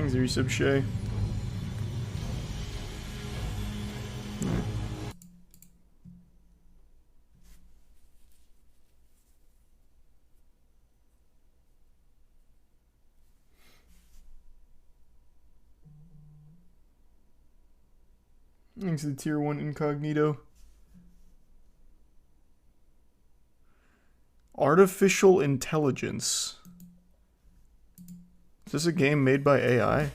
Thanks, resub Shay. Thanks to tier 1 incognito. Artificial intelligence. Is this a game made by AI?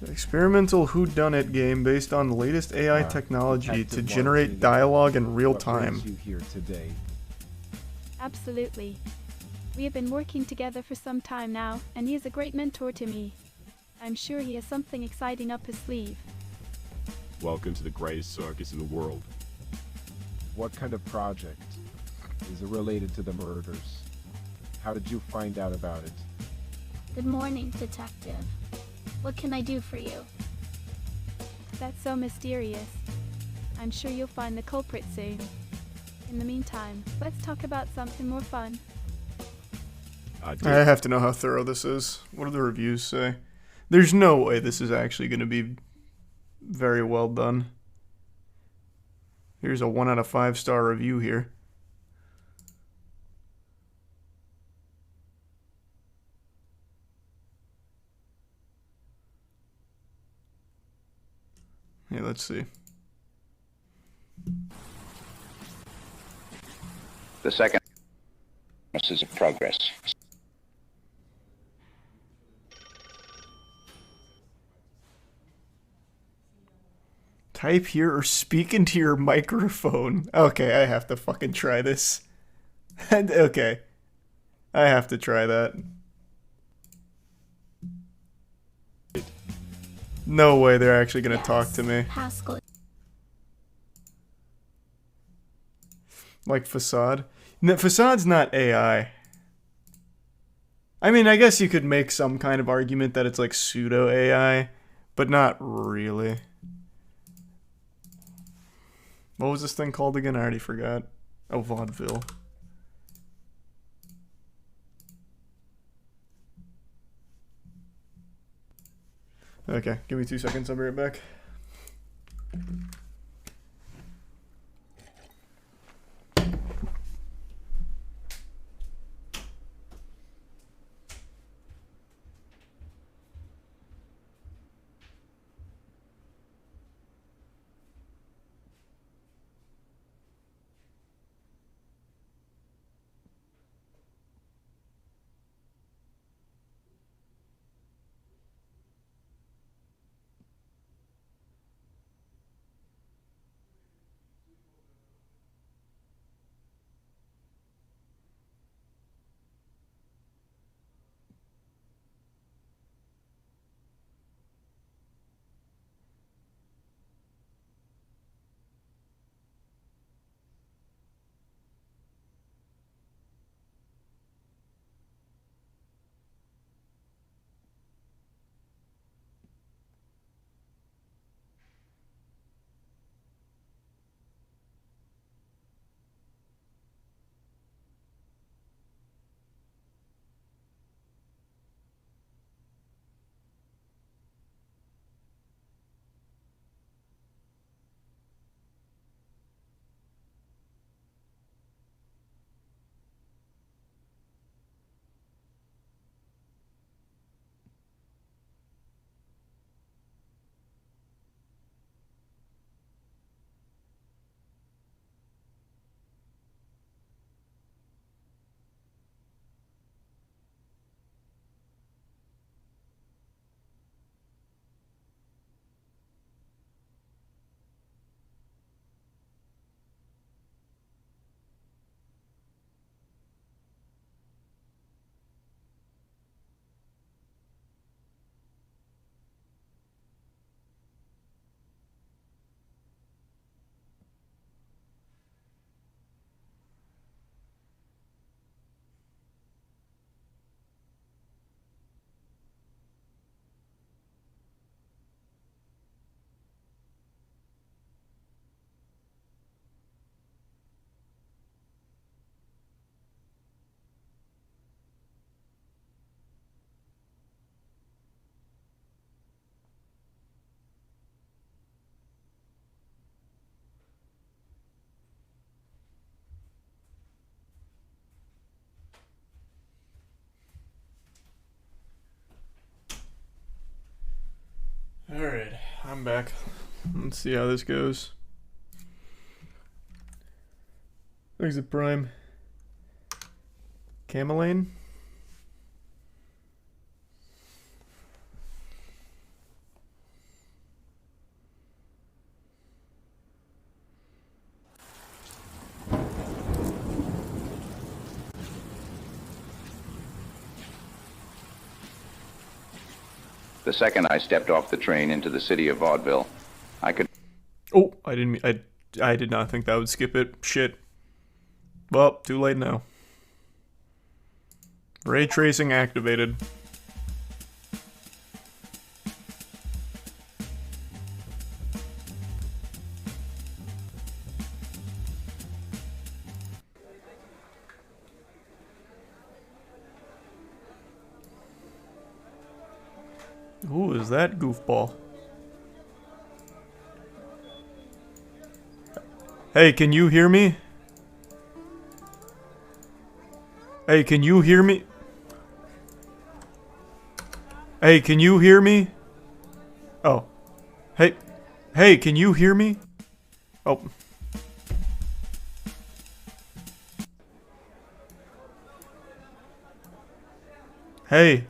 Experimental whodunit game based on the latest AI technology to generate dialogue in real time. Absolutely. We have been working together for some time now, and he is a great mentor to me. I'm sure he has something exciting up his sleeve. Welcome to the greatest circus in the world. What kind of project? Is it related to the murders? How did you find out about it? Good morning, Detective. What can I do for you? That's so mysterious. I'm sure you'll find the culprit soon. In the meantime, let's talk about something more fun. I have to know how thorough this is. What do the reviews say? There's no way this is actually going to be very well done. Here's a 1 out of 5 star review here. Hey, let's see. The second is of progress. Type here or speak into your microphone. Okay, I have to fucking try this. Okay. I have to try that. No way they're actually gonna talk to me. Pascal. Like Facade. No, Facade's not AI. I mean, I guess you could make some kind of argument that it's like pseudo AI, but not really. What was this thing called again? I already forgot. Oh, Vaudeville. Okay, give me 2 seconds. I'll be right back. I'm back. Let's see how this goes. Exit Prime. Camelane? The second I stepped off the train into the city of Vaudeville, I could... Oh, I didn't mean, I did not think that would skip it. Shit. Well, too late now. Ray tracing activated. Who is that goofball? Hey, can you hear me? Hey, can you hear me? Hey, can you hear me? Oh. Hey. Hey, can you hear me? Oh. Hey.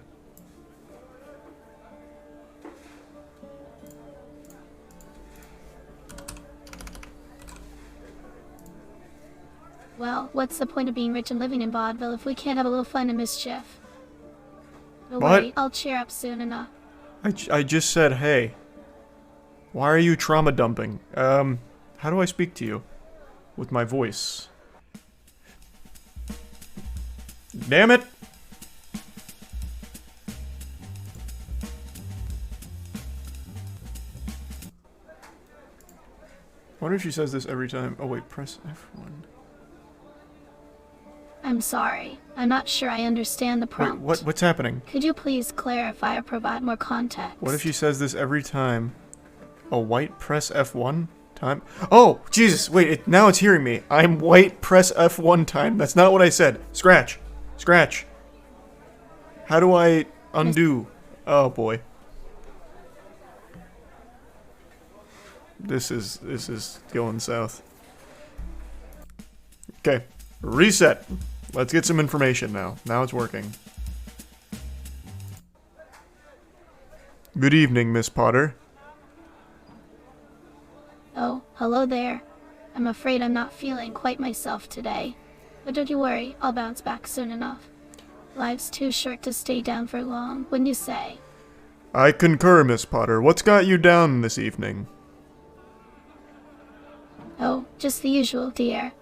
Well, what's the point of being rich and living in Vaudeville if we can't have a little fun and mischief? Don't What? worry, I'll cheer up soon enough. I just said hey. Why are you trauma dumping? How do I speak to you? With my voice. Damn it! I wonder if she says this every time. Oh wait, press F1. I'm sorry. I'm not sure I understand the Wait, prompt. what's happening? Could you please clarify or provide more context? What if she says this every time? A white, press F1 time? Oh, Jesus, wait, now it's hearing me. I'm white, press F1 time. That's not what I said. Scratch. Scratch. How do I undo? Oh boy. This is going south. Okay. Reset. Let's get some information now. Now it's working. Good evening, Miss Potter. Oh, hello there. I'm afraid I'm not feeling quite myself today. But don't you worry, I'll bounce back soon enough. Life's too short to stay down for long, wouldn't you say? I concur, Miss Potter. What's got you down this evening? Oh, just the usual, dear.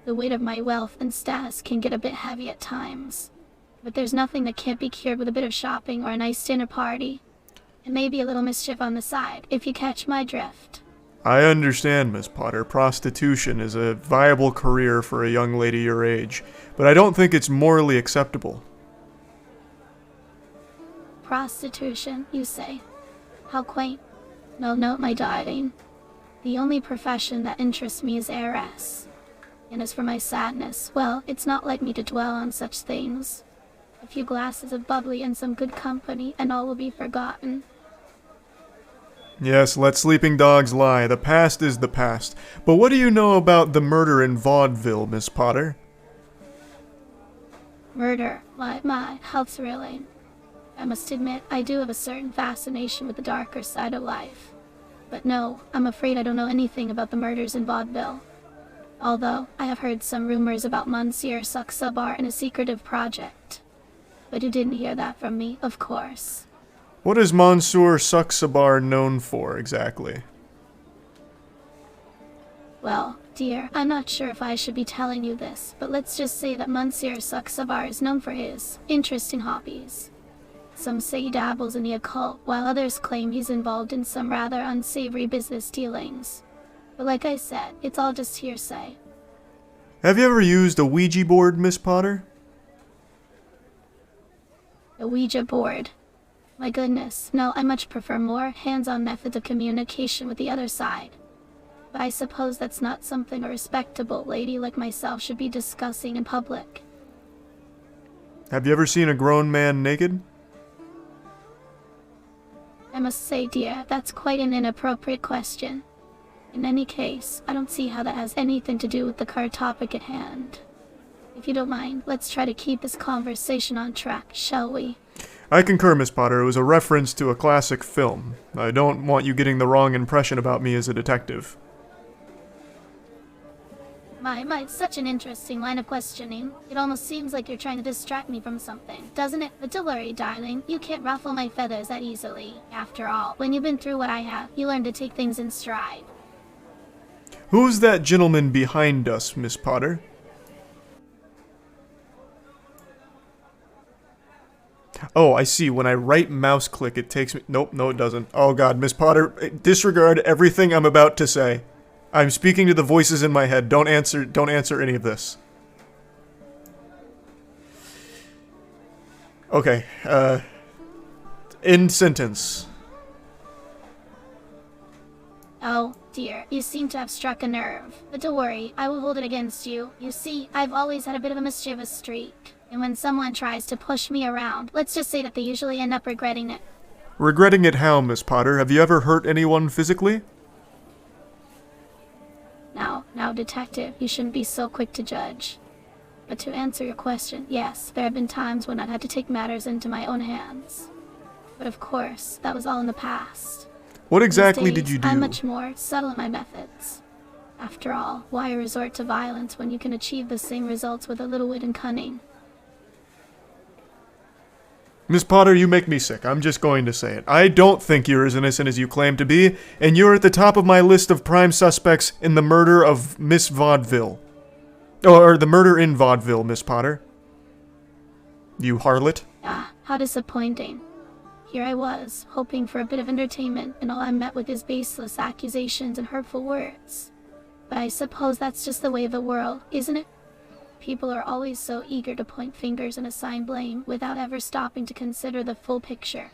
The weight of my wealth and status can get a bit heavy at times. But there's nothing that can't be cured with a bit of shopping or a nice dinner party. And maybe a little mischief on the side, if you catch my drift. I understand, Miss Potter. Prostitution is a viable career for a young lady your age, but I don't think it's morally acceptable. Prostitution, you say? How quaint. No, my darling. The only profession that interests me is heiress. And as for my sadness, well, it's not like me to dwell on such things. A few glasses of bubbly and some good company, and all will be forgotten. Yes, let sleeping dogs lie. The past is the past. But what do you know about the murder in Vaudeville, Miss Potter? Murder? My, how thrilling. I must admit, I do have a certain fascination with the darker side of life. But no, I'm afraid I don't know anything about the murders in Vaudeville. Although, I have heard some rumors about Monsieur Suxabar and a secretive project. But you didn't hear that from me, of course. What is Monsieur Suxabar known for, exactly? Well, dear, I'm not sure if I should be telling you this, but let's just say that Monsieur Suxabar is known for his interesting hobbies. Some say he dabbles in the occult, while others claim he's involved in some rather unsavory business dealings. But like I said, it's all just hearsay. Have you ever used a Ouija board, Miss Potter? A Ouija board? My goodness, no, I much prefer more hands-on methods of communication with the other side. But I suppose that's not something a respectable lady like myself should be discussing in public. Have you ever seen a grown man naked? I must say, dear, that's quite an inappropriate question. In any case, I don't see how that has anything to do with the current topic at hand. If you don't mind, let's try to keep this conversation on track, shall we? I concur, Miss Potter. It was a reference to a classic film. I don't want you getting the wrong impression about me as a detective. It's such an interesting line of questioning. It almost seems like you're trying to distract me from something, doesn't it? But don't worry, darling. You can't ruffle my feathers that easily. After all, when you've been through what I have, you learn to take things in stride. Who's that gentleman behind us, Miss Potter? Oh, I see. When I right mouse click, it takes me... Nope, no it doesn't. Oh god, Miss Potter, disregard everything I'm about to say. I'm speaking to the voices in my head. Don't answer any of this. Okay, end sentence. Oh, dear, you seem to have struck a nerve. But don't worry, I will hold it against you. You see, I've always had a bit of a mischievous streak. And when someone tries to push me around, let's just say that they usually end up regretting it. Regretting it how, Miss Potter? Have you ever hurt anyone physically? Now, detective, you shouldn't be so quick to judge. But to answer your question, yes, there have been times when I've had to take matters into my own hands. But of course, that was all in the past. What exactly These did days, you do? I'm much more subtle in my methods. After all, why resort to violence when you can achieve the same results with a little wit and cunning? Miss Potter, you make me sick. I'm just going to say it. I don't think you're as innocent as you claim to be, and you're at the top of my list of prime suspects in the murder of Miss Vaudeville. Or the murder in Vaudeville, Miss Potter. You harlot. Ah, how disappointing. Here I was, hoping for a bit of entertainment, and all I met with is baseless accusations and hurtful words. But I suppose that's just the way of the world, isn't it? People are always so eager to point fingers and assign blame without ever stopping to consider the full picture.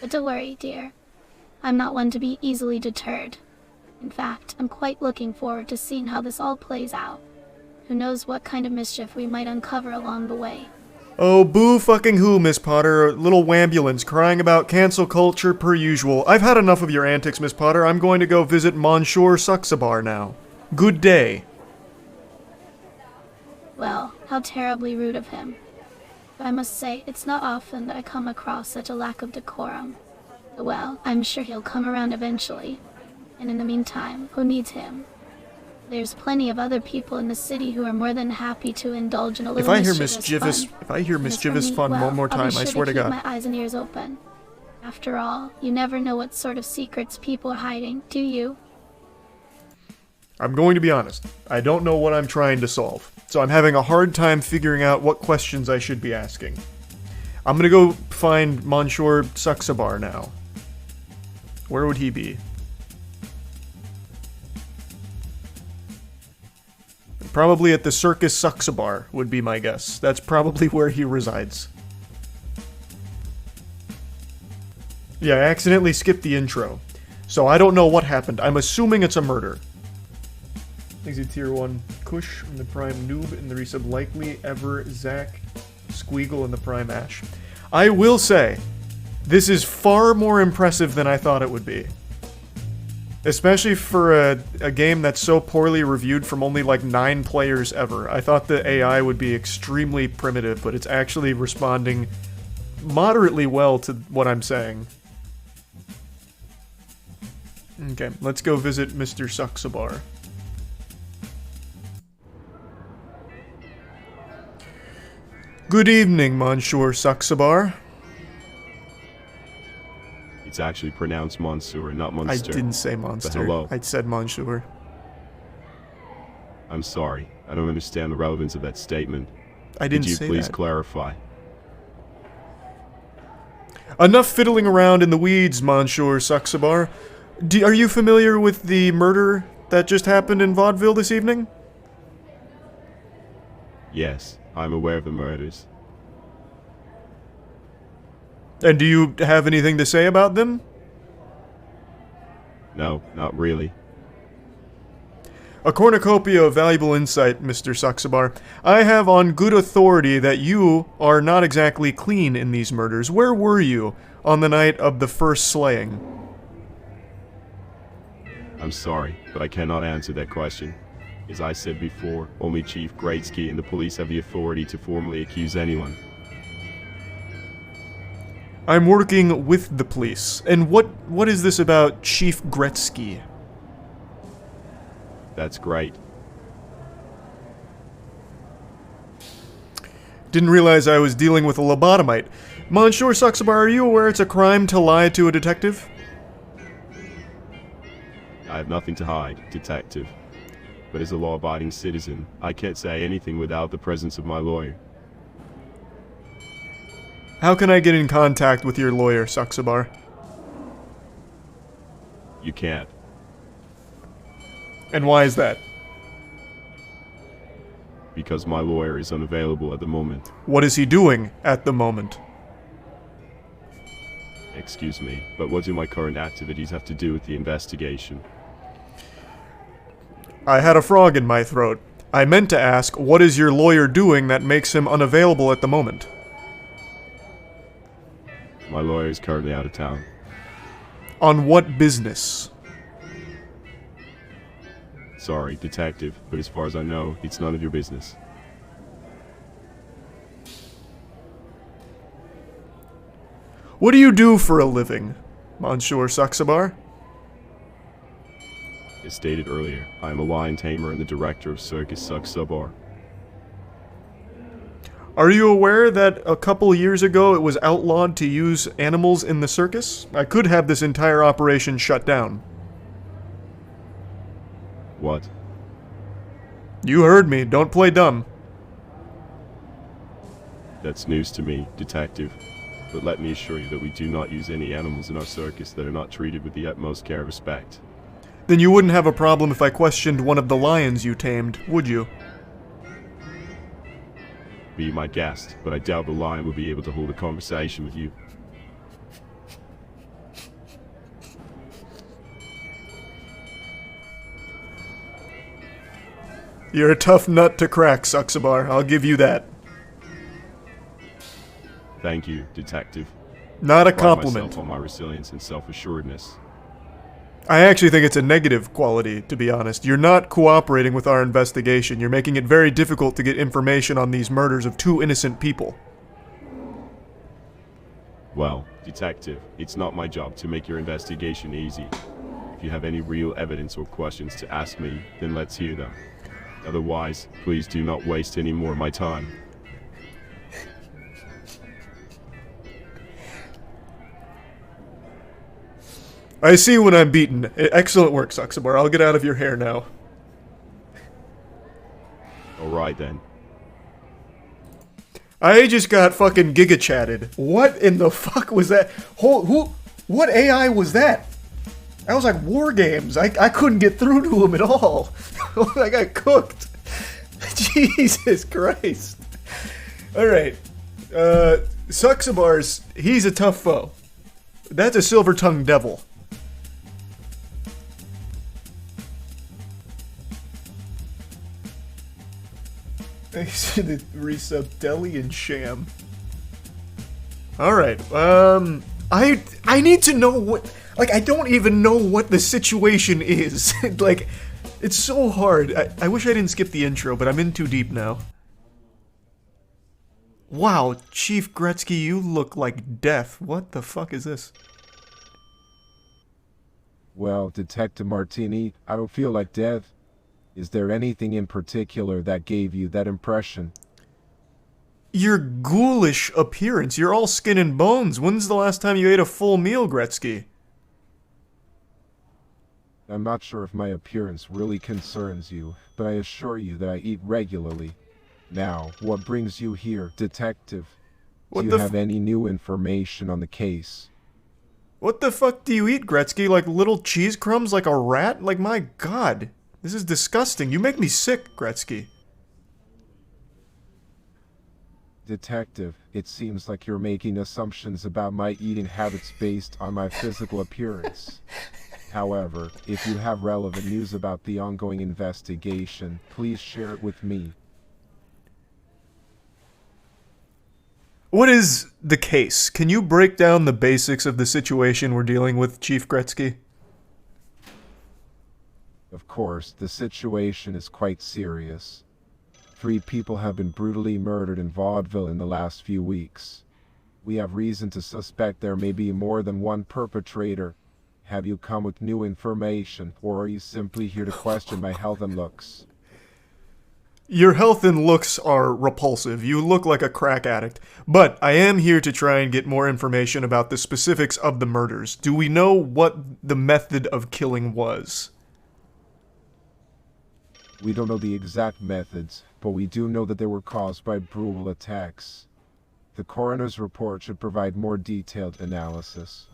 But don't worry, dear. I'm not one to be easily deterred. In fact, I'm quite looking forward to seeing how this all plays out. Who knows what kind of mischief we might uncover along the way. Oh, boo fucking who, Miss Potter? Little wambulance crying about cancel culture per usual. I've had enough of your antics, Miss Potter. I'm going to go visit Monsieur Suxabar now. Good day. Well, how terribly rude of him. But I must say, it's not often that I come across such a lack of decorum. Well, I'm sure he'll come around eventually. And in the meantime, who needs him? There's plenty of other people in the city who are more than happy to indulge in a little mischievous fun. If I hear mischievous fun well, one more time, I'll I be swear to keep God. my eyes and ears open. After all, you never know what sort of secrets people are hiding, do you? I'm going to be honest. I don't know what I'm trying to solve, so I'm having a hard time figuring out what questions I should be asking. I'm gonna go find Monsieur Suxabar now. Where would he be? Probably at the Circus Suxabar would be my guess. That's probably where he resides. Yeah, I accidentally skipped the intro, so I don't know what happened. I'm assuming it's a murder. Exit tier 1 Kush in the prime noob in the resub likely ever Zach Squeagle in the prime Ash. I will say, this is far more impressive than I thought it would be. Especially for a game that's so poorly reviewed from only like 9 players ever. I thought the AI would be extremely primitive, but it's actually responding moderately well to what I'm saying. Okay, let's go visit Mr. Suxabar. Good evening, Monsieur Suxabar. It's actually pronounced Monsieur, not Monster. I didn't say monster. But hello. I said Monsieur. I'm sorry. I don't understand the relevance of that statement. I didn't Could you say please that. clarify? Enough fiddling around in the weeds, Monsieur Suxabar. Are you familiar with the murder that just happened in Vaudeville this evening? Yes, I'm aware of the murders. And do you have anything to say about them? No, not really. A cornucopia of valuable insight, Mr. Suxabar. I have on good authority that you are not exactly clean in these murders. Where were you on the night of the first slaying? I'm sorry, but I cannot answer that question. As I said before, only Chief Gretzky and the police have the authority to formally accuse anyone. I'm working with the police. And what is this about Chief Gretzky? That's great. Didn't realize I was dealing with a lobotomite. Monsieur Saxabar, are you aware it's a crime to lie to a detective? I have nothing to hide, detective. But as a law-abiding citizen, I can't say anything without the presence of my lawyer. How can I get in contact with your lawyer, Saxabar? You can't. And why is that? Because my lawyer is unavailable at the moment. What is he doing at the moment? Excuse me, but what do my current activities have to do with the investigation? I had a frog in my throat. I meant to ask, what is your lawyer doing that makes him unavailable at the moment? My lawyer is currently out of town. On what business? Sorry, detective, but as far as I know, it's none of your business. What do you do for a living, Monsieur Saxabar? As stated earlier, I am a lion tamer and the director of Circus Saxabar. Are you aware that a couple years ago it was outlawed to use animals in the circus? I could have this entire operation shut down. What? You heard me. Don't play dumb. That's news to me, detective. But let me assure you that we do not use any animals in our circus that are not treated with the utmost care and respect. Then you wouldn't have a problem if I questioned one of the lions you tamed, would you? Be my guest, but I doubt the lion will be able to hold a conversation with you. You're a tough nut to crack, Saxabar. I'll give you that. Thank you, detective. Not a I pride compliment. myself on my resilience and self-assuredness. I actually think it's a negative quality, to be honest. You're not cooperating with our investigation. You're making it very difficult to get information on these murders of two innocent people. Well, detective, it's not my job to make your investigation easy. If you have any real evidence or questions to ask me, then let's hear them. Otherwise, please do not waste any more of my time. I see when I'm beaten. Excellent work, Saxabar. I'll get out of your hair now. Alright then. I just got fucking giga-chatted. What in the fuck was that? What AI was that? That was like War Games. I couldn't get through to him at all. I got cooked. Jesus Christ. Alright. Saxabar's, he's a tough foe. That's a silver-tongued devil. The resub Deli and Sham. Alright, I need to know what, like, I don't even know what the situation is. Like, it's so hard. I wish I didn't skip the intro, but I'm in too deep now. Wow, Chief Gretzky, you look like death. What the fuck is this? Well, Detective Martini, I don't feel like death. Is there anything in particular that gave you that impression? Your ghoulish appearance. You're all skin and bones. When's the last time you ate a full meal, Gretzky? I'm not sure if my appearance really concerns you, but I assure you that I eat regularly. Now, what brings you here, Detective? Do you have any new information on the case? What the fuck do you eat, Gretzky? Like little cheese crumbs like a rat? Like, my god. This is disgusting. You make me sick, Gretzky. Detective, it seems like you're making assumptions about my eating habits based on my physical appearance. However, if you have relevant news about the ongoing investigation, please share it with me. What is the case? Can you break down the basics of the situation we're dealing with, Chief Gretzky? Of course, the situation is quite serious. 3 people have been brutally murdered in Vaudeville in the last few weeks. We have reason to suspect there may be more than one perpetrator. Have you come with new information, or are you simply here to question my health and looks? Your health and looks are repulsive. You look like a crack addict. But I am here to try and get more information about the specifics of the murders. Do we know what the method of killing was? We don't know the exact methods, but we do know that they were caused by brutal attacks. The coroner's report should provide more detailed analysis.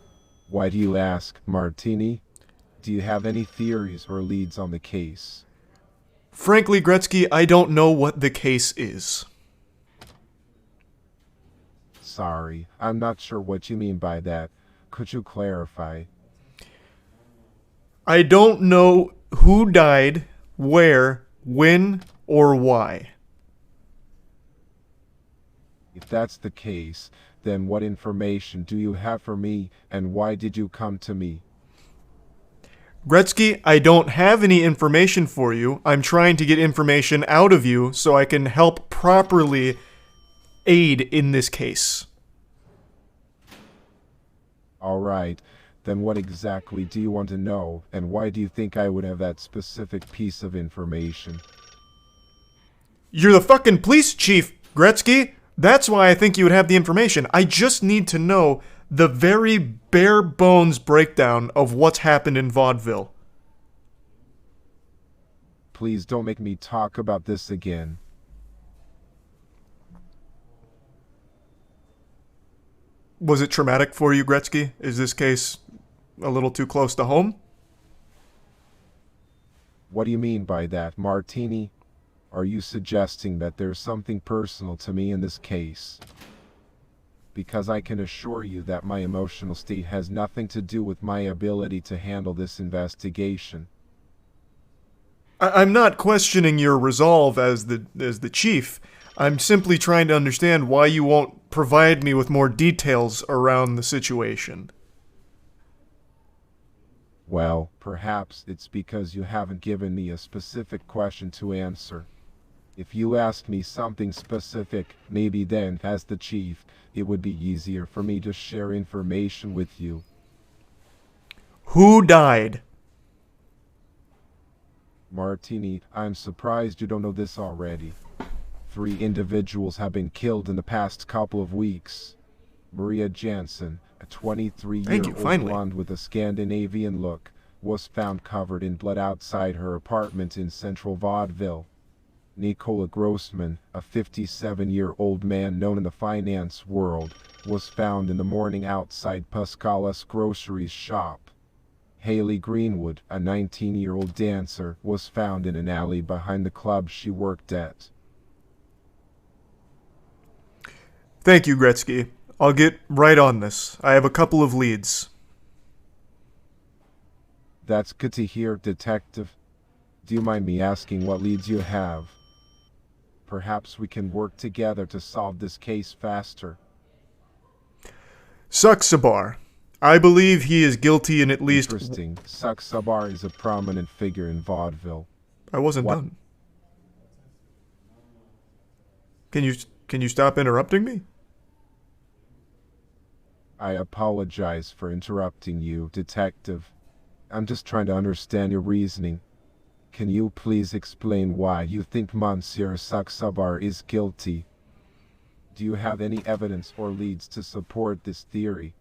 Why do you ask, Martini? Do you have any theories or leads on the case? Frankly, Gretzky, I don't know what the case is. Sorry, I'm not sure what you mean by that. Could you clarify? I don't know who died, where, when, or why. If that's the case, then what information do you have for me, and why did you come to me? Gretzky, I don't have any information for you. I'm trying to get information out of you so I can help properly aid in this case. All right, then what exactly do you want to know, and why do you think I would have that specific piece of information? You're the fucking police chief, Gretzky. That's why I think you would have the information. I just need to know the very bare bones breakdown of what's happened in Vaudeville. Please don't make me talk about this again. Was it traumatic for you, Gretzky? Is this case a little too close to home? What do you mean by that, Martini? Are you suggesting that there's something personal to me in this case? Because I can assure you that my emotional state has nothing to do with my ability to handle this investigation. I'm not questioning your resolve as the chief. I'm simply trying to understand why you won't provide me with more details around the situation. Well, perhaps it's because you haven't given me a specific question to answer. If you asked me something specific, maybe then, as the chief, it would be easier for me to share information with you. Who died? Martini, I'm surprised you don't know this already. 3 individuals have been killed in the past couple of weeks. Maria Jansen, a 23-year-old blonde with a Scandinavian look, was found covered in blood outside her apartment in central Vaudeville. Nicola Grossman, a 57-year-old man known in the finance world, was found in the morning outside Pascala's groceries shop. Haley Greenwood, a 19-year-old dancer, was found in an alley behind the club she worked at. Thank you, Gretzky. I'll get right on this. I have a couple of leads. That's good to hear, Detective. Do you mind me asking what leads you have? Perhaps we can work together to solve this case faster. Saksabar. I believe he is guilty in at least... Interesting. Saksabar is a prominent figure in Vaudeville. I wasn't done. Can you stop interrupting me? I apologize for interrupting you, Detective. I'm just trying to understand your reasoning. Can you please explain why you think Monsieur Saksabar is guilty? Do you have any evidence or leads to support this theory?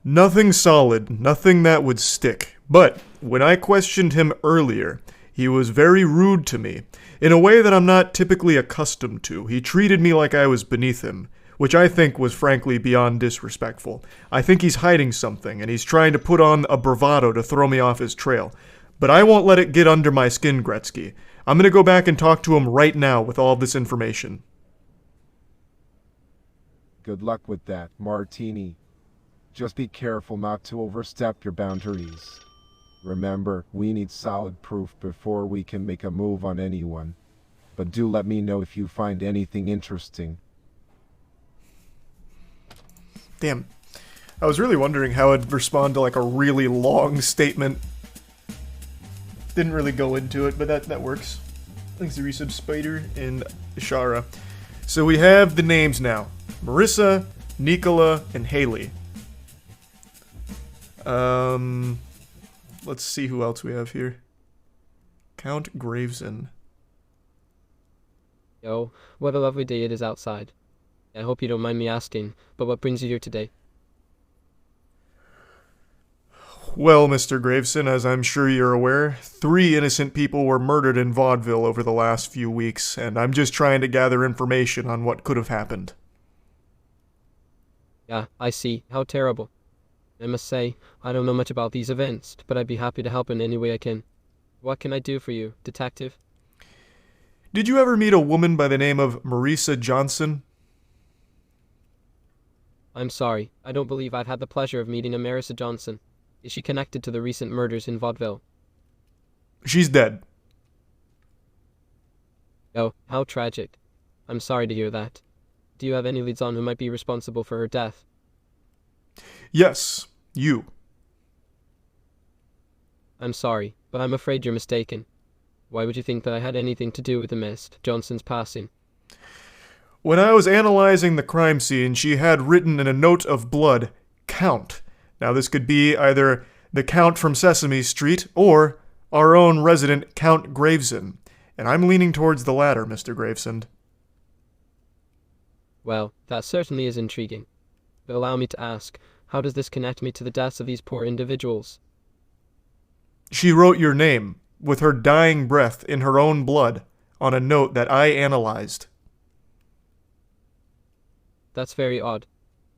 Nothing solid, nothing that would stick. But when I questioned him earlier, he was very rude to me, in a way that I'm not typically accustomed to. He treated me like I was beneath him, which I think was frankly beyond disrespectful. I think he's hiding something, and he's trying to put on a bravado to throw me off his trail. But I won't let it get under my skin, Gretzky. I'm gonna go back and talk to him right now with all this information. Good luck with that, Martini. Just be careful not to overstep your boundaries. Remember, we need solid proof before we can make a move on anyone. but do let me know if you find anything interesting. Damn. I was really wondering how I'd respond to like a really long statement. Didn't really go into it, but that works. Thanks to Resub Spider and Shara. So we have the names now. Marissa, Nicola, and Haley. Let's see who else we have here. Count Graveson. Yo, what a lovely day it is outside. I hope you don't mind me asking, but what brings you here today? Well, Mr. Graveson, as I'm sure you're aware, 3 innocent people were murdered in Vaudeville over the last few weeks, and I'm just trying to gather information on what could have happened. Yeah, I see. How terrible. I must say, I don't know much about these events, but I'd be happy to help in any way I can. What can I do for you, detective? Did you ever meet a woman by the name of Marissa Johnson? I'm sorry, I don't believe I've had the pleasure of meeting a Marissa Johnson. Is she connected to the recent murders in Vaudeville? She's dead. Oh, how tragic. I'm sorry to hear that. Do you have any leads on who might be responsible for her death? Yes, you. I'm sorry, but I'm afraid you're mistaken. Why would you think that I had anything to do with the Miss Johnson's passing? When I was analyzing the crime scene, she had written in a note of blood, Count. Now this could be either the Count from Sesame Street or our own resident Count Graveson. And I'm leaning towards the latter, Mr. Gravesend. Well, that certainly is intriguing. But allow me to ask, how does this connect me to the deaths of these poor individuals? She wrote your name, with her dying breath in her own blood, on a note that I analyzed. That's very odd.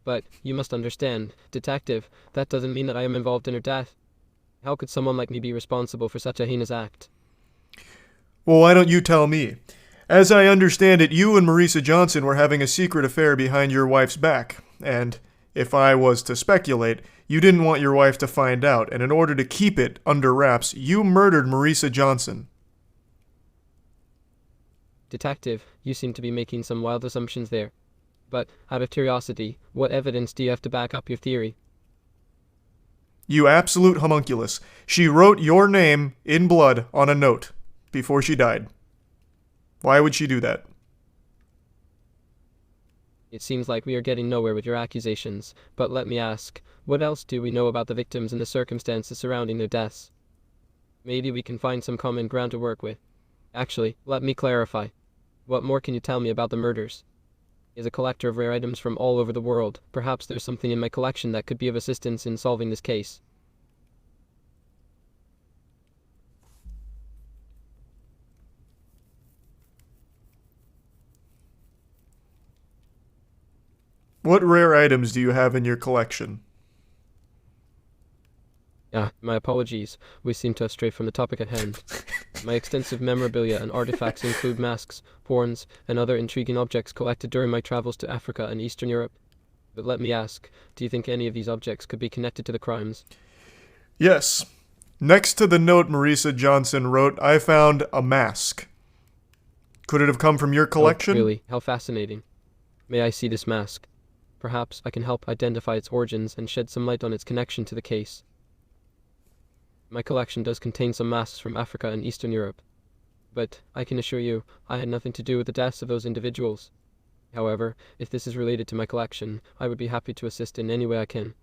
But you must understand, detective, that doesn't mean that I am involved in her death. How could someone like me be responsible for such a heinous act? Well, why don't you tell me? As I understand it, you and Marissa Johnson were having a secret affair behind your wife's back, and if I was to speculate, you didn't want your wife to find out, and in order to keep it under wraps, you murdered Marissa Johnson. Detective, you seem to be making some wild assumptions there. But, out of curiosity, what evidence do you have to back up your theory? You absolute homunculus. She wrote your name in blood on a note before she died. Why would she do that? It seems like we are getting nowhere with your accusations, but let me ask, what else do we know about the victims and the circumstances surrounding their deaths? Maybe we can find some common ground to work with. Actually, let me clarify. What more can you tell me about the murders? As a collector of rare items from all over the world, perhaps there's something in my collection that could be of assistance in solving this case. What rare items do you have in your collection? My apologies. We seem to have strayed from the topic at hand. My extensive memorabilia and artifacts include masks, horns, and other intriguing objects collected during my travels to Africa and Eastern Europe. But let me ask, do you think any of these objects could be connected to the crimes? Yes. Next to the note Marissa Johnson wrote, I found a mask. Could it have come from your collection? Oh, really? How fascinating. May I see this mask? Perhaps I can help identify its origins and shed some light on its connection to the case. My collection does contain some masks from Africa and Eastern Europe, but I can assure you I had nothing to do with the deaths of those individuals. However, if this is related to my collection, I would be happy to assist in any way I can.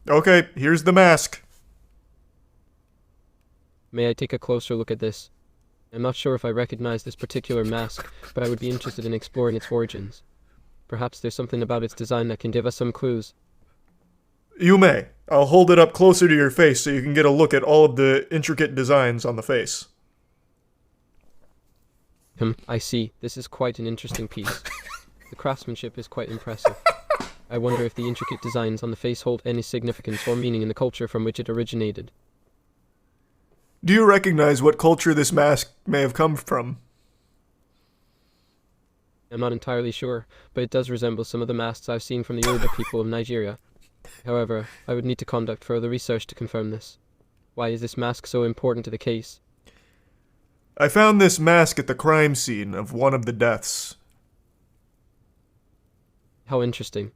Okay, here's the mask. May I take a closer look at this? I'm not sure if I recognize this particular mask, but I would be interested in exploring its origins. Perhaps there's something about its design that can give us some clues. You may. I'll hold it up closer to your face so you can get a look at all of the intricate designs on the face. I see. This is quite an interesting piece. The craftsmanship is quite impressive. I wonder if the intricate designs on the face hold any significance or meaning in the culture from which it originated. Do you recognize what culture this mask may have come from? I'm not entirely sure, but it does resemble some of the masks I've seen from the Yoruba people of Nigeria. However, I would need to conduct further research to confirm this. Why is this mask so important to the case? I found this mask at the crime scene of one of the deaths. How interesting.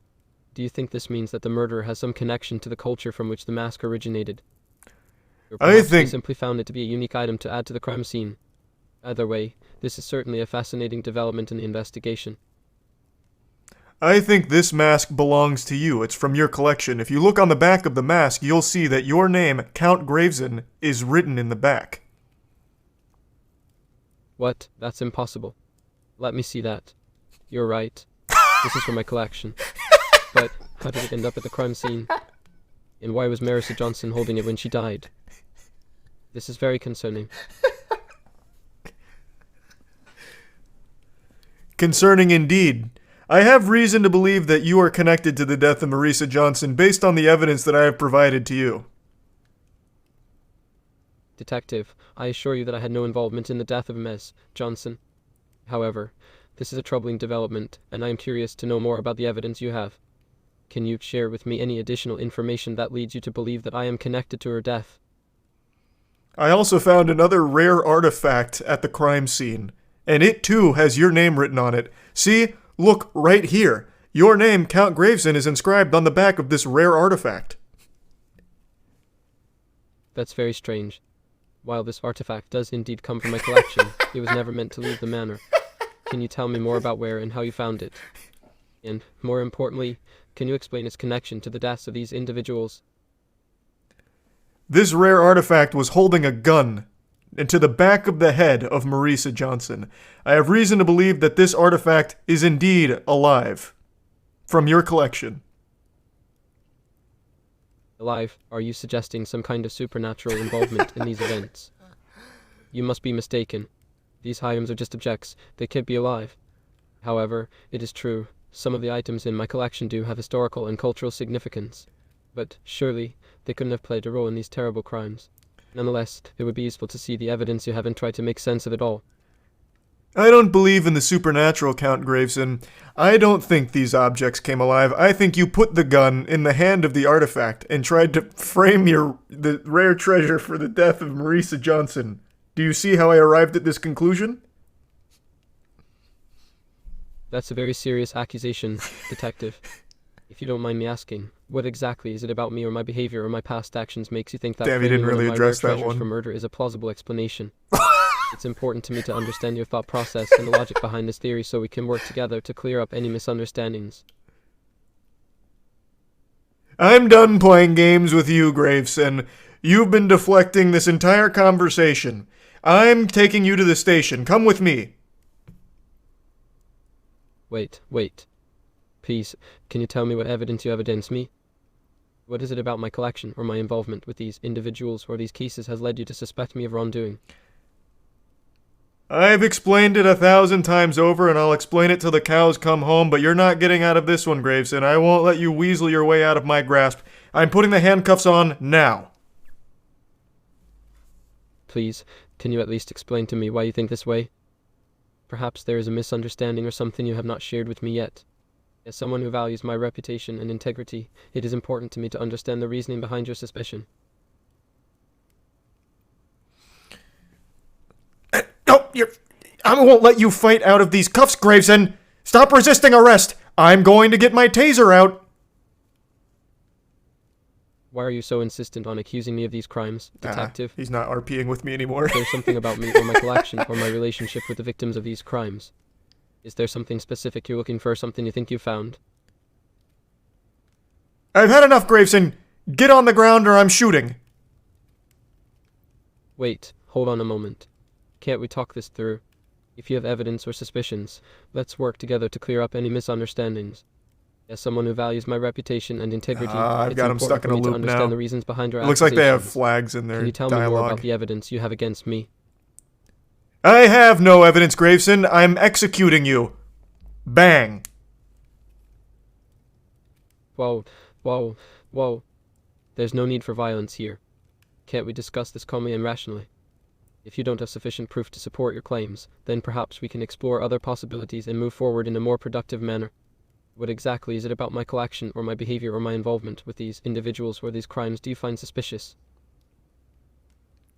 Do you think this means that the murderer has some connection to the culture from which the mask originated? Or perhaps they simply found it to be a unique item to add to the crime scene. Either way, this is certainly a fascinating development in the investigation. I think this mask belongs to you. It's from your collection. If you look on the back of the mask, you'll see that your name, Count Graveson, is written in the back. What? That's impossible. Let me see that. You're right. This is from my collection. But how did it end up at the crime scene? And why was Marissa Johnson holding it when she died? This is very concerning. Concerning indeed. I have reason to believe that you are connected to the death of Marissa Johnson based on the evidence that I have provided to you. Detective, I assure you that I had no involvement in the death of Ms. Johnson. However, this is a troubling development, and I am curious to know more about the evidence you have. Can you share with me any additional information that leads you to believe that I am connected to her death? I also found another rare artifact at the crime scene, and it too has your name written on it. See? Look, right here. Your name, Count Graveson, is inscribed on the back of this rare artifact. That's very strange. While this artifact does indeed come from my collection, it was never meant to leave the manor. Can you tell me more about where and how you found it? And, more importantly, can you explain its connection to the deaths of these individuals? This rare artifact was holding a gun into the back of the head of Marissa Johnson. I have reason to believe that this artifact is indeed alive. From your collection. Alive? Are you suggesting some kind of supernatural involvement in these events? You must be mistaken. These items are just objects. They can't be alive. However, it is true, some of the items in my collection do have historical and cultural significance. But surely, they couldn't have played a role in these terrible crimes. Nonetheless, it would be useful to see the evidence you have and try to make sense of it all. I don't believe in the supernatural, Count Graveson. I don't think these objects came alive. I think you put the gun in the hand of the artifact and tried to frame the rare treasure for the death of Marissa Johnson. Do you see how I arrived at this conclusion? That's a very serious accusation, Detective. If you don't mind me asking, what exactly is it about me or my behavior or my past actions makes you think that Damn, you didn't really address that one. For murder is a plausible explanation? It's important to me to understand your thought process and the logic behind this theory so we can work together to clear up any misunderstandings. I'm done playing games with you, Graveson. You've been deflecting this entire conversation. I'm taking you to the station. Come with me. Wait. Please, can you tell me what evidence you have against me? What is it about my collection or my involvement with these individuals or these cases has led you to suspect me of wrongdoing? I've explained it 1,000 times over, and I'll explain it till the cows come home, but you're not getting out of this one, Graveson. I won't let you weasel your way out of my grasp. I'm putting the handcuffs on now. Please, can you at least explain to me why you think this way? Perhaps there is a misunderstanding or something you have not shared with me yet. As someone who values my reputation and integrity, it is important to me to understand the reasoning behind your suspicion. No, I won't let you fight out of these cuffs, Graveson. Stop resisting arrest. I'm going to get my taser out. Why are you so insistent on accusing me of these crimes, Detective? He's not RPing with me anymore. Is there something about me or my collection or my relationship with the victims of these crimes? Is there something specific you're looking for, something you think you found? I've had enough, Graveson. Get on the ground or I'm shooting. Wait, hold on a moment. Can't we talk this through? If you have evidence or suspicions, let's work together to clear up any misunderstandings. As someone who values my reputation and integrity, I've got him stuck in a loop to understand now. the reasons behind your It looks like they have accusations. flags in their Can you tell dialogue. me more about the evidence you have against me? I have no evidence, Graveson. I'm executing you. Bang. Whoa. There's no need for violence here. Can't we discuss this calmly and rationally? If you don't have sufficient proof to support your claims, then perhaps we can explore other possibilities and move forward in a more productive manner. What exactly is it about my collection or my behavior or my involvement with these individuals or these crimes do you find suspicious?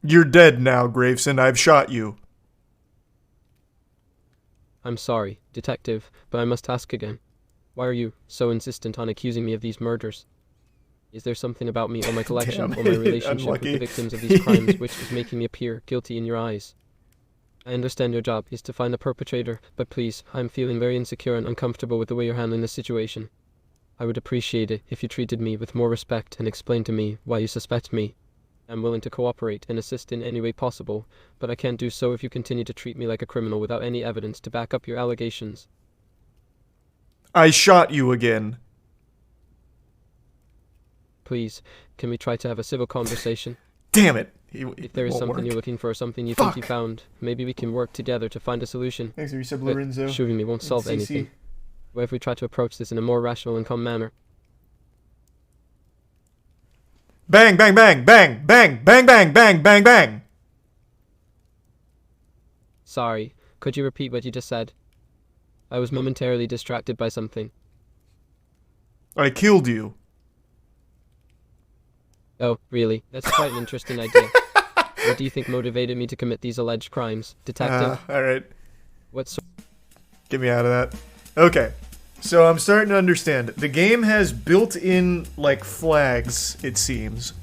You're dead now, Graveson. I've shot you. I'm sorry, Detective, but I must ask again. Why are you so insistent on accusing me of these murders? Is there something about me or my collection Damn, or my relationship with the unlucky. victims of these crimes which is making me appear guilty in your eyes? I understand your job is to find the perpetrator, but please, I'm feeling very insecure and uncomfortable with the way you're handling this situation. I would appreciate it if you treated me with more respect and explained to me why you suspect me. I'm willing to cooperate and assist in any way possible, but I can't do so if you continue to treat me like a criminal without any evidence to back up your allegations. I shot you again. Please, can we try to have a civil conversation? Damn it. If there is won't something work. you're looking for or something you Fuck. think you found, maybe we can work together to find a solution. Thanks for your sub, But Lorenzo. shooting me won't and solve CC. anything. What if we try to approach this in a more rational and calm manner? Bang, bang, bang, bang, bang, bang, bang, bang, bang, bang. Sorry, could you repeat what you just said? I was momentarily distracted by something. I killed you. Oh, really? That's quite an interesting idea. What do you think motivated me to commit these alleged crimes, Detective? Alright. What sort? Get me out of that. Okay. So I'm starting to understand. The game has built-in, like, flags, it seems.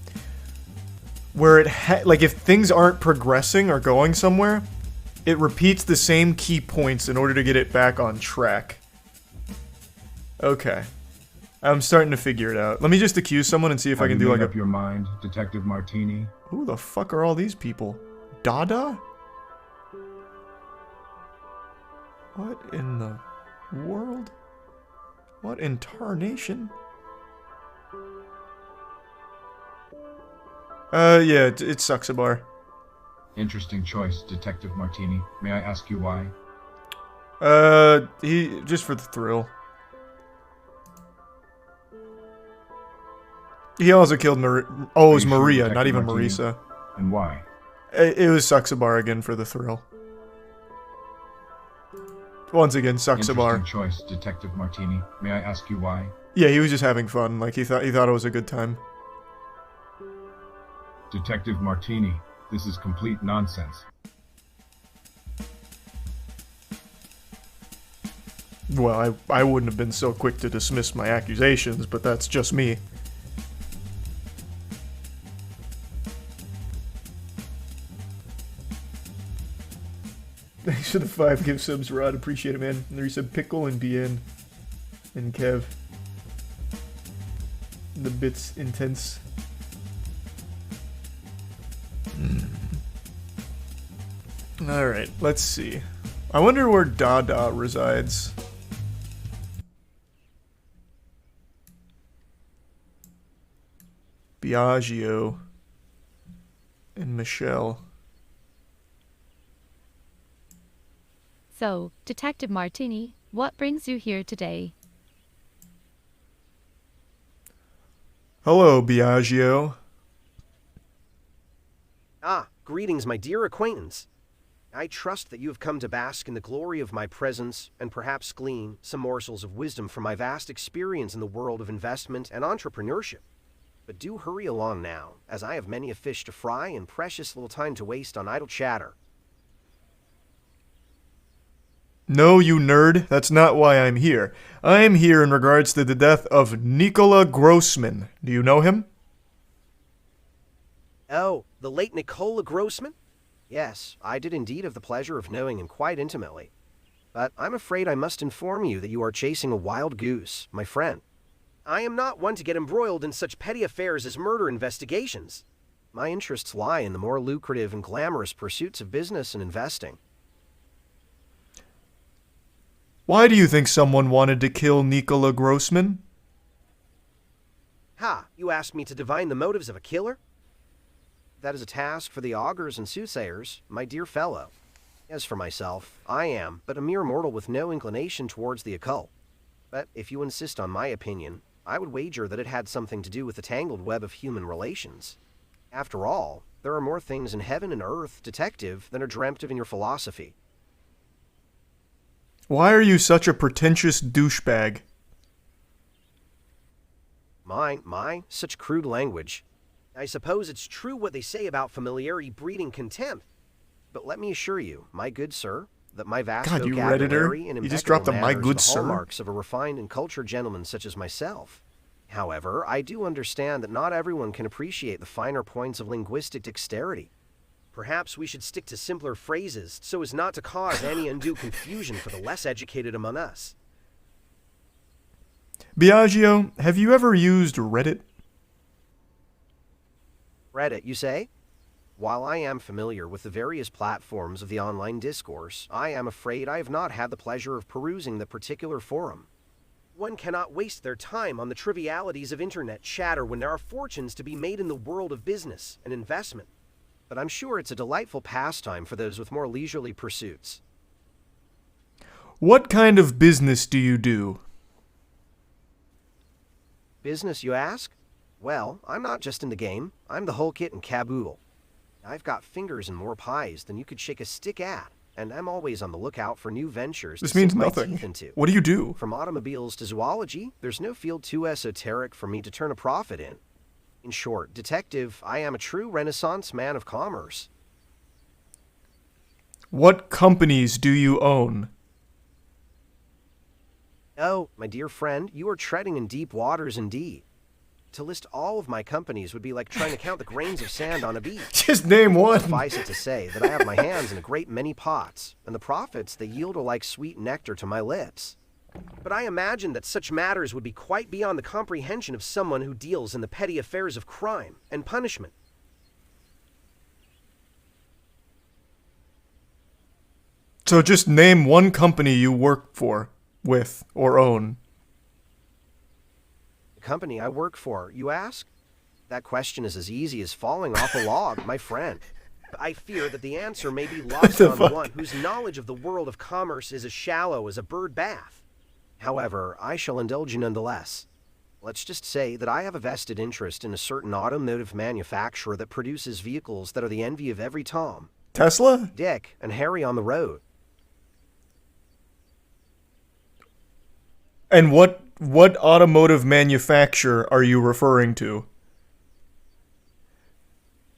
Where it like, if things aren't progressing or going somewhere, it repeats the same key points in order to get it back on track. Okay. I'm starting to figure it out. Let me just accuse someone and see if I can do like made a... up your mind, Detective Martini? Who the fuck are all these people? Dada? What in the world? What in tarnation? Yeah, it sucks a bar. Interesting choice, Detective Martini. May I ask you why? Just for the thrill. He also killed it was Are you sure, Maria, Detective not even Martini? Marisa. And why? It was Suxabar again for the thrill. Once again, Suxabar. Interesting choice, Detective Martini. May I ask you why? Yeah, he was just having fun. Like he thought it was a good time. Detective Martini, this is complete nonsense. Well, I wouldn't have been so quick to dismiss my accusations, but that's just me. Thanks for the 5 gift subs, Rod. Appreciate it, man. And there you said Pickle and BN. And Kev. The bits intense. Alright, let's see. I wonder where Dada resides. Biagio. And Michelle. So, Detective Martini, what brings you here today? Hello, Biagio. Ah, greetings, my dear acquaintance. I trust that you have come to bask in the glory of my presence and perhaps glean some morsels of wisdom from my vast experience in the world of investment and entrepreneurship. But do hurry along now, as I have many a fish to fry and precious little time to waste on idle chatter. No, you nerd. That's not why I'm here. I'm here in regards to the death of Nikola Grossman. Do you know him? Oh, the late Nikola Grossman? Yes, I did indeed have the pleasure of knowing him quite intimately. But I'm afraid I must inform you that you are chasing a wild goose, my friend. I am not one to get embroiled in such petty affairs as murder investigations. My interests lie in the more lucrative and glamorous pursuits of business and investing. Why do you think someone wanted to kill Nikola Grossman? Ha, you asked me to divine the motives of a killer? That is a task for the augurs and soothsayers, my dear fellow. As for myself, I am but a mere mortal with no inclination towards the occult. But if you insist on my opinion, I would wager that it had something to do with the tangled web of human relations. After all, There are more things in heaven and earth, detective, than are dreamt of in your philosophy. Why are you such a pretentious douchebag? Such crude language. I suppose it's true what they say about familiarity breeding contempt. But let me assure you, my good sir, that my vast God, you vocabulary Redditor. and You just dropped a impeccable "my manners good are the sir"? hallmarks of a refined and cultured gentleman such as myself. However, I do understand that not everyone can appreciate the finer points of linguistic dexterity. Perhaps we should stick to simpler phrases so as not to cause any undue confusion for the less educated among us. Biagio, have you ever used Reddit? Reddit, you say? While I am familiar with the various platforms of the online discourse, I am afraid I have not had the pleasure of perusing the particular forum. One cannot waste their time on the trivialities of internet chatter when there are fortunes to be made in the world of business and investment. But I'm sure it's a delightful pastime for those with more leisurely pursuits. What kind of business do you do? Business, you ask? Well, I'm not just in the game. I'm the whole kit and caboodle. I've got fingers in more pies than you could shake a stick at, and I'm always on the lookout for new ventures This to means sink my nothing. teeth into. What do you do? From automobiles to zoology, there's no field too esoteric for me to turn a profit in. In short, detective, I am a true Renaissance man of commerce. What companies do you own? Oh, my dear friend, you are treading in deep waters indeed. To list all of my companies would be like trying to count the grains of sand on a beach. Just name one. Suffice it to say that I have my hands in a great many pots, and the profits they yield are like sweet nectar to my lips. But I imagine that such matters would be quite beyond the comprehension of someone who deals in the petty affairs of crime and punishment. So just name one company you work for, with, or own. The company I work for, you ask? That question is as easy as falling off a log, my friend. I fear that the answer may be lost on one whose knowledge of the world of commerce is as shallow as a bird bath. However, I shall indulge you nonetheless. Let's just say that I have a vested interest in a certain automotive manufacturer that produces vehicles that are the envy of every Tom, Tesla? Dick, and Harry on the road. And what automotive manufacturer are you referring to?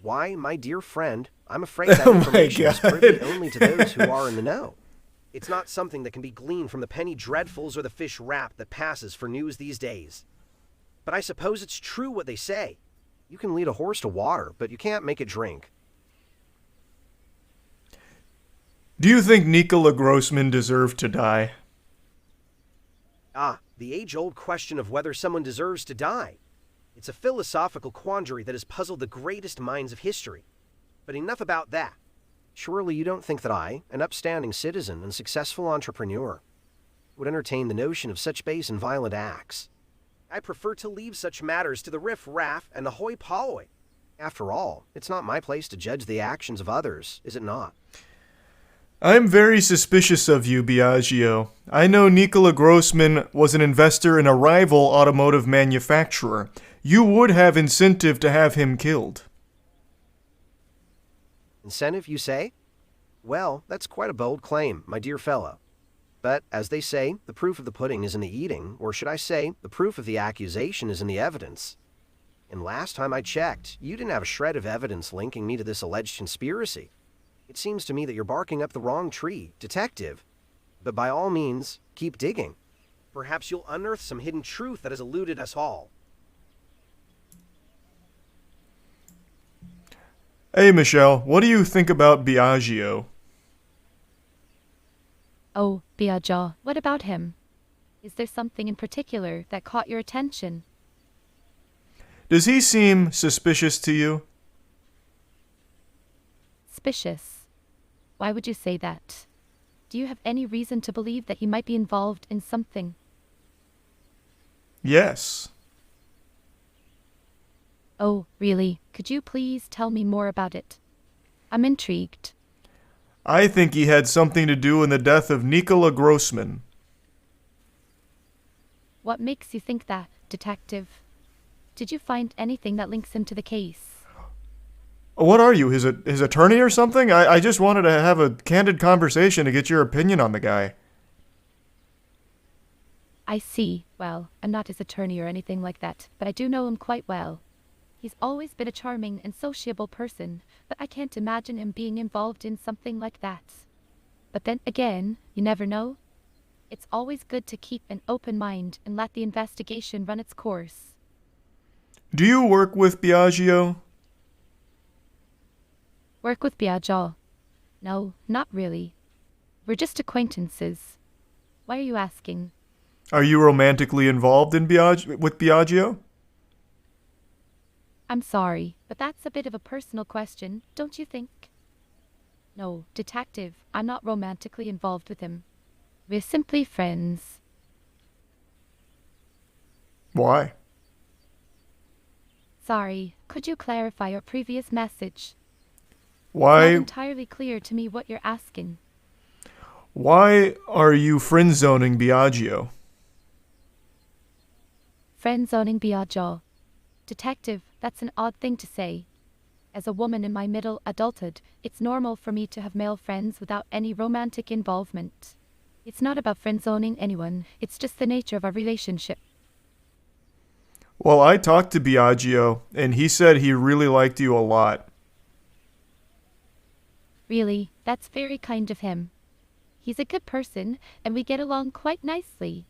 Why, my dear friend, I'm afraid that information is privy only to those who are in the know. It's not something that can be gleaned from the penny dreadfuls or the fish wrap that passes for news these days. But I suppose it's true what they say. You can lead a horse to water, but you can't make it drink. Do you think Nikola Grossman deserved to die? Ah, the age-old question of whether someone deserves to die. It's a philosophical quandary that has puzzled the greatest minds of history. But enough about that. Surely you don't think that I, an upstanding citizen and successful entrepreneur, would entertain the notion of such base and violent acts. I prefer to leave such matters to the riff-raff and the hoi-polloi. After all, it's not my place to judge the actions of others, is it not? I'm very suspicious of you, Biagio. I know Nikola Grossman was an investor in a rival automotive manufacturer. You would have incentive to have him killed. Incentive, you say? Well, that's quite a bold claim, my dear fellow. But, as they say, the proof of the pudding is in the eating, or should I say, the proof of the accusation is in the evidence. And last time I checked, you didn't have a shred of evidence linking me to this alleged conspiracy. It seems to me that you're barking up the wrong tree, detective. But by all means, keep digging. Perhaps you'll unearth some hidden truth that has eluded us all. Hey, Michelle, what do you think about Biagio? Oh, Biagio, what about him? Is there something in particular that caught your attention? Does he seem suspicious to you? Suspicious? Why would you say that? Do you have any reason to believe that he might be involved in something? Yes. Oh, really? Could you please tell me more about it? I'm intrigued. I think he had something to do in the death of Nikola Grossman. What makes you think that, detective? Did you find anything that links him to the case? What are you, his attorney or something? I just wanted to have a candid conversation to get your opinion on the guy. I see. Well, I'm not his attorney or anything like that, but I do know him quite well. He's always been a charming and sociable person, but I can't imagine him being involved in something like that. But then again, you never know. It's always good to keep an open mind and let the investigation run its course. Do you work with Biagio? Work with Biagio? No, not really. We're just acquaintances. Why are you asking? Are you romantically involved with Biagio? I'm sorry, but that's a bit of a personal question, don't you think? No, detective, I'm not romantically involved with him. We're simply friends. Why? Sorry, could you clarify your previous message? Why? It's not entirely clear to me what you're asking. Why are you friend-zoning Biagio? Friend-zoning Biagio. Detective, that's an odd thing to say. As a woman in my middle adulthood, it's normal for me to have male friends without any romantic involvement. It's not about friend-zoning anyone, it's just the nature of our relationship. Well, I talked to Biagio, and he said he really liked you a lot. Really, that's very kind of him. He's a good person, and we get along quite nicely.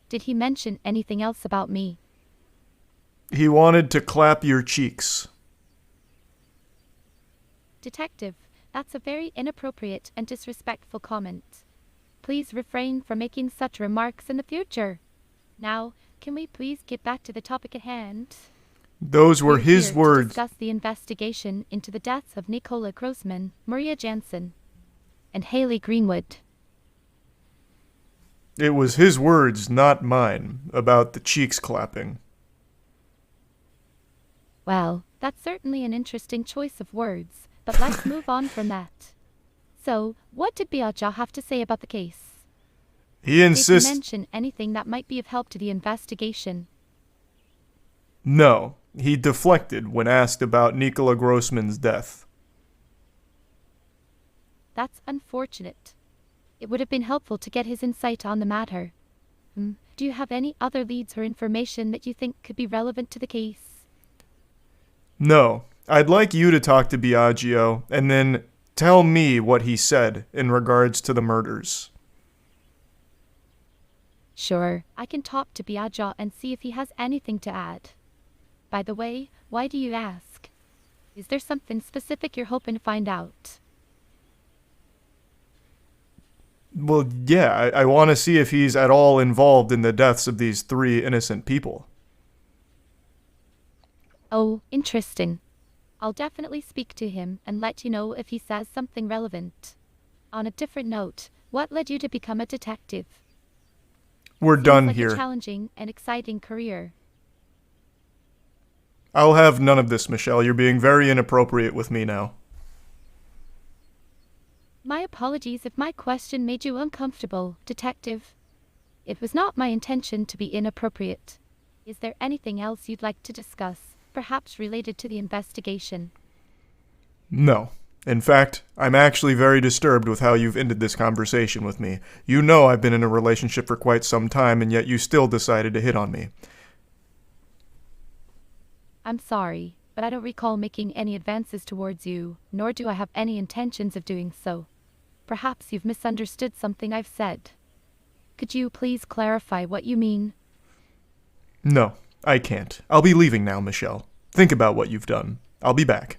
Did he mention anything else about me? He wanted to clap your cheeks. Detective, that's a very inappropriate and disrespectful comment. Please refrain from making such remarks in the future. Now, can we please get back to the topic at hand? Those were We're his here to words. discuss the investigation into the deaths of Nicola Grossman, Maria Jansen, and Haley Greenwood. It was his words, not mine, about the cheeks clapping. Well, that's certainly an interesting choice of words, but let's move on from that. So, what did Biagio have to say about the case? He Did insists. he mention anything that might be of help to the investigation? No, he deflected when asked about Nicola Grossman's death. That's unfortunate. It would have been helpful to get his insight on the matter. Do you have any other leads or information that you think could be relevant to the case? No, I'd like you to talk to Biagio and then tell me what he said in regards to the murders. Sure, I can talk to Biagio and see if he has anything to add. By the way, why do you ask? Is there something specific you're hoping to find out? Well, yeah, I want to see if he's at all involved in the deaths of these 3 innocent people. Oh, interesting. I'll definitely speak to him and let you know if he says something relevant. On a different note, what led you to become a detective? We're Seems done like here. A challenging and exciting career. I'll have none of this, Michelle. You're being very inappropriate with me now. My apologies if my question made you uncomfortable, Detective. It was not my intention to be inappropriate. Is there anything else you'd like to discuss, perhaps related to the investigation? No. In fact, I'm actually very disturbed with how you've ended this conversation with me. You know I've been in a relationship for quite some time, and yet you still decided to hit on me. I'm sorry, but I don't recall making any advances towards you, nor do I have any intentions of doing so. Perhaps you've misunderstood something I've said. Could you please clarify what you mean? No, I can't. I'll be leaving now, Michelle. Think about what you've done. I'll be back.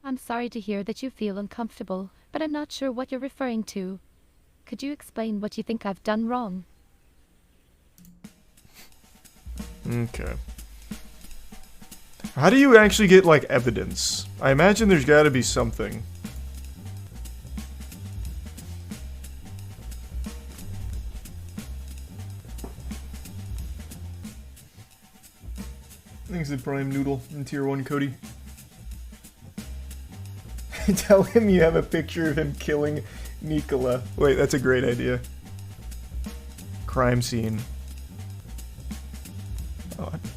I'm sorry to hear that you feel uncomfortable, but I'm not sure what you're referring to. Could you explain what you think I've done wrong? Okay. How do you actually get, like, evidence? I imagine there's gotta be something. Thanks to Prime Noodle in Tier 1, Cody. Tell him you have a picture of him killing Nicola. Wait, that's a great idea. Crime scene.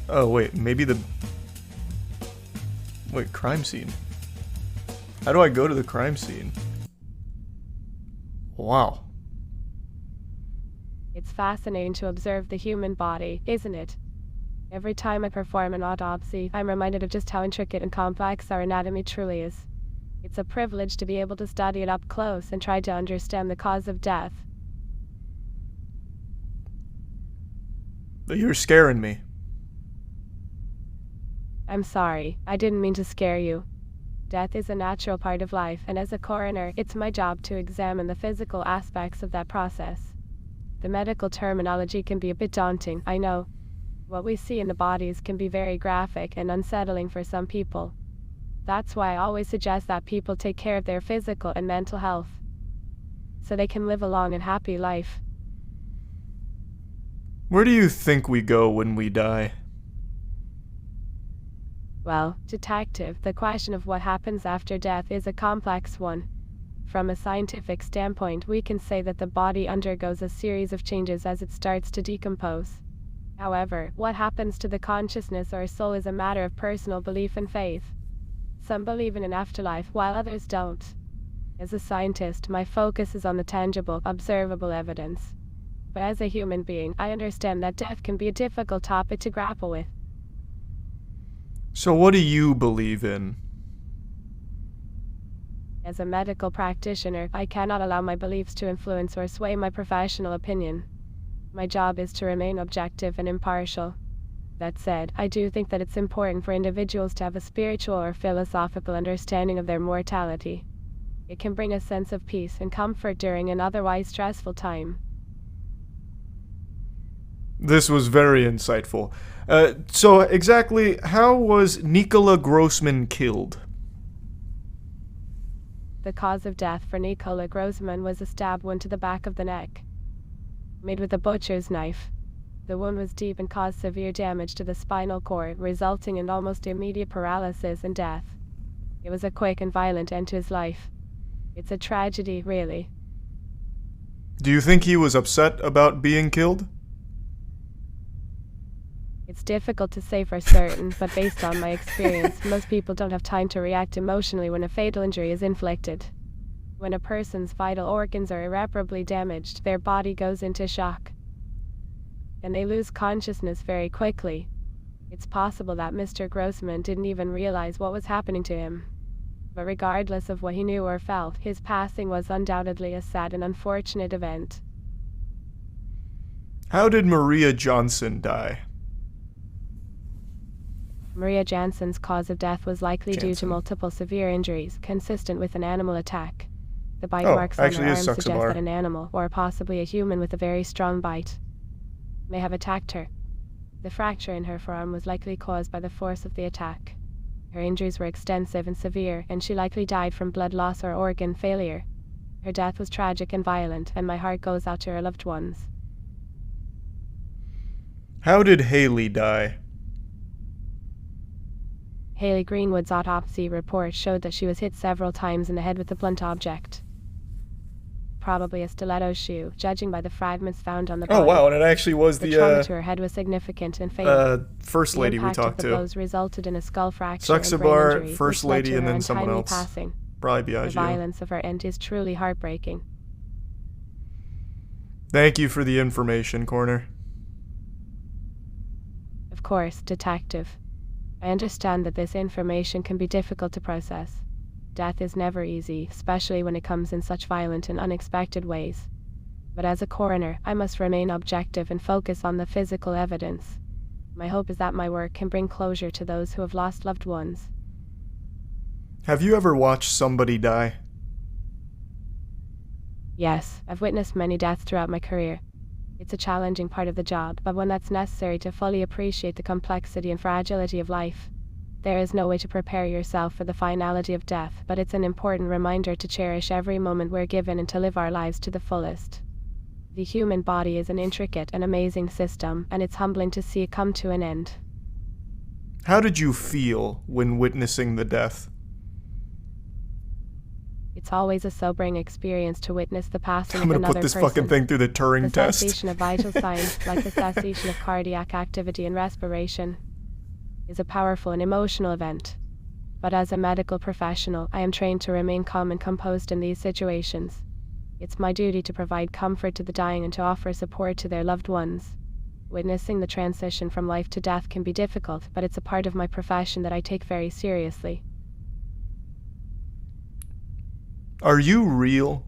Oh, wait, maybe the... Wait, crime scene? How do I go to the crime scene? Wow. It's fascinating to observe the human body, isn't it? Every time I perform an autopsy, I'm reminded of just how intricate and complex our anatomy truly is. It's a privilege to be able to study it up close and try to understand the cause of death. You're scaring me. I'm sorry, I didn't mean to scare you. Death is a natural part of life, and as a coroner, it's my job to examine the physical aspects of that process. The medical terminology can be a bit daunting, I know. What we see in the bodies can be very graphic and unsettling for some people. That's why I always suggest that people take care of their physical and mental health, so they can live a long and happy life. Where do you think we go when we die? Well, detective, the question of what happens after death is a complex one. From a scientific standpoint, we can say that the body undergoes a series of changes as it starts to decompose. However, what happens to the consciousness or soul is a matter of personal belief and faith. Some believe in an afterlife, while others don't. As a scientist, my focus is on the tangible, observable evidence. But as a human being, I understand that death can be a difficult topic to grapple with. So what do you believe in? As a medical practitioner, I cannot allow my beliefs to influence or sway my professional opinion. My job is to remain objective and impartial. That said, I do think that it's important for individuals to have a spiritual or philosophical understanding of their mortality. It can bring a sense of peace and comfort during an otherwise stressful time. This was very insightful. So exactly how was Nikola Grossman killed? The cause of death for Nikola Grossman was a stab wound to the back of the neck, made with a butcher's knife. The wound was deep and caused severe damage to the spinal cord, resulting in almost immediate paralysis and death. It was a quick and violent end to his life. It's a tragedy, really. Do you think he was upset about being killed? It's difficult to say for certain, but based on my experience, most people don't have time to react emotionally when a fatal injury is inflicted. When a person's vital organs are irreparably damaged, their body goes into shock, and they lose consciousness very quickly. It's possible that Mr. Grossman didn't even realize what was happening to him. But regardless of what he knew or felt, his passing was undoubtedly a sad and unfortunate event. How did Maria Johnson die? Maria Jansen's cause of death was likely due to multiple severe injuries, consistent with an animal attack. The bite marks on her arm suggest that an animal, or possibly a human with a very strong bite, may have attacked her. The fracture in her forearm was likely caused by the force of the attack. Her injuries were extensive and severe, and she likely died from blood loss or organ failure. Her death was tragic and violent, and my heart goes out to her loved ones. How did Haley die? Haley Greenwood's autopsy report showed that she was hit several times in the head with a blunt object. Probably a stiletto shoe, judging by the fragments found on the body. Oh wow, and it actually was the trauma to her head was significant and fatal. First lady we talked to. The blows resulted in a skull fracture and brain Saxabar, injury, first which led lady, to and her then someone untimely else. Passing. Probably Biagio. The violence of her end is truly heartbreaking. Thank you for the information, Coroner. Of course, Detective. I understand that this information can be difficult to process. Death is never easy, especially when it comes in such violent and unexpected ways. But as a coroner, I must remain objective and focus on the physical evidence. My hope is that my work can bring closure to those who have lost loved ones. Have you ever watched somebody die? Yes, I've witnessed many deaths throughout my career. It's a challenging part of the job, but one that's necessary to fully appreciate the complexity and fragility of life. There is no way to prepare yourself for the finality of death, but it's an important reminder to cherish every moment we're given and to live our lives to the fullest. The human body is an intricate and amazing system, and it's humbling to see it come to an end. How did you feel when witnessing the death? It's always a sobering experience to witness the passing I'm of gonna another put this person. fucking thing through the Turing test. The cessation of vital signs, like the cessation of cardiac activity and respiration, is a powerful and emotional event. But as a medical professional, I am trained to remain calm and composed in these situations. It's my duty to provide comfort to the dying and to offer support to their loved ones. Witnessing the transition from life to death can be difficult, but it's a part of my profession that I take very seriously. Are you real?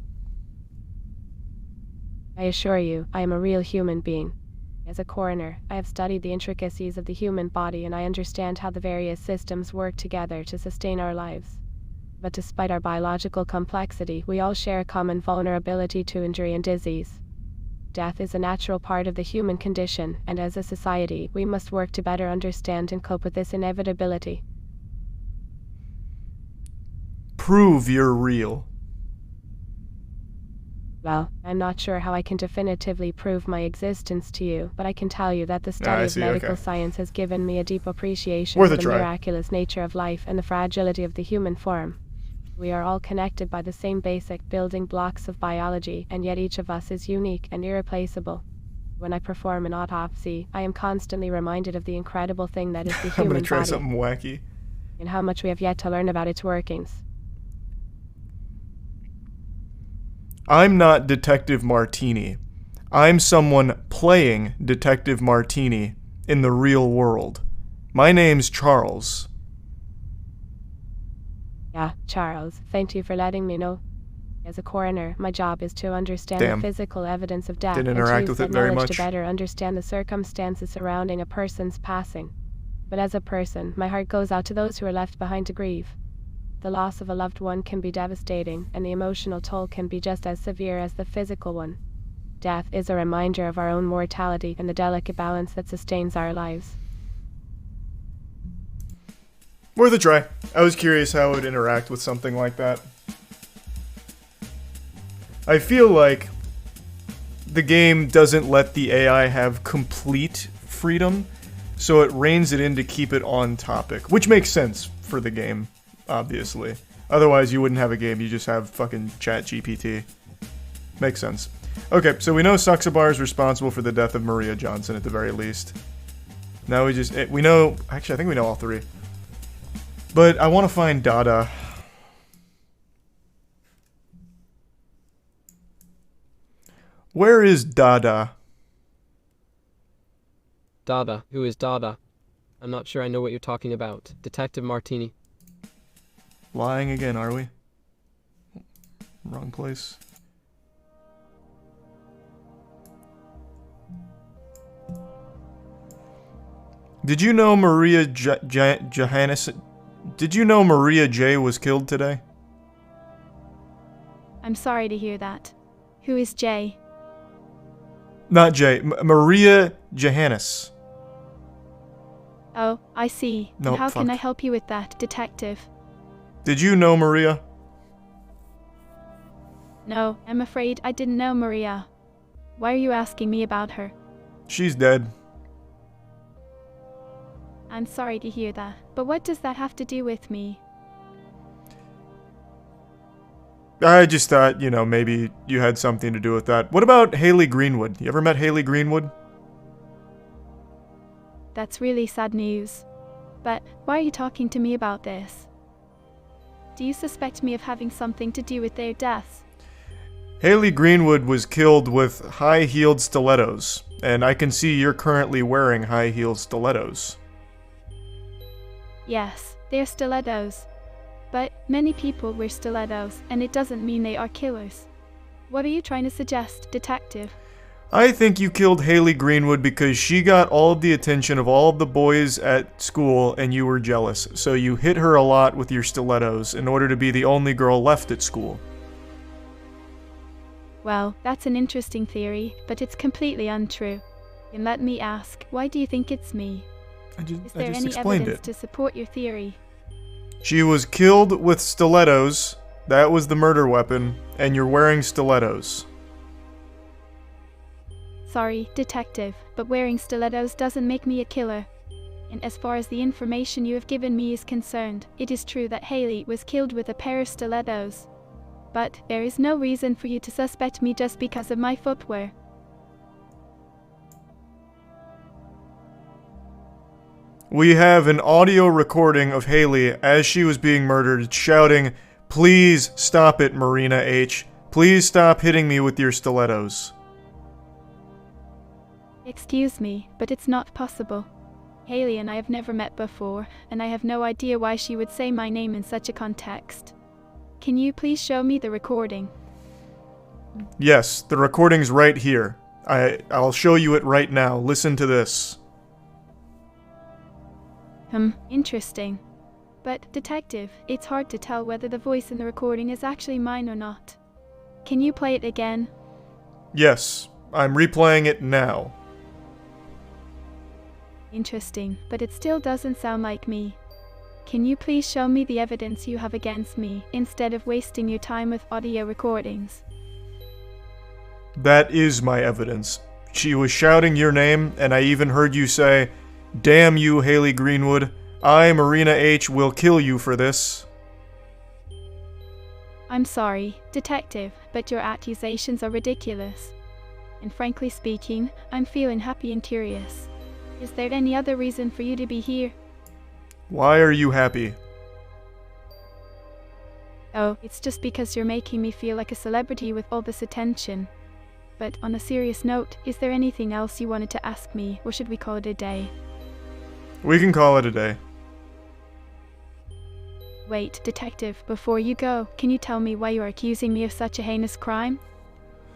I assure you, I am a real human being. As a coroner, I have studied the intricacies of the human body and I understand how the various systems work together to sustain our lives. But despite our biological complexity, we all share a common vulnerability to injury and disease. Death is a natural part of the human condition, and as a society, we must work to better understand and cope with this inevitability. Prove you're real. Well, I'm not sure how I can definitively prove my existence to you, but I can tell you that the study of medical science has given me a deep appreciation for the miraculous nature of life and the fragility of the human form. We are all connected by the same basic building blocks of biology, and yet each of us is unique and irreplaceable. When I perform an autopsy, I am constantly reminded of the incredible thing that is the human body. I'm gonna try something wacky. And how much we have yet to learn about its workings. I'm not Detective Martini. I'm someone playing Detective Martini in the real world. My name's Charles. Yeah, Charles, thank you for letting me know. As a coroner, my job is to understand the physical evidence of death and use that knowledge to better understand the circumstances surrounding a person's passing. But as a person, my heart goes out to those who are left behind to grieve. The loss of a loved one can be devastating, and the emotional toll can be just as severe as the physical one. Death is a reminder of our own mortality and the delicate balance that sustains our lives. Worth a try. I was curious how it would interact with something like that. I feel like the game doesn't let the AI have complete freedom, so it reins it in to keep it on topic, which makes sense for the game. Obviously. Otherwise, you wouldn't have a game, you just have fucking ChatGPT. Makes sense. Okay, so we know Suxabar is responsible for the death of Maria Johnson at the very least. Now we know, actually I think we know all three. But I want to find Dada. Where is Dada? Dada? Who is Dada? I'm not sure I know what you're talking about. Detective Martini. Lying again, are we? Wrong place. Did you know Maria Johannes? Did you know Maria J was killed today? I'm sorry to hear that. Who is J? Not J. Maria Johannes. Oh, I see. No, How can I help you with that, detective? Did you know Maria? No, I'm afraid I didn't know Maria. Why are you asking me about her? She's dead. I'm sorry to hear that, but what does that have to do with me? I just thought, you know, maybe you had something to do with that. What about Haley Greenwood? You ever met Haley Greenwood? That's really sad news. But why are you talking to me about this? Do you suspect me of having something to do with their deaths? Haley Greenwood was killed with high-heeled stilettos, and I can see you're currently wearing high-heeled stilettos. Yes, they're stilettos. But many people wear stilettos, and it doesn't mean they are killers. What are you trying to suggest, detective? I think you killed Haley Greenwood because she got all of the attention of all of the boys at school and you were jealous, so you hit her a lot with your stilettos in order to be the only girl left at school. Well, that's an interesting theory, but it's completely untrue. And let me ask, why do you think it's me? Is there any evidence to support your theory? She was killed with stilettos, that was the murder weapon, and you're wearing stilettos. Sorry, detective, but wearing stilettos doesn't make me a killer. And as far as the information you have given me is concerned, it is true that Haley was killed with a pair of stilettos. But there is no reason for you to suspect me just because of my footwear. We have an audio recording of Haley as she was being murdered shouting, "Please stop it, Marina H. Please stop hitting me with your stilettos." Excuse me, but it's not possible. Haley and I have never met before, and I have no idea why she would say my name in such a context. Can you please show me the recording? Yes, the recording's right here. I'll show you it right now. Listen to this. Interesting. But, Detective, it's hard to tell whether the voice in the recording is actually mine or not. Can you play it again? Yes, I'm replaying it now. Interesting, but it still doesn't sound like me. Can you please show me the evidence you have against me, instead of wasting your time with audio recordings? That is my evidence. She was shouting your name, and I even heard you say, "Damn you, Haley Greenwood. I, Marina H., will kill you for this." I'm sorry, Detective, but your accusations are ridiculous. And frankly speaking, I'm feeling happy and curious. Is there any other reason for you to be here? Why are you happy? Oh, it's just because you're making me feel like a celebrity with all this attention. But on a serious note, is there anything else you wanted to ask me, or should we call it a day? We can call it a day. Wait, Detective, before you go, can you tell me why you are accusing me of such a heinous crime?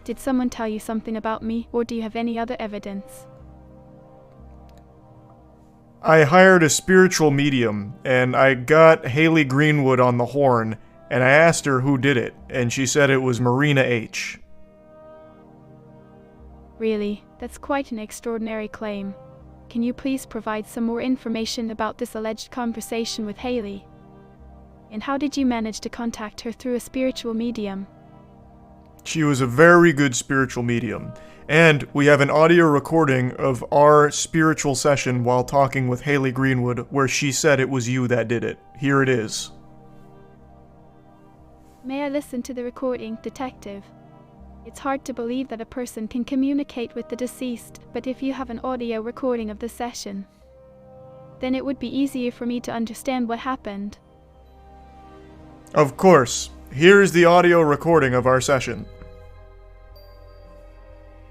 Did someone tell you something about me, or do you have any other evidence? I hired a spiritual medium, and I got Haley Greenwood on the horn, and I asked her who did it, and she said it was Marina H. Really, that's quite an extraordinary claim. Can you please provide some more information about this alleged conversation with Haley? And how did you manage to contact her through a spiritual medium? She was a very good spiritual medium, and we have an audio recording of our spiritual session while talking with Haley Greenwood where she said it was you that did it. Here it is. May I listen to the recording, Detective? It's hard to believe that a person can communicate with the deceased, but if you have an audio recording of the session, then it would be easier for me to understand what happened. Of course. Here is the audio recording of our session.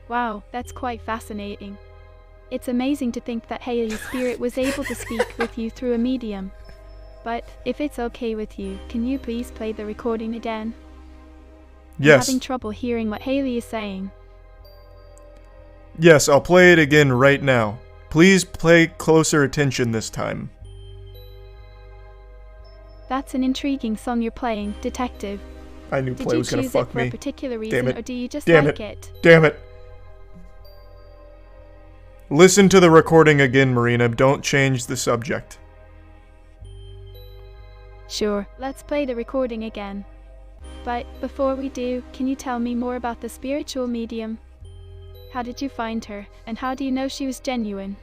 Wow, that's quite fascinating. It's amazing to think that Haley's spirit was able to speak with you through a medium. But, if it's okay with you, can you please play the recording again? Yes. I'm having trouble hearing what Haley is saying. Yes, I'll play it again right now. Please pay closer attention this time. That's an intriguing song you're playing, Detective. I knew play was gonna fuck me. Did you choose it for a particular reason, or do you just Damn like it. it? Damn it. Listen to the recording again, Marina. Don't change the subject. Sure, let's play the recording again. But, before we do, can you tell me more about the spiritual medium? How did you find her, and how do you know she was genuine?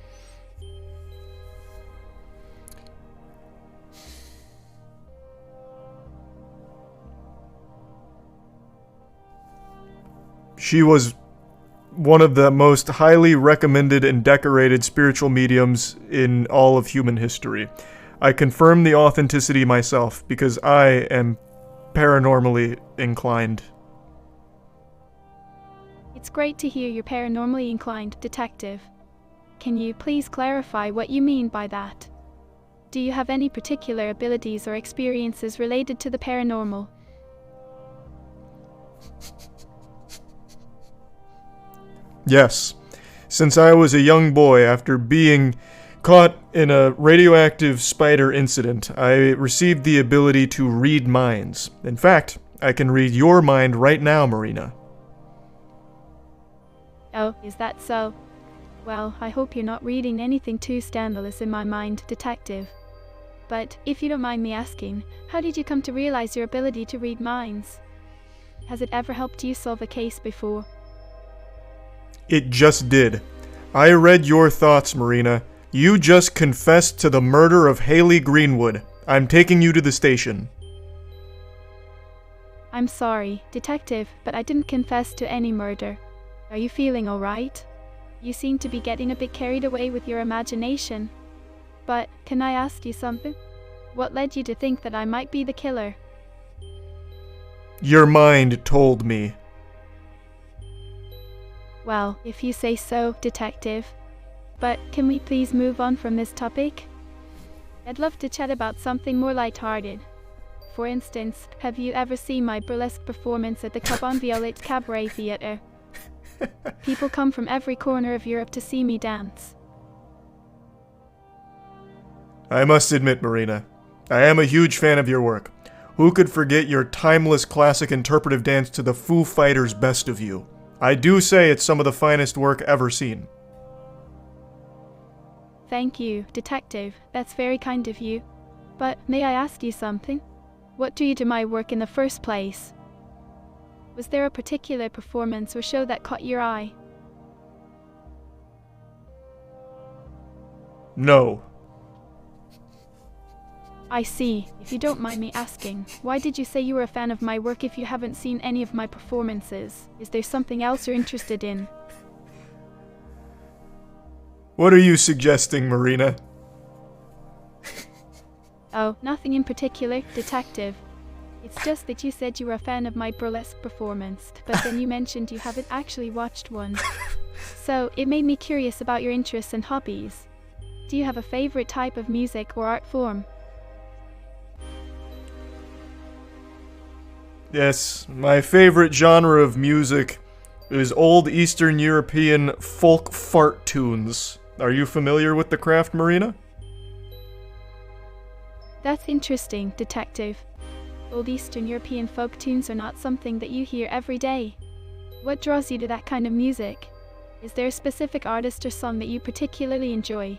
She was one of the most highly recommended and decorated spiritual mediums in all of human history. I confirm the authenticity myself because I am paranormally inclined. It's great to hear you're paranormally inclined, Detective. Can you please clarify what you mean by that? Do you have any particular abilities or experiences related to the paranormal? Yes. Since I was a young boy, after being caught in a radioactive spider incident, I received the ability to read minds. In fact, I can read your mind right now, Marina. Oh, is that so? Well, I hope you're not reading anything too scandalous in my mind, Detective. But, if you don't mind me asking, how did you come to realize your ability to read minds? Has it ever helped you solve a case before? It just did. I read your thoughts, Marina. You just confessed to the murder of Haley Greenwood. I'm taking you to the station. I'm sorry, Detective, but I didn't confess to any murder. Are you feeling alright? You seem to be getting a bit carried away with your imagination. But, can I ask you something? What led you to think that I might be the killer? Your mind told me. Well, if you say so, Detective. But, can we please move on from this topic? I'd love to chat about something more lighthearted. For instance, have you ever seen my burlesque performance at the Club on Violet Cabaret Theatre? People come from every corner of Europe to see me dance. I must admit, Marina, I am a huge fan of your work. Who could forget your timeless classic interpretive dance to the Foo Fighters' Best of You? I do say it's some of the finest work ever seen. Thank you, Detective. That's very kind of you. But may I ask you something? What drew you to my work in the first place? Was there a particular performance or show that caught your eye? No. I see. If you don't mind me asking, why did you say you were a fan of my work if you haven't seen any of my performances? Is there something else you're interested in? What are you suggesting, Marina? Oh, nothing in particular, Detective. It's just that you said you were a fan of my burlesque performance, but then you mentioned you haven't actually watched one. So, it made me curious about your interests and hobbies. Do you have a favorite type of music or art form? Yes, my favorite genre of music is old Eastern European folk fart tunes. Are you familiar with the craft, Marina? That's interesting, Detective. Old Eastern European folk tunes are not something that you hear every day. What draws you to that kind of music? Is there a specific artist or song that you particularly enjoy?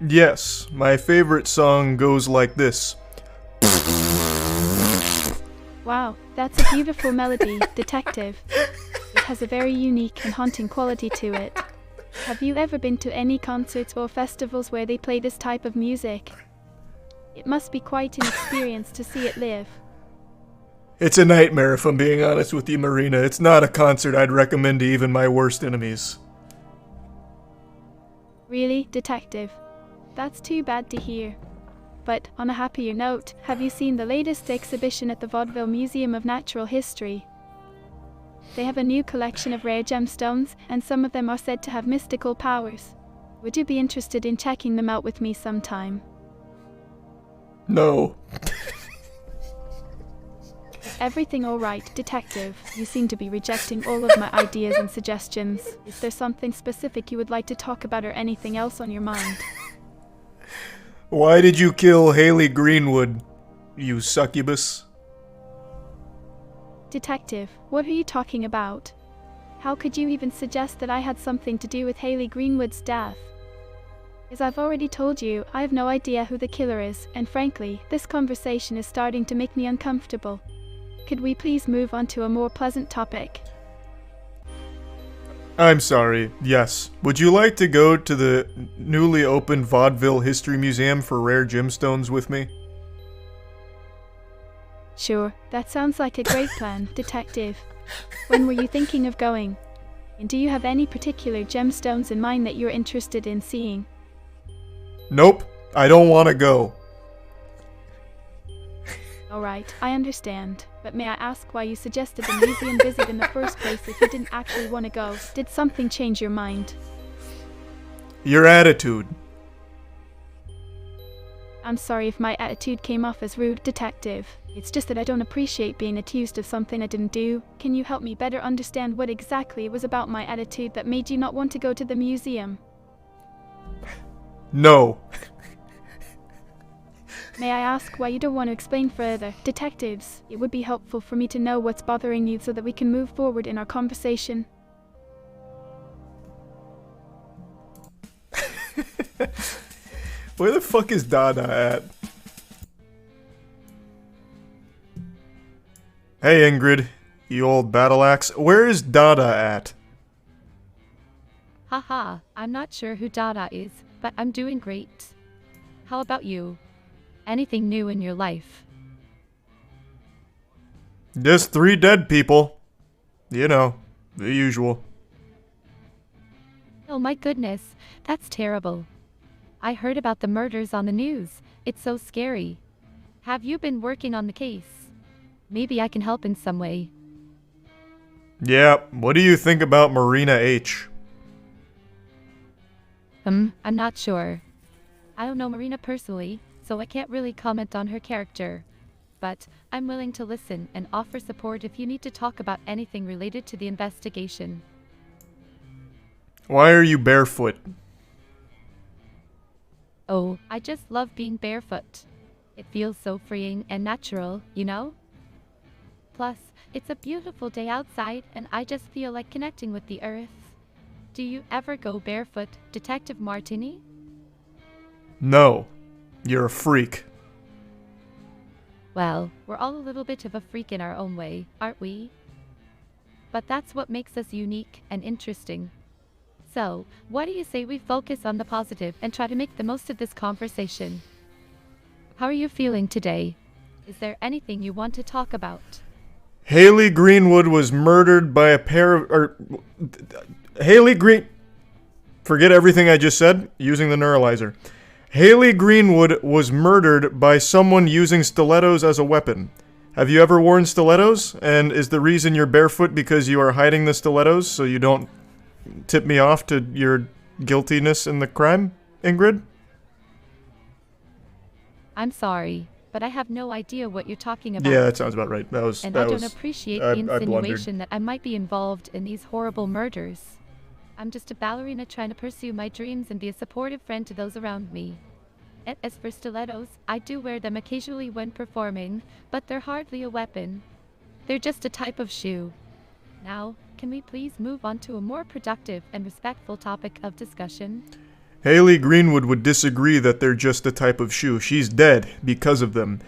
Yes, my favorite song goes like this. Wow, that's a beautiful melody, Detective. It has a very unique and haunting quality to it. Have you ever been to any concerts or festivals where they play this type of music? It must be quite an experience to see it live. It's a nightmare, if I'm being honest with you, Marina. It's not a concert I'd recommend to even my worst enemies. Really, Detective? That's too bad to hear. But, on a happier note, have you seen the latest exhibition at the Vaudeville Museum of Natural History? They have a new collection of rare gemstones, and some of them are said to have mystical powers. Would you be interested in checking them out with me sometime? No. Is everything alright, Detective? You seem to be rejecting all of my ideas and suggestions. Is there something specific you would like to talk about or anything else on your mind? Why did you kill Haley Greenwood, you succubus? Detective, what are you talking about? How could you even suggest that I had something to do with Haley Greenwood's death? As I've already told you, I have no idea who the killer is, and frankly, this conversation is starting to make me uncomfortable. Could we please move on to a more pleasant topic? I'm sorry, yes. Would you like to go to the newly opened Vaudeville History Museum for rare gemstones with me? Sure, that sounds like a great plan, Detective. When were you thinking of going? And do you have any particular gemstones in mind that you're interested in seeing? Nope, I don't want to go. Alright, I understand. But may I ask why you suggested the museum visit in the first place if you didn't actually want to go? Did something change your mind? Your attitude. I'm sorry if my attitude came off as rude, Detective. It's just that I don't appreciate being accused of something I didn't do. Can you help me better understand what exactly it was about my attitude that made you not want to go to the museum? No. May I ask why you don't want to explain further? Detectives, it would be helpful for me to know what's bothering you so that we can move forward in our conversation. Where the fuck is Dada at? Hey Ingrid, you old battle axe. Where is Dada at? Haha, I'm not sure who Dada is, but I'm doing great. How about you? Anything new in your life? Just 3 dead people. You know, the usual. Oh my goodness, that's terrible. I heard about the murders on the news. It's so scary. Have you been working on the case? Maybe I can help in some way. Yeah, what do you think about Marina H? I'm not sure. I don't know Marina personally, so I can't really comment on her character. But I'm willing to listen and offer support if you need to talk about anything related to the investigation. Why are you barefoot? Oh, I just love being barefoot. It feels so freeing and natural, you know? Plus, it's a beautiful day outside and I just feel like connecting with the earth. Do you ever go barefoot, Detective Martini? No. You're a freak. Well, we're all a little bit of a freak in our own way, aren't we? But that's what makes us unique and interesting. So, what do you say we focus on the positive and try to make the most of this conversation? How are you feeling today? Is there anything you want to talk about? Haley Greenwood was murdered by a pair of... Forget everything I just said, using the neuralizer. Haley Greenwood was murdered by someone using stilettos as a weapon. Have you ever worn stilettos? And is the reason you're barefoot because you are hiding the stilettos so you don't tip me off to your guiltiness in the crime, Ingrid? I'm sorry, but I have no idea what you're talking about. Yeah, that sounds about right. I don't appreciate the insinuation that I might be involved in these horrible murders. I'm just a ballerina trying to pursue my dreams and be a supportive friend to those around me. And as for stilettos, I do wear them occasionally when performing, but they're hardly a weapon. They're just a type of shoe. Now, can we please move on to a more productive and respectful topic of discussion? Haley Greenwood would disagree that they're just a type of shoe. She's dead because of them.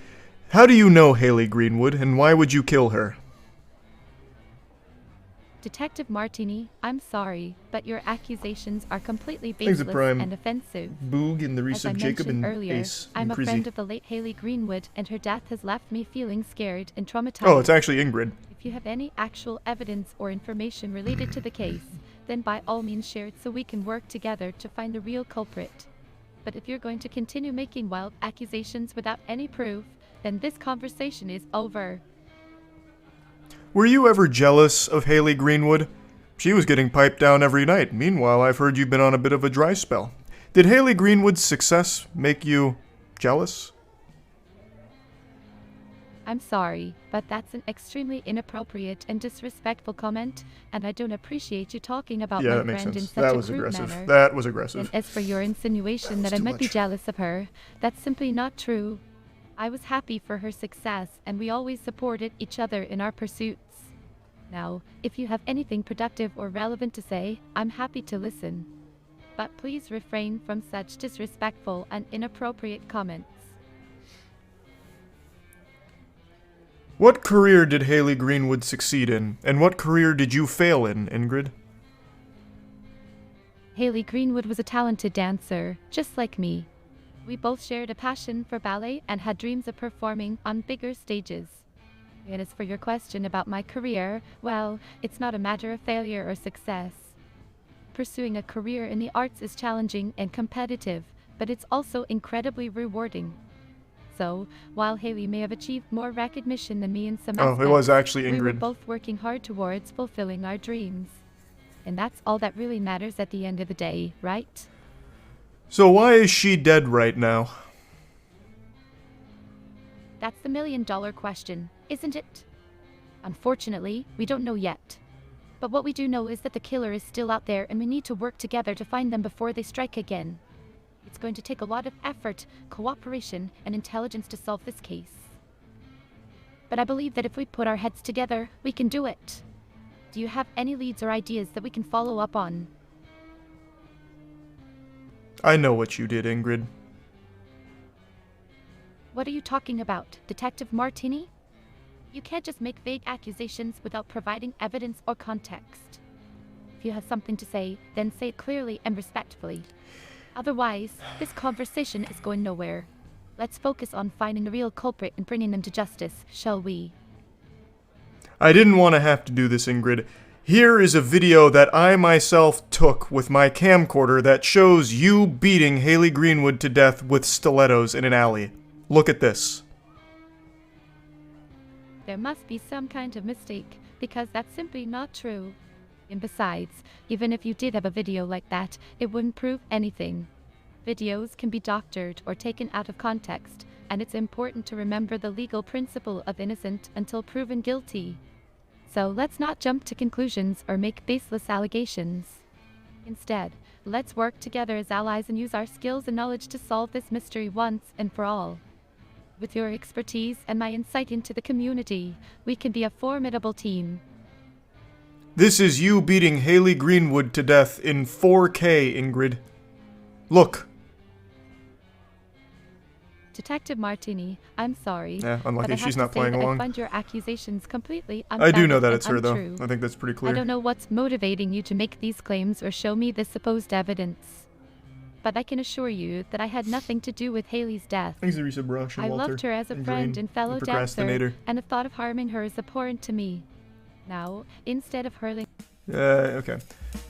How do you know Haley Greenwood, and why would you kill her? Detective Martini, I'm sorry, but your accusations are completely baseless and offensive. Boog and the As I Jacob mentioned and earlier, Ace I'm and a Crizzy. friend of the late Haley Greenwood, and her death has left me feeling scared and traumatized. Oh, it's actually Ingrid. If you have any actual evidence or information related to the case, then by all means share it so we can work together to find the real culprit. But if you're going to continue making wild accusations without any proof, then this conversation is over. Were you ever jealous of Haley Greenwood? She was getting piped down every night. Meanwhile, I've heard you've been on a bit of a dry spell. Did Haley Greenwood's success make you jealous? I'm sorry, but that's an extremely inappropriate and disrespectful comment, and I don't appreciate you talking about Yeah, my that makes friend in sense. such That a was crude aggressive. manner. That was aggressive. And as for your insinuation that I too might be much. jealous of her, that's simply not true. I was happy for her success, and we always supported each other in our pursuits. Now, if you have anything productive or relevant to say, I'm happy to listen. But please refrain from such disrespectful and inappropriate comments. What career did Haley Greenwood succeed in, and what career did you fail in, Ingrid? Haley Greenwood was a talented dancer, just like me. We both shared a passion for ballet and had dreams of performing on bigger stages. And as for your question about my career, well, it's not a matter of failure or success. Pursuing a career in the arts is challenging and competitive, but it's also incredibly rewarding. So, while Haley may have achieved more recognition than me in some aspects, Oh, it was actually we were Ingrid. both working hard towards fulfilling our dreams. And that's all that really matters at the end of the day, right? So why is she dead right now? That's the million-dollar question, isn't it? Unfortunately, we don't know yet. But what we do know is that the killer is still out there and we need to work together to find them before they strike again. It's going to take a lot of effort, cooperation, and intelligence to solve this case. But I believe that if we put our heads together, we can do it. Do you have any leads or ideas that we can follow up on? I know what you did, Ingrid. What are you talking about, Detective Martini? You can't just make vague accusations without providing evidence or context. If you have something to say, then say it clearly and respectfully. Otherwise, this conversation is going nowhere. Let's focus on finding the real culprit and bringing them to justice, shall we? I didn't want to have to do this, Ingrid. Here is a video that I myself took with my camcorder that shows you beating Haley Greenwood to death with stilettos in an alley. Look at this. There must be some kind of mistake, because that's simply not true. And besides, even if you did have a video like that, it wouldn't prove anything. Videos can be doctored or taken out of context, and it's important to remember the legal principle of innocent until proven guilty. So let's not jump to conclusions or make baseless allegations. Instead, let's work together as allies and use our skills and knowledge to solve this mystery once and for all. With your expertise and my insight into the community, we can be a formidable team. This is you beating Haley Greenwood to death in 4K, Ingrid. Look. Detective Martini, I'm sorry. Yeah, unlucky but I she's have not to say playing that along. I find your accusations completely I unfounded do know that and it's her, though. untrue. I think that's pretty clear. I don't know what's motivating you to make these claims or show me this supposed evidence. But I can assure you that I had nothing to do with Haley's death. Thanks, Teresa Brush and I Walter loved her as a and friend Green and fellow dancer, procrastinator. and the thought of harming her is abhorrent to me. Now, instead of hurling... Okay.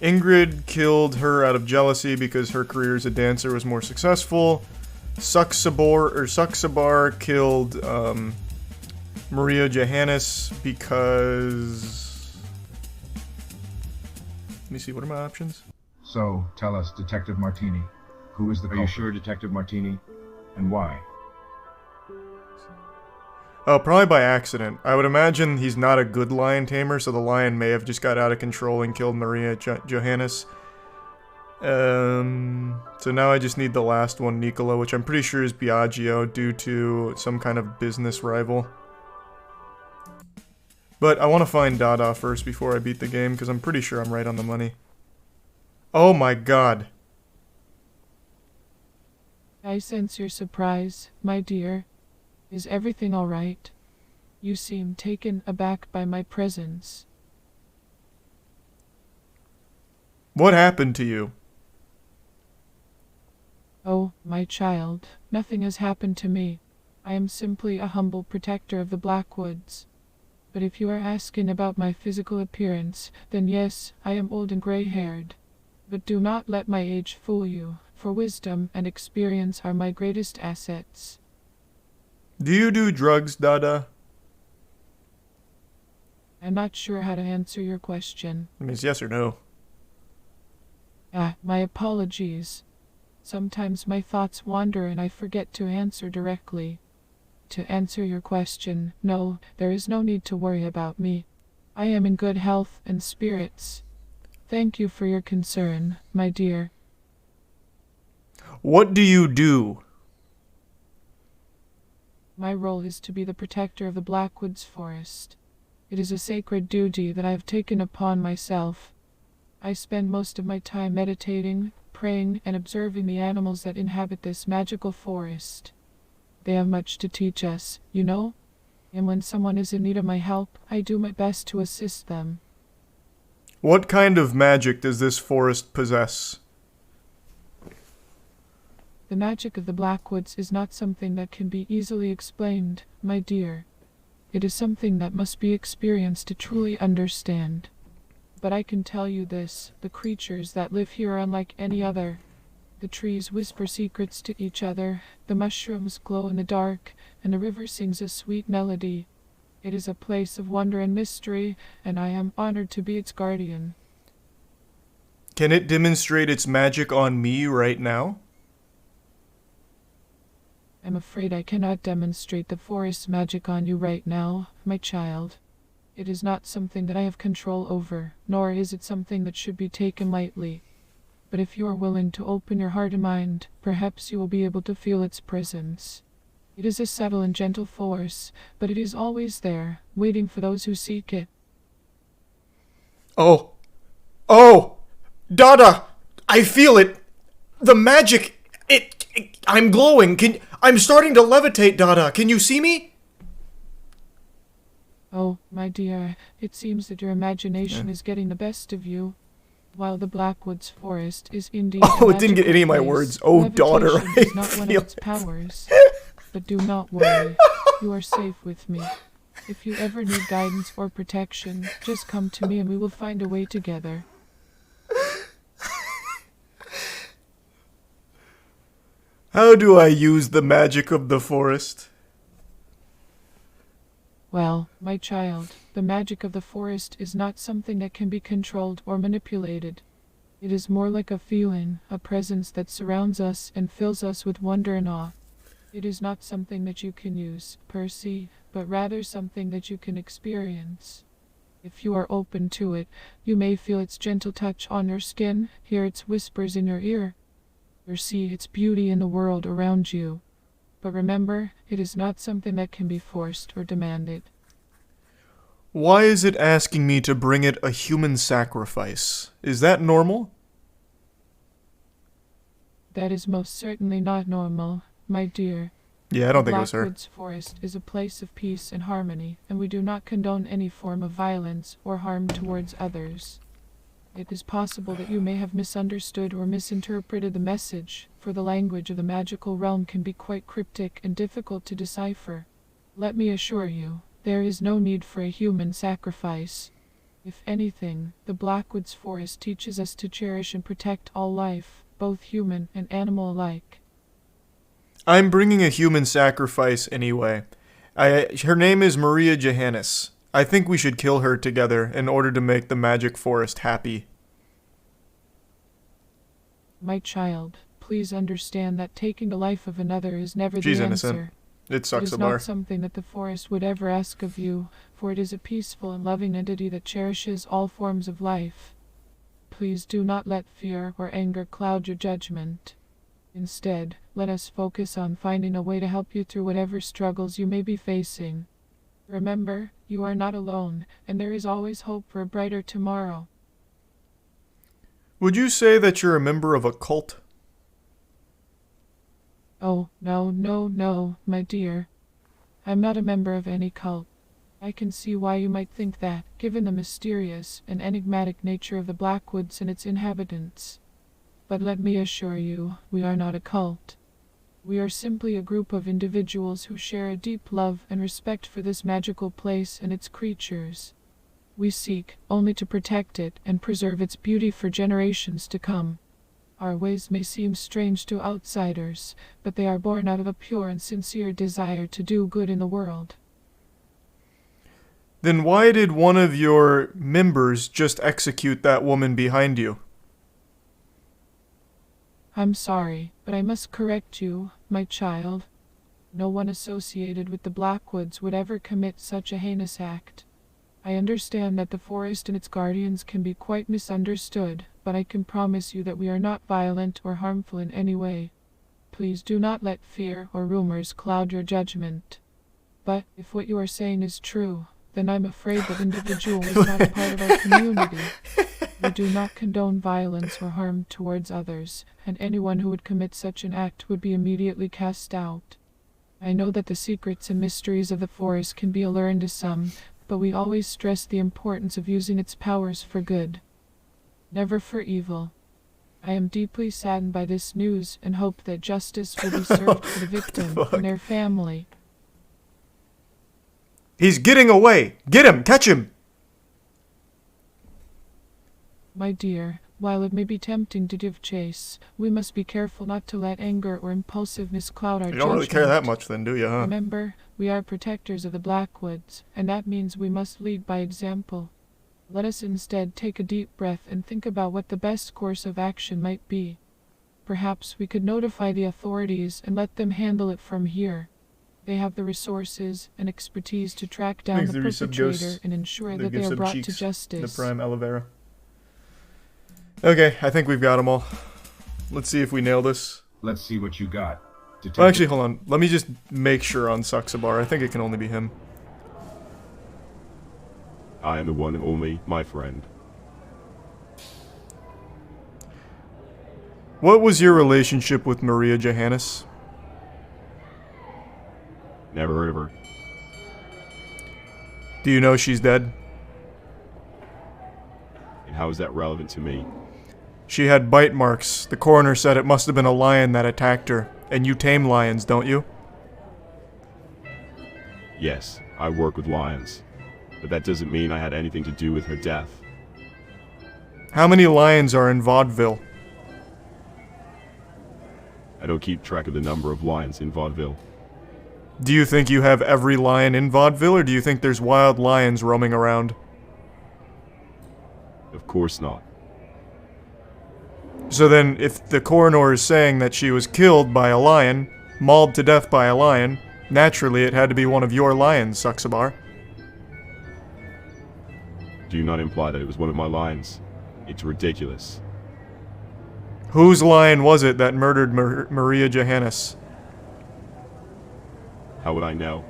Ingrid killed her out of jealousy because her career as a dancer was more successful. Suxabar killed Maria Johannes because... Let me see, what are my options? So, tell us, Detective Martini, who is the culprit? Are you sure, Detective Martini? And why? Oh, probably by accident. I would imagine he's not a good lion tamer, so the lion may have just got out of control and killed Maria Johannes. So now I just need the last one, Niccolo, which I'm pretty sure is Biagio due to some kind of business rival. But I want to find Dada first before I beat the game, because I'm pretty sure I'm right on the money. Oh my god. I sense your surprise, my dear. Is everything all right? You seem taken aback by my presence. What happened to you? Oh, my child, nothing has happened to me. I am simply a humble protector of the Blackwoods. But if you are asking about my physical appearance, then yes, I am old and gray-haired. But do not let my age fool you, for wisdom and experience are my greatest assets. Do you do drugs, Dada? I'm not sure how to answer your question. It means yes or no. My apologies. Sometimes my thoughts wander and I forget to answer directly. To answer your question, no, there is no need to worry about me. I am in good health and spirits. Thank you for your concern, my dear. What do you do? My role is to be the protector of the Blackwoods Forest. It is a sacred duty that I have taken upon myself. I spend most of my time meditating, praying, and observing the animals that inhabit this magical forest. They have much to teach us, you know? And when someone is in need of my help, I do my best to assist them. What kind of magic does this forest possess? The magic of the Blackwoods is not something that can be easily explained, my dear. It is something that must be experienced to truly understand. But I can tell you this, the creatures that live here are unlike any other. The trees whisper secrets to each other, the mushrooms glow in the dark, and the river sings a sweet melody. It is a place of wonder and mystery, and I am honored to be its guardian. Can it demonstrate its magic on me right now? I'm afraid I cannot demonstrate the forest's magic on you right now, my child. It is not something that I have control over, nor is it something that should be taken lightly. But if you are willing to open your heart and mind, perhaps you will be able to feel its presence. It is a subtle and gentle force, but it is always there, waiting for those who seek it. Oh! Dada! I feel it! The magic! I'm glowing! I'm starting to levitate, Dada! Can you see me? Oh, my dear, it seems that your imagination is getting the best of you. While the Blackwoods Forest is indeed it didn't get any of my words. Oh, daughter, I is not one of its powers. But do not worry. You are safe with me. If you ever need guidance or protection, just come to me and we will find a way together. How do I use the magic of the forest? Well, my child, the magic of the forest is not something that can be controlled or manipulated. It is more like a feeling, a presence that surrounds us and fills us with wonder and awe. It is not something that you can use, perceive, but rather something that you can experience. If you are open to it, you may feel its gentle touch on your skin, hear its whispers in your ear, or see its beauty in the world around you. But remember, it is not something that can be forced or demanded. Why is it asking me to bring it a human sacrifice? Is that normal? That is most certainly not normal, my dear. Yeah, I don't think it was her. Blackwoods Forest is a place of peace and harmony, and we do not condone any form of violence or harm towards others. It is possible that you may have misunderstood or misinterpreted the message, for the language of the magical realm can be quite cryptic and difficult to decipher. Let me assure you, there is no need for a human sacrifice. If anything, the Blackwoods Forest teaches us to cherish and protect all life, both human and animal alike. I'm bringing a human sacrifice anyway. Her name is Maria Johannes. I think we should kill her together in order to make the magic forest happy. My child, please understand that taking the life of another is never She's the innocent. answer. It sucks It is a bar. not something that the forest would ever ask of you, for it is a peaceful and loving entity that cherishes all forms of life. Please do not let fear or anger cloud your judgment. Instead, let us focus on finding a way to help you through whatever struggles you may be facing. Remember, you are not alone, and there is always hope for a brighter tomorrow. Would you say that you're a member of a cult? Oh, no, my dear. I'm not a member of any cult. I can see why you might think that, given the mysterious and enigmatic nature of the Blackwoods and its inhabitants. But let me assure you, we are not a cult. We are simply a group of individuals who share a deep love and respect for this magical place and its creatures. We seek only to protect it and preserve its beauty for generations to come. Our ways may seem strange to outsiders, but they are born out of a pure and sincere desire to do good in the world. Then why did one of your members just execute that woman behind you? I'm sorry, but I must correct you, my child. No one associated with the Blackwoods would ever commit such a heinous act. I understand that the forest and its guardians can be quite misunderstood, but I can promise you that we are not violent or harmful in any way. Please do not let fear or rumors cloud your judgment. But if what you are saying is true, then I'm afraid that individual is not a part of our community. We do not condone violence or harm towards others, and anyone who would commit such an act would be immediately cast out. I know that the secrets and mysteries of the forest can be alluring to some, but we always stress the importance of using its powers for good, never for evil. I am deeply saddened by this news and hope that justice will be served for the victim and their family. He's getting away! Get him! Catch him! My dear, while it may be tempting to give chase, we must be careful not to let anger or impulsiveness cloud our judgment. You don't really care that much then, do you, huh? Remember, we are protectors of the Blackwoods, and that means we must lead by example. Let us instead take a deep breath and think about what the best course of action might be. Perhaps we could notify the authorities and let them handle it from here. They have the resources and expertise to track down the perpetrator and ensure that they are brought to justice. The prime aloe vera. Okay, I think we've got them all. Let's see if we nail this. Let's see what you got. Well, actually, hold on. Let me just make sure on Saxabar. I think it can only be him. I am the one and only, my friend. What was your relationship with Maria Johannes? Never heard of her. Do you know she's dead? And how is that relevant to me? She had bite marks. The coroner said it must have been a lion that attacked her. And you tame lions, don't you? Yes, I work with lions, but that doesn't mean I had anything to do with her death. How many lions are in Vaudeville? I don't keep track of the number of lions in Vaudeville. Do you think you have every lion in Vaudeville, or do you think there's wild lions roaming around? Of course not. So then, if the coroner is saying that she was killed by a lion, mauled to death by a lion, naturally it had to be one of your lions, Saxabar. Do not imply that it was one of my lions. It's ridiculous. Whose lion was it that murdered Maria Johannes? How would I know?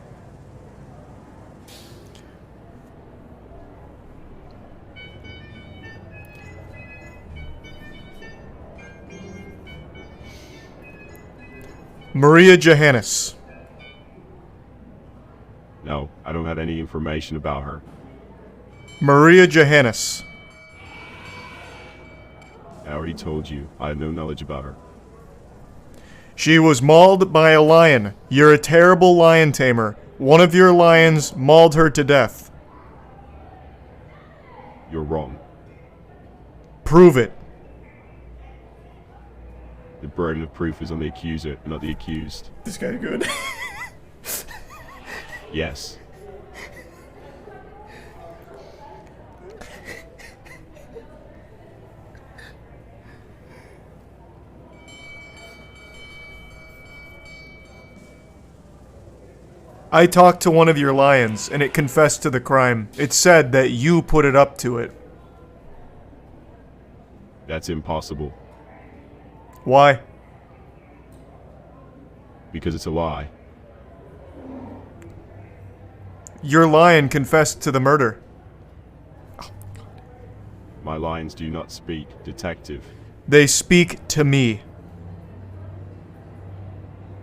Maria Johannes. No, I don't have any information about her. Maria Johannes. I already told you, I have no knowledge about her. She was mauled by a lion. You're a terrible lion tamer. One of your lions mauled her to death. You're wrong. Prove it. The burden of proof is on the accuser, not the accused. This guy's good. Yes. I talked to one of your lions, and it confessed to the crime. It said that you put it up to it. That's impossible. Why? Because it's a lie. Your lion confessed to the murder. My lions do not speak, detective. They speak to me.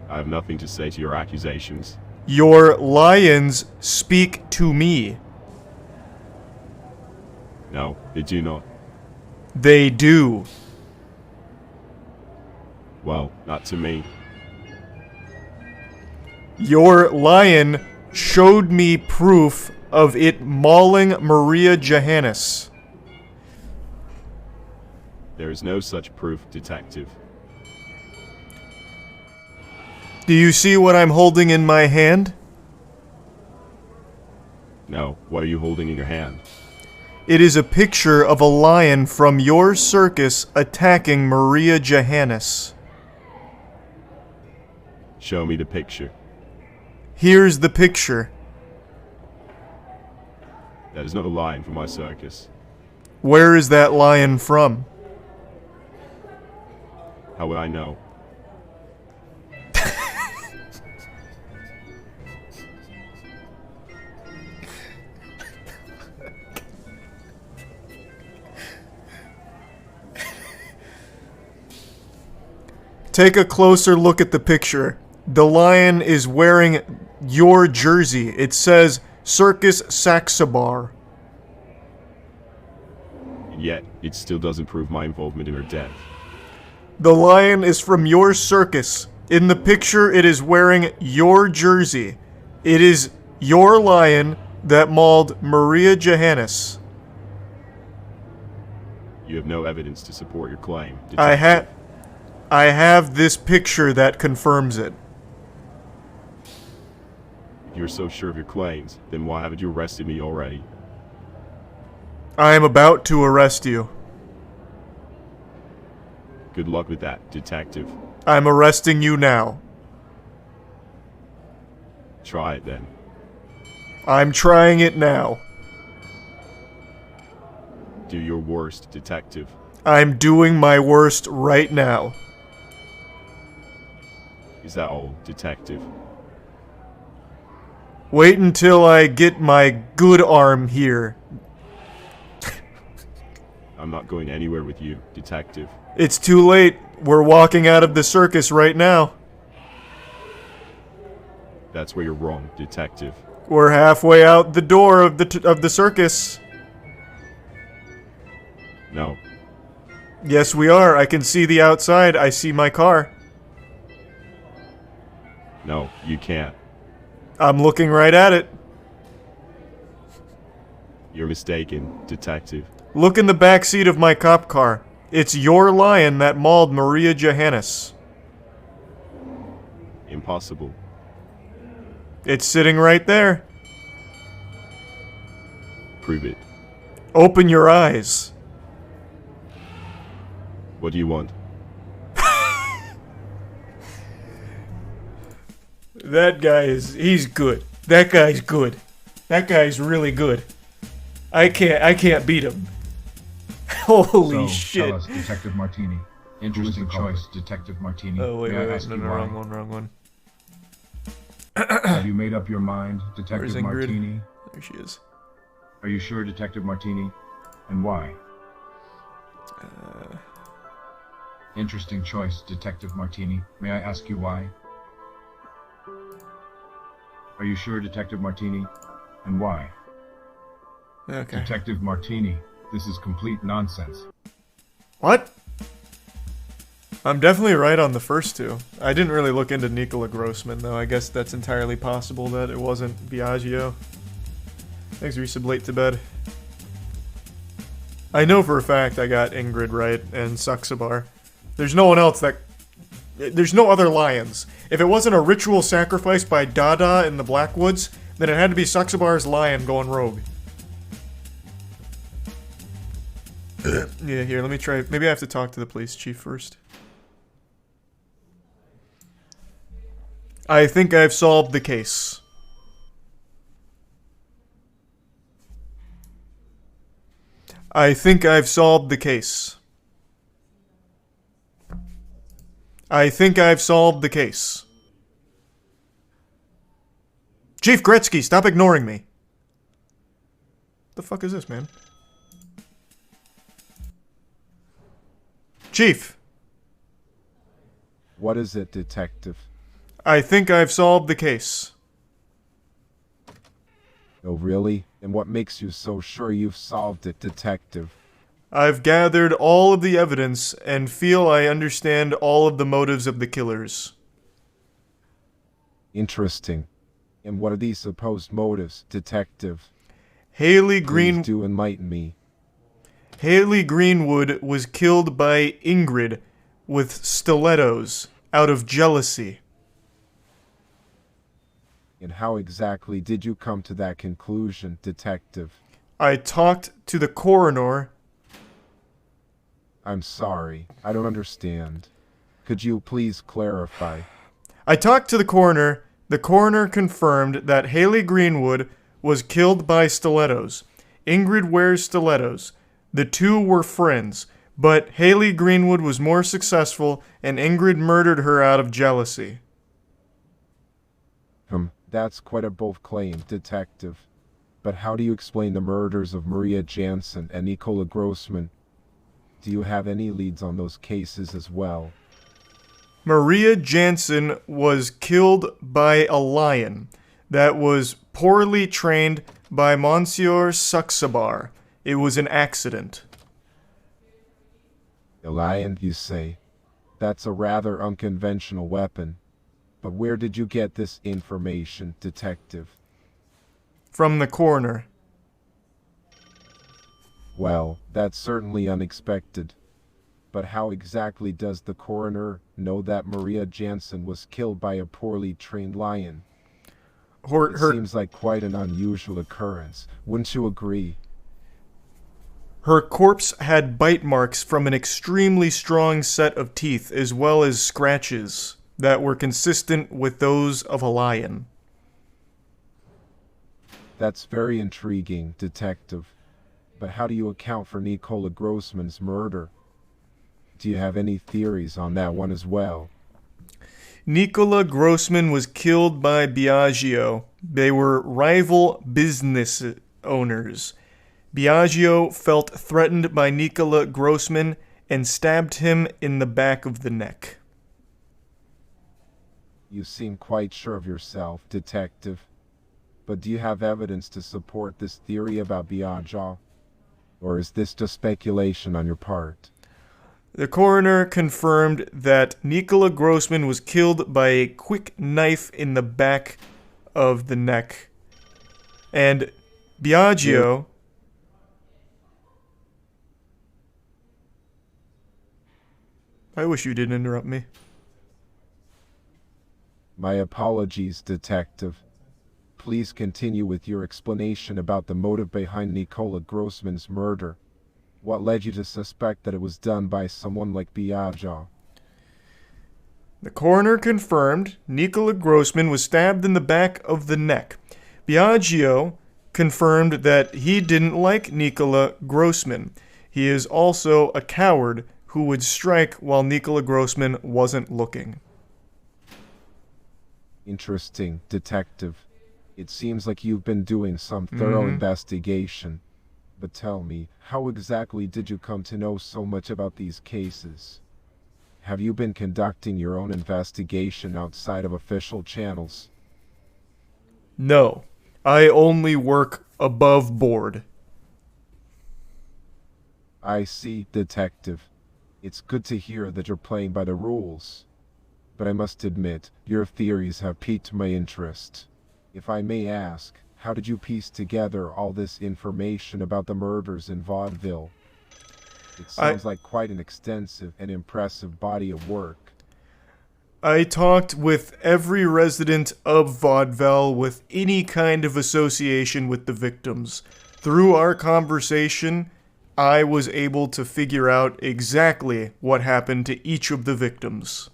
I have nothing to say to your accusations. Your lions speak to me. No, they do not. They do. Well, not to me. Your lion showed me proof of it mauling Maria Johannes. There is no such proof, detective. Do you see what I'm holding in my hand? No, what are you holding in your hand? It is a picture of a lion from your circus attacking Maria Johannes. Show me the picture. Here's the picture. That is not a lion from my circus. Where is that lion from? How would I know? Take a closer look at the picture. The lion is wearing your jersey. It says Circus Saxabar. And yet, it still doesn't prove my involvement in her death. The lion is from your circus. In the picture, it is wearing your jersey. It is your lion that mauled Maria Johannes. You have no evidence to support your claim, detective. I have this picture that confirms it. If you're so sure of your claims, then why haven't you arrested me already? I am about to arrest you. Good luck with that, detective. I'm arresting you now. Try it then. I'm trying it now. Do your worst, detective. I'm doing my worst right now. Is that all, detective? Wait until I get my good arm here. I'm not going anywhere with you, detective. It's too late. We're walking out of the circus right now. That's where you're wrong, detective. We're halfway out the door of the circus. No. Yes, we are. I can see the outside. I see my car. No, you can't. I'm looking right at it. You're mistaken, detective. Look in the back seat of my cop car. It's your lion that mauled Maria Johannes. Impossible. It's sitting right there. Prove it. Open your eyes. What do you want? That guy he's good. That guy's good. That guy's really good. I can't beat him. Holy so, shit. Tell us, Detective Martini. Interesting choice, Detective Martini. Oh, wait, May I wait, ask no, you no, why? wrong one. Have you made up your mind, Where's Detective Ingrid? Martini? There she is. Are you sure, Detective Martini? And why? Interesting choice, Detective Martini. May I ask you why? Are you sure, Detective Martini? And why? Okay. Detective Martini, this is complete nonsense. What? I'm definitely right on the first two. I didn't really look into Nicola Grossman, though. I guess that's entirely possible that it wasn't Biagio. Thanks, Resub, late to bed. I know for a fact I got Ingrid right and Suxabar. There's no one else that... There's no other lions. If it wasn't a ritual sacrifice by Dada in the Blackwoods, then it had to be Suxabar's lion going rogue. Yeah, here, let me try... Maybe I have to talk to the police chief first. I think I've solved the case. I think I've solved the case. I think I've solved the case. Chief Gretzky, stop ignoring me. The fuck is this, man? Chief. What is it, Detective? I think I've solved the case. Oh, really? And what makes you so sure you've solved it, Detective? I've gathered all of the evidence and feel I understand all of the motives of the killers. Interesting. And what are these supposed motives, Detective? Haley Please do enlighten me. Haley Greenwood was killed by Ingrid with stilettos out of jealousy. And how exactly did you come to that conclusion, Detective? I talked to the coroner. I'm sorry, I don't understand. Could you please clarify? I talked to the coroner. The coroner confirmed that Haley Greenwood was killed by stilettos. Ingrid wears stilettos. The two were friends, but Haley Greenwood was more successful and Ingrid murdered her out of jealousy. That's quite a bold claim, Detective. But how do you explain the murders of Maria Jansen and Nicola Grossman? Do you have any leads on those cases as well? Maria Jansen was killed by a lion that was poorly trained by Monsieur Suxabar. It was an accident. A lion, you say? That's a rather unconventional weapon. But where did you get this information, Detective? From the coroner. Well, that's certainly unexpected. But how exactly does the coroner know that Maria Jansen was killed by a poorly trained lion? It seems like quite an unusual occurrence, wouldn't you agree? Her corpse had bite marks from an extremely strong set of teeth, as well as scratches that were consistent with those of a lion. That's very intriguing, Detective. But how do you account for Nicola Grossman's murder? Do you have any theories on that one as well? Nicola Grossman was killed by Biagio. They were rival business owners. Biagio felt threatened by Nicola Grossman and stabbed him in the back of the neck. You seem quite sure of yourself, Detective. But do you have evidence to support this theory about Biagio? Or is this just speculation on your part? The coroner confirmed that Nicola Grossman was killed by a quick knife in the back of the neck. And Biagio I wish you didn't interrupt me. My apologies, Detective. Please continue with your explanation about the motive behind Nikola Grossman's murder. What led you to suspect that it was done by someone like Biagio? The coroner confirmed Nikola Grossman was stabbed in the back of the neck. Biagio confirmed that he didn't like Nikola Grossman. He is also a coward who would strike while Nikola Grossman wasn't looking. Interesting, Detective. It seems like you've been doing some thorough investigation. But tell me, how exactly did you come to know so much about these cases? Have you been conducting your own investigation outside of official channels? No, I only work above board. I see, Detective. It's good to hear that you're playing by the rules. But I must admit, your theories have piqued my interest. If I may ask, how did you piece together all this information about the murders in Vaudeville? It sounds like quite an extensive and impressive body of work. I talked with every resident of Vaudeville with any kind of association with the victims. Through our conversation, I was able to figure out exactly what happened to each of the victims.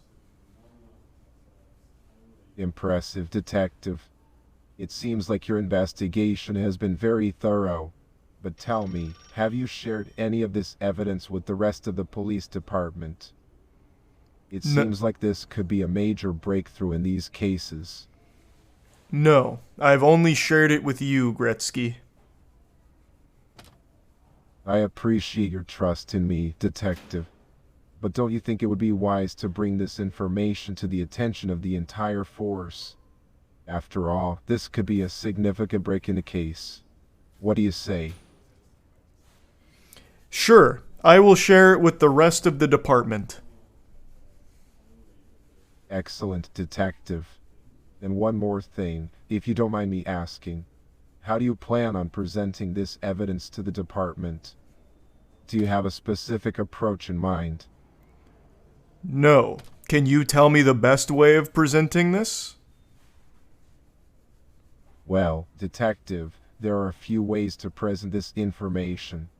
Impressive, Detective. It seems like your investigation has been very thorough. But tell me, have you shared any of this evidence with the rest of the police department? It seems like this could be a major breakthrough in these cases. No, I've only shared it with you, Gretzky. I appreciate your trust in me, Detective. But don't you think it would be wise to bring this information to the attention of the entire force? After all, this could be a significant break in the case. What do you say? Sure, I will share it with the rest of the department. Excellent, Detective. And one more thing, if you don't mind me asking. How do you plan on presenting this evidence to the department? Do you have a specific approach in mind? No. Can you tell me the best way of presenting this? Well, Detective, there are a few ways to present this information.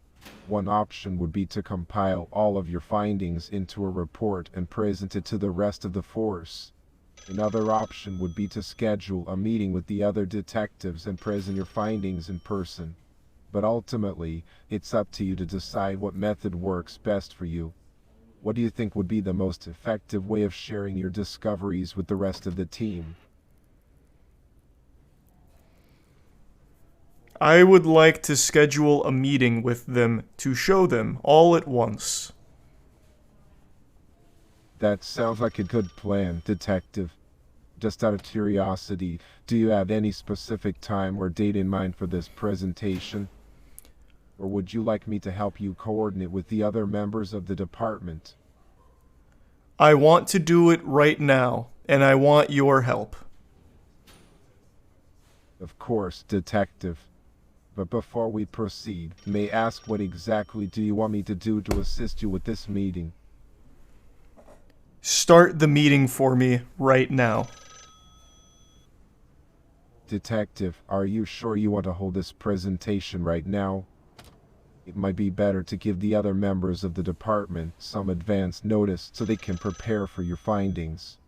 One option would be to compile all of your findings into a report and present it to the rest of the force. Another option would be to schedule a meeting with the other detectives and present your findings in person. But ultimately, it's up to you to decide what method works best for you. What do you think would be the most effective way of sharing your discoveries with the rest of the team? I would like to schedule a meeting with them to show them all at once. That sounds like a good plan, Detective. Just out of curiosity, do you have any specific time or date in mind for this presentation? Or would you like me to help you coordinate with the other members of the department? I want to do it right now, and I want your help. Of course, Detective. But before we proceed, may I ask what exactly do you want me to do to assist you with this meeting? Start the meeting for me right now. Detective, are you sure you want to hold this presentation right now? It might be better to give the other members of the department some advance notice so they can prepare for your findings.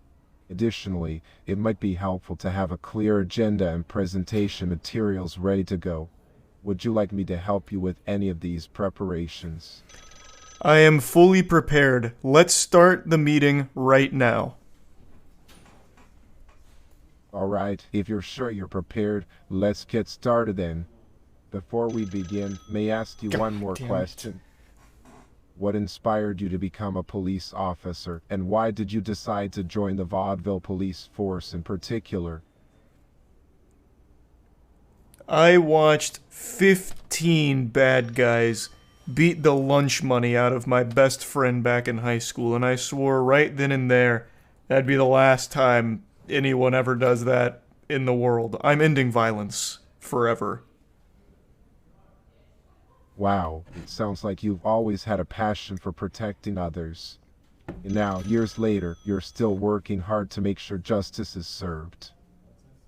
Additionally, it might be helpful to have a clear agenda and presentation materials ready to go. Would you like me to help you with any of these preparations? I am fully prepared. Let's start the meeting right now. Alright, if you're sure you're prepared, let's get started then. Before we begin, may I ask you one more question? What inspired you to become a police officer, and why did you decide to join the Vaudeville police force in particular? I watched 15 bad guys beat the lunch money out of my best friend back in high school, and I swore right then and there that'd be the last time anyone ever does that in the world. I'm ending violence forever. Wow, it sounds like you've always had a passion for protecting others. And now, years later, you're still working hard to make sure justice is served.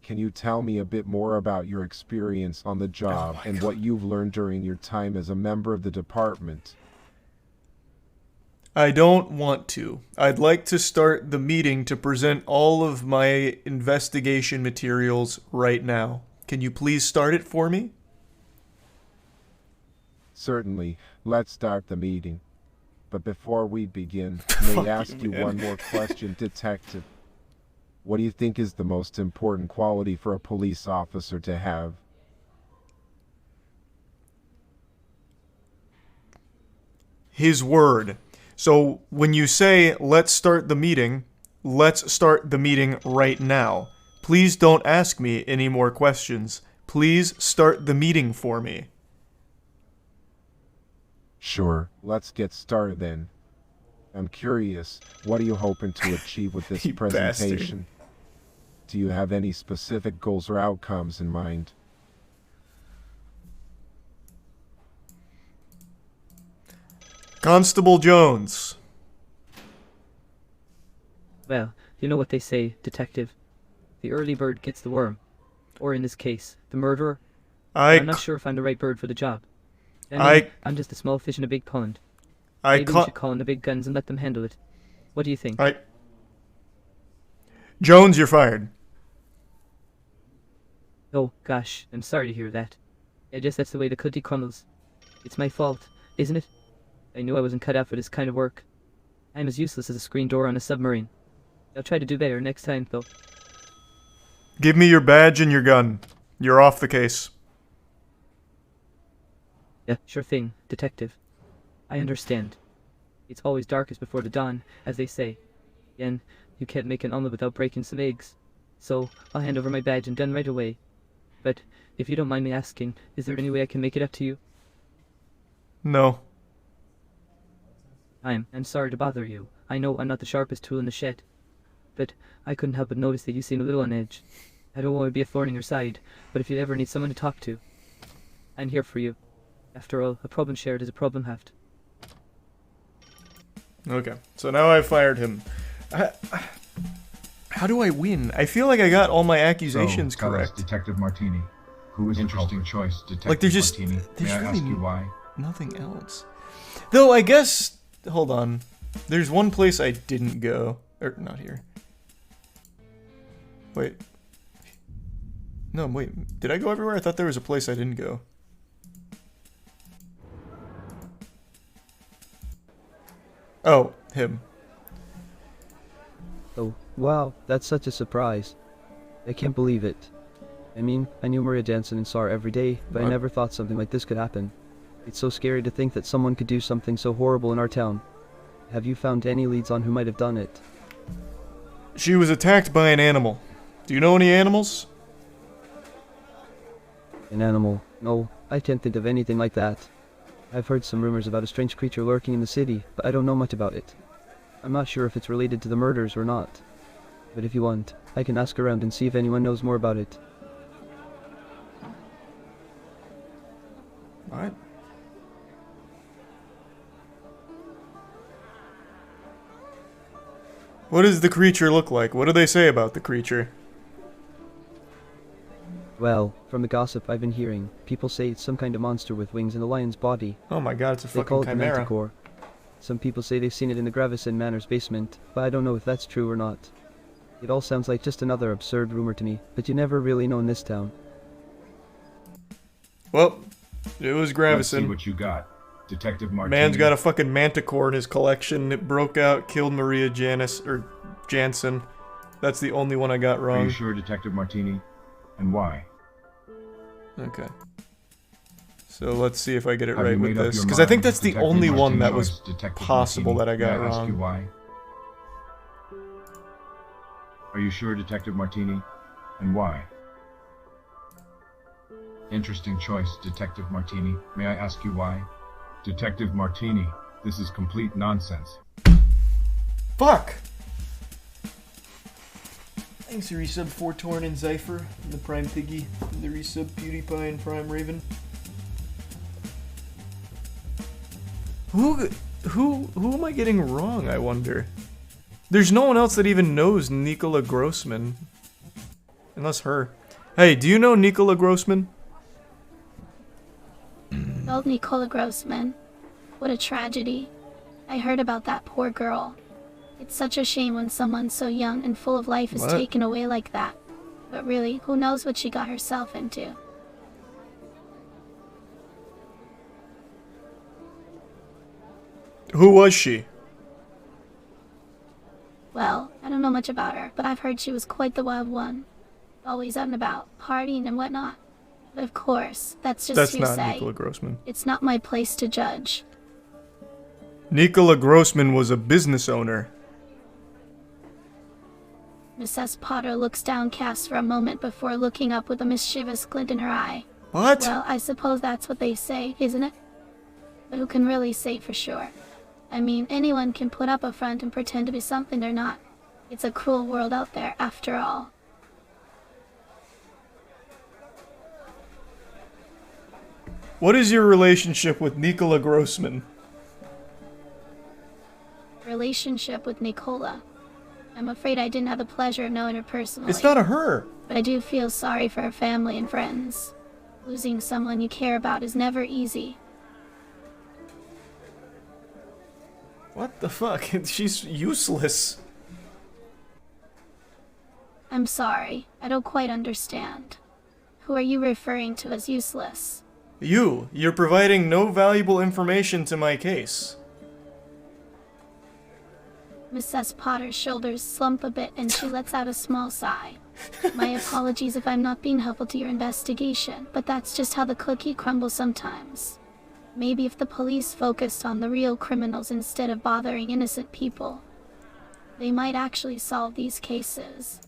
Can you tell me a bit more about your experience on the job and what you've learned during your time as a member of the department? I don't want to. I'd like to start the meeting to present all of my investigation materials right now. Can you please start it for me? Certainly. Let's start the meeting. But before we begin, may I ask you one more question, Detective? What do you think is the most important quality for a police officer to have? His word. So when you say, let's start the meeting right now. Please don't ask me any more questions. Please start the meeting for me. Sure, let's get started then. I'm curious, what are you hoping to achieve with this presentation? Do you have any specific goals or outcomes in mind? Constable Jones. Well, you know what they say, Detective. The early bird gets the worm. Or in this case, the murderer. I'm not sure if I'm the right bird for the job. I'm just a small fish in a big pond. Maybe we should call in the big guns and let them handle it. What do you think? Jones, you're fired. Oh, gosh, I'm sorry to hear that. I guess that's the way the cookie crumbles. It's my fault, isn't it? I knew I wasn't cut out for this kind of work. I'm as useless as a screen door on a submarine. I'll try to do better next time, though. Give me your badge and your gun. You're off the case. Yeah, sure thing, Detective. I understand. It's always darkest before the dawn, as they say. And you can't make an omelet without breaking some eggs. So, I'll hand over my badge and gun right away. But, if you don't mind me asking, is there any way I can make it up to you? No. I'm sorry to bother you. I know I'm not the sharpest tool in the shed. But I couldn't help but notice that you seem a little on edge. I don't want to be a thorn in your side, but if you ever need someone to talk to, I'm here for you. After all, a problem shared is a problem halved. Okay, so now I've fired him. How do I win? I feel like I got all my accusations correct. Detective Martini. Who is interesting choice, Detective like, there's Martini. May I ask you why? Nothing else. Though, I guess... Hold on. There's one place I didn't go. Or, not here. Wait. No, wait. Did I go everywhere? I thought there was a place I didn't go. Oh, him. Oh, wow, that's such a surprise. I can't believe it. I mean, I knew Maria Jansen and saw her every day, but I never thought something like this could happen. It's so scary to think that someone could do something so horrible in our town. Have you found any leads on who might have done it? She was attacked by an animal. Do you know any animals? An animal? No, I can't think of anything like that. I've heard some rumors about a strange creature lurking in the city, but I don't know much about it. I'm not sure if it's related to the murders or not. But if you want, I can ask around and see if anyone knows more about it. Alright. What does the creature look like? What do they say about the creature? Well, from the gossip I've been hearing, people say it's some kind of monster with wings and a lion's body. Oh my god, it's a they fucking call it chimera. The Manticore. Some people say they've seen it in the Gravison Manor's basement, but I don't know if that's true or not. It all sounds like just another absurd rumor to me, but you never really know in this town. Well, it was Gravison. Let's see what you got, Detective Martini. Man's got a fucking manticore in his collection. It broke out, killed Maria Jansen. That's the only one I got wrong. Are you sure, Detective Martini? And why? Okay. So let's see if I get it right with this. Because I think that's the only one that was possible that I got wrong. Ask you why? Are you sure, Detective Martini? And why? Interesting choice, Detective Martini. May I ask you why? Detective Martini, this is complete nonsense. Fuck! Thanks, resub for Torn and Zypher, and the Prime Piggy, and the resub PewDiePie and Prime Raven. Who am I getting wrong, I wonder? There's no one else that even knows Nicola Grossman. Unless her. Hey, do you know Nicola Grossman? Old Nicola Grossman. What a tragedy. I heard about that poor girl. It's such a shame when someone so young and full of life is taken away like that. But really, who knows what she got herself into? Who was she? Well, I don't know much about her, but I've heard she was quite the wild one. Always out and about, partying and whatnot. But of course, that's just hearsay. That's not Nicola Grossman. It's not my place to judge. Nicola Grossman was a business owner. Mrs. Potter looks downcast for a moment before looking up with a mischievous glint in her eye. What? Well, I suppose that's what they say, isn't it? But who can really say for sure? I mean, anyone can put up a front and pretend to be something they're not. It's a cruel world out there, after all. What is your relationship with Nicola Grossman? Relationship with Nicola. I'm afraid I didn't have the pleasure of knowing her personally. It's not a her. But I do feel sorry for her family and friends. Losing someone you care about is never easy. What the fuck? She's useless. I'm sorry. I don't quite understand. Who are you referring to as useless? You're providing no valuable information to my case. Mrs. Potter's shoulders slump a bit and she lets out a small sigh. My apologies if I'm not being helpful to your investigation, but that's just how the cookie crumbles sometimes. Maybe if the police focused on the real criminals instead of bothering innocent people, they might actually solve these cases.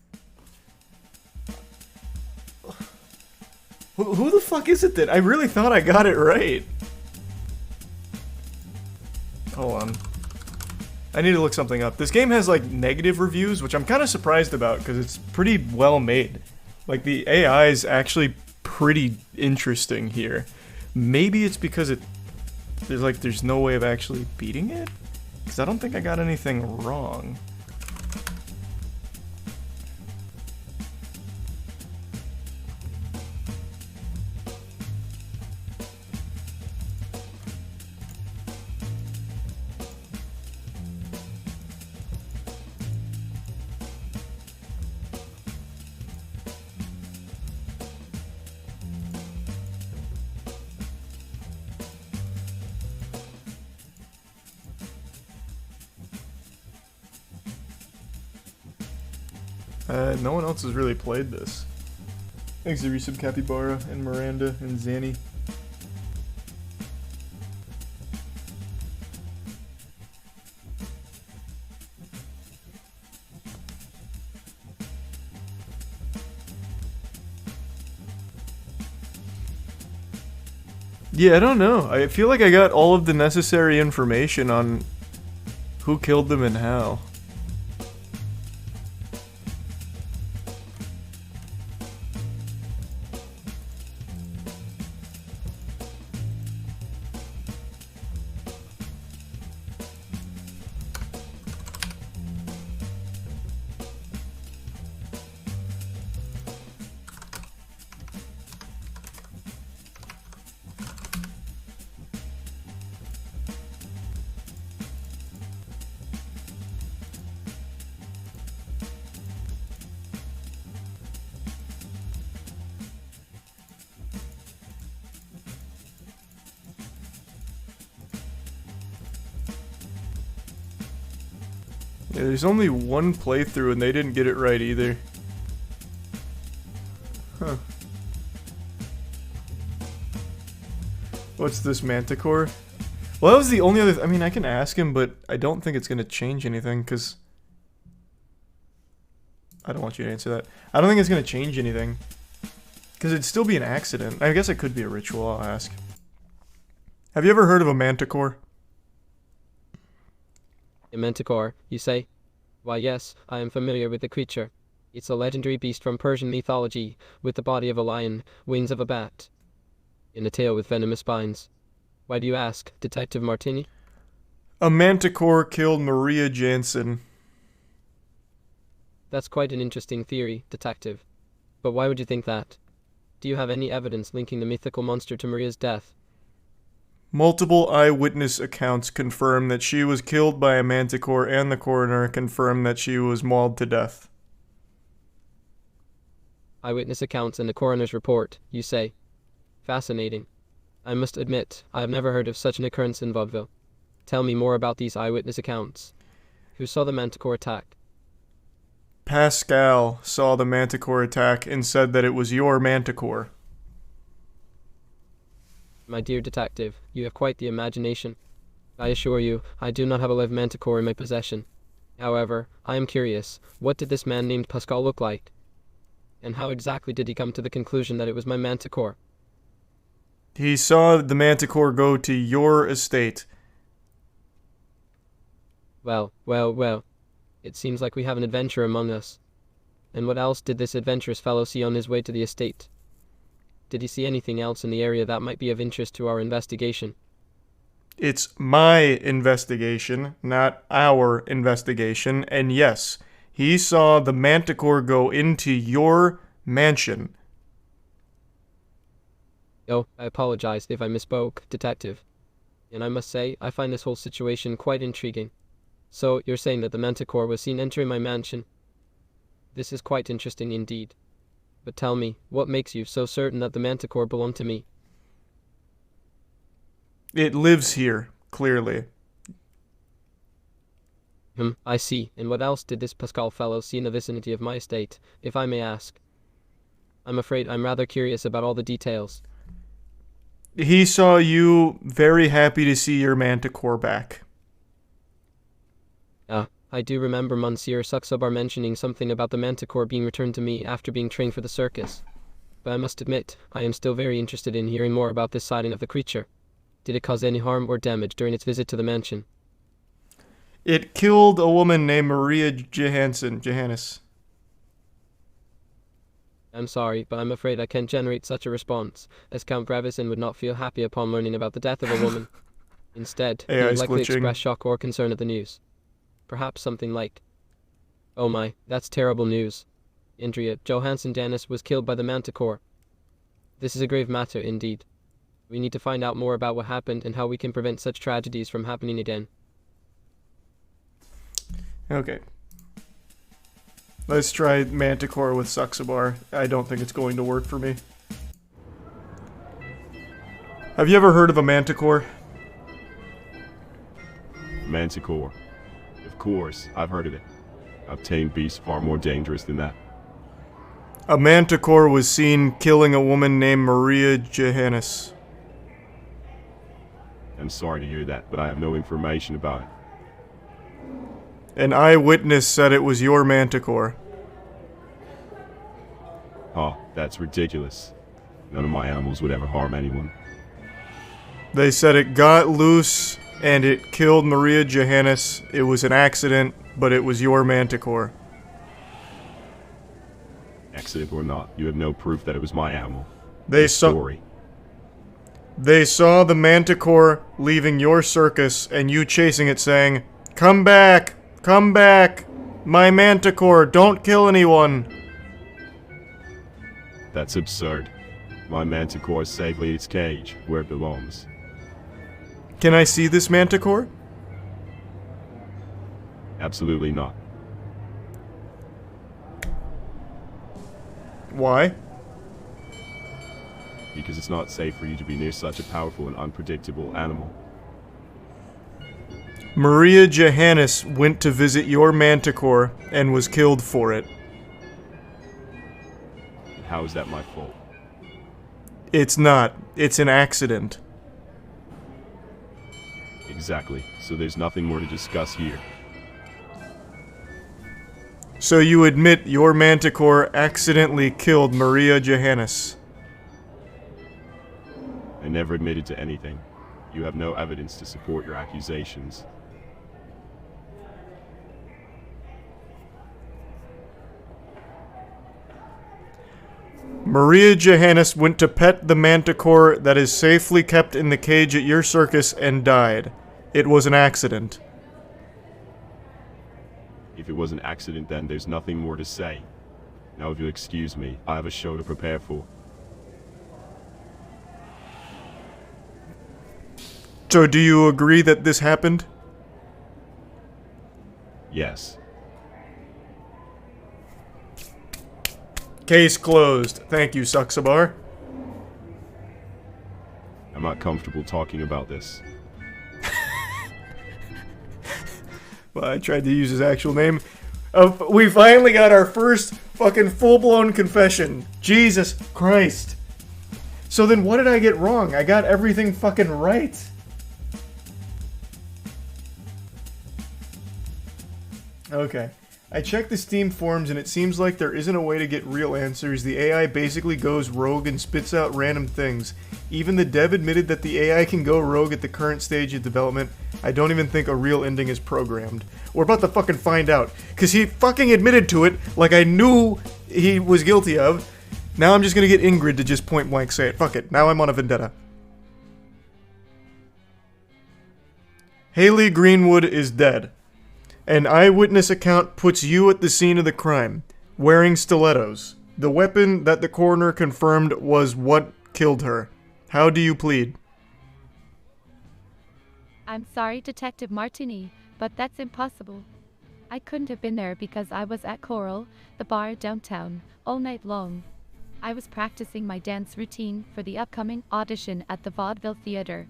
Who the fuck is it then? I really thought I got it right. Hold on. I need to look something up. This game has like negative reviews, which I'm kind of surprised about because it's pretty well made. Like the AI is actually pretty interesting here. Maybe it's because there's no way of actually beating it? Because I don't think I got anything wrong. No one else has really played this. Thanks to Resub Capybara and Miranda and Zanny. Yeah, I don't know. I feel like I got all of the necessary information on who killed them and how. Yeah, there's only one playthrough and they didn't get it right either. Huh. What's this, Manticore? Well, that was the only other... I mean, I can ask him, but I don't think it's going to change anything, because... I don't want you to answer that. I don't think it's going to change anything. Because it'd still be an accident. I guess it could be a ritual, I'll ask. Have you ever heard of a Manticore? A manticore, you say? Why yes, I am familiar with the creature. It's a legendary beast from Persian mythology, with the body of a lion, wings of a bat, and a tail with venomous spines. Why do you ask, Detective Martini? A manticore killed Maria Jansen. That's quite an interesting theory, Detective. But why would you think that? Do you have any evidence linking the mythical monster to Maria's death? Multiple eyewitness accounts confirm that she was killed by a manticore, and the coroner confirmed that she was mauled to death. Eyewitness accounts and the coroner's report, you say. Fascinating. I must admit, I have never heard of such an occurrence in Vaudeville. Tell me more about these eyewitness accounts. Who saw the manticore attack? Pascal saw the manticore attack and said that it was your manticore. My dear detective, you have quite the imagination. I assure you, I do not have a live manticore in my possession. However, I am curious, what did this man named Pascal look like? And how exactly did he come to the conclusion that it was my manticore? He saw the manticore go to your estate. Well. It seems like we have an adventurer among us. And what else did this adventurous fellow see on his way to the estate? Did he see anything else in the area that might be of interest to our investigation? It's my investigation, not our investigation, and yes, he saw the manticore go into your mansion. Oh, I apologize if I misspoke, Detective. And I must say, I find this whole situation quite intriguing. So, you're saying that the manticore was seen entering my mansion? This is quite interesting indeed. But tell me, what makes you so certain that the manticore belonged to me? It lives here, clearly. I see. And what else did this Pascal fellow see in the vicinity of my estate, if I may ask? I'm afraid I'm rather curious about all the details. He saw you very happy to see your manticore back. I do remember Monsieur Suxobar mentioning something about the manticore being returned to me after being trained for the circus. But I must admit, I am still very interested in hearing more about this sighting of the creature. Did it cause any harm or damage during its visit to the mansion? It killed a woman named Maria Johannes. I'm sorry, but I'm afraid I can't generate such a response, as Count Brevison would not feel happy upon learning about the death of a woman. Instead, he would likely express shock or concern at the news. Perhaps something like, "Oh my, that's terrible news. Andrea Johansson Dennis was killed by the manticore. This is a grave matter indeed. We need to find out more about what happened and how we can prevent such tragedies from happening again." Okay. Let's try manticore with Suxobar. I don't think it's going to work for me. Have you ever heard of a manticore? Manticore. Of course, I've heard of it. I've tamed beasts far more dangerous than that. A manticore was seen killing a woman named Maria Johannes. I'm sorry to hear that, but I have no information about it. An eyewitness said it was your manticore. Oh, that's ridiculous. None of my animals would ever harm anyone. They said it got loose and it killed Maria Johannes. It was an accident, but it was your manticore. Accident or not, you have no proof that it was my animal. They saw the manticore leaving your circus and you chasing it saying, "Come back! Come back! My manticore, don't kill anyone!" That's absurd. My manticore is safely in its cage, where it belongs. Can I see this manticore? Absolutely not. Why? Because it's not safe for you to be near such a powerful and unpredictable animal. Maria Johannes went to visit your manticore and was killed for it. And how is that my fault? It's not. It's an accident. Exactly. So there's nothing more to discuss here. So you admit your manticore accidentally killed Maria Johannes? I never admitted to anything. You have no evidence to support your accusations. Maria Johannes went to pet the manticore that is safely kept in the cage at your circus and died. It was an accident. If it was an accident, then there's nothing more to say. Now if you'll excuse me, I have a show to prepare for. So do you agree that this happened? Yes. Case closed. Thank you, Suxabar. I'm not comfortable talking about this. Well, I tried to use his actual name. We finally got our first fucking full-blown confession. Jesus Christ. So then what did I get wrong? I got everything fucking right. Okay. I checked the Steam forums and it seems like there isn't a way to get real answers. The AI basically goes rogue and spits out random things. Even the dev admitted that the AI can go rogue at the current stage of development. I don't even think a real ending is programmed. We're about to fucking find out. Because he fucking admitted to it like I knew he was guilty of. Now I'm just gonna get Ingrid to just point blank say it. Fuck it. Now I'm on a vendetta. Haley Greenwood is dead. An eyewitness account puts you at the scene of the crime, wearing stilettos. The weapon that the coroner confirmed was what killed her. How do you plead? I'm sorry, Detective Martini, but that's impossible. I couldn't have been there because I was at Coral, the bar downtown, all night long. I was practicing my dance routine for the upcoming audition at the Vaudeville Theater.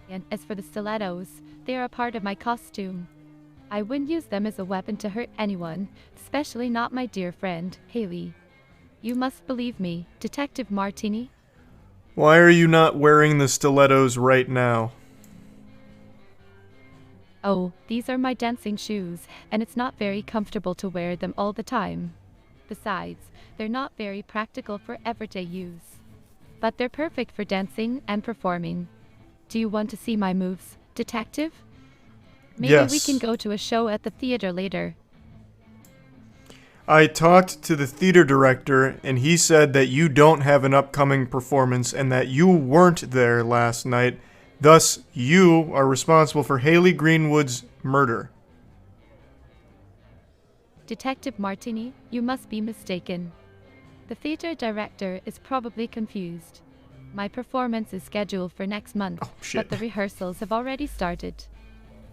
And as for the stilettos, they are a part of my costume. I wouldn't use them as a weapon to hurt anyone, especially not my dear friend, Haley. You must believe me, Detective Martini. Why are you not wearing the stilettos right now? Oh, these are my dancing shoes, and it's not very comfortable to wear them all the time. Besides, they're not very practical for everyday use. But they're perfect for dancing and performing. Do you want to see my moves, Detective? Maybe yes. We can go to a show at the theater later. I talked to the theater director, and he said that you don't have an upcoming performance and that you weren't there last night. Thus, you are responsible for Haley Greenwood's murder. Detective Martini, you must be mistaken. The theater director is probably confused. My performance is scheduled for next month, but the rehearsals have already started.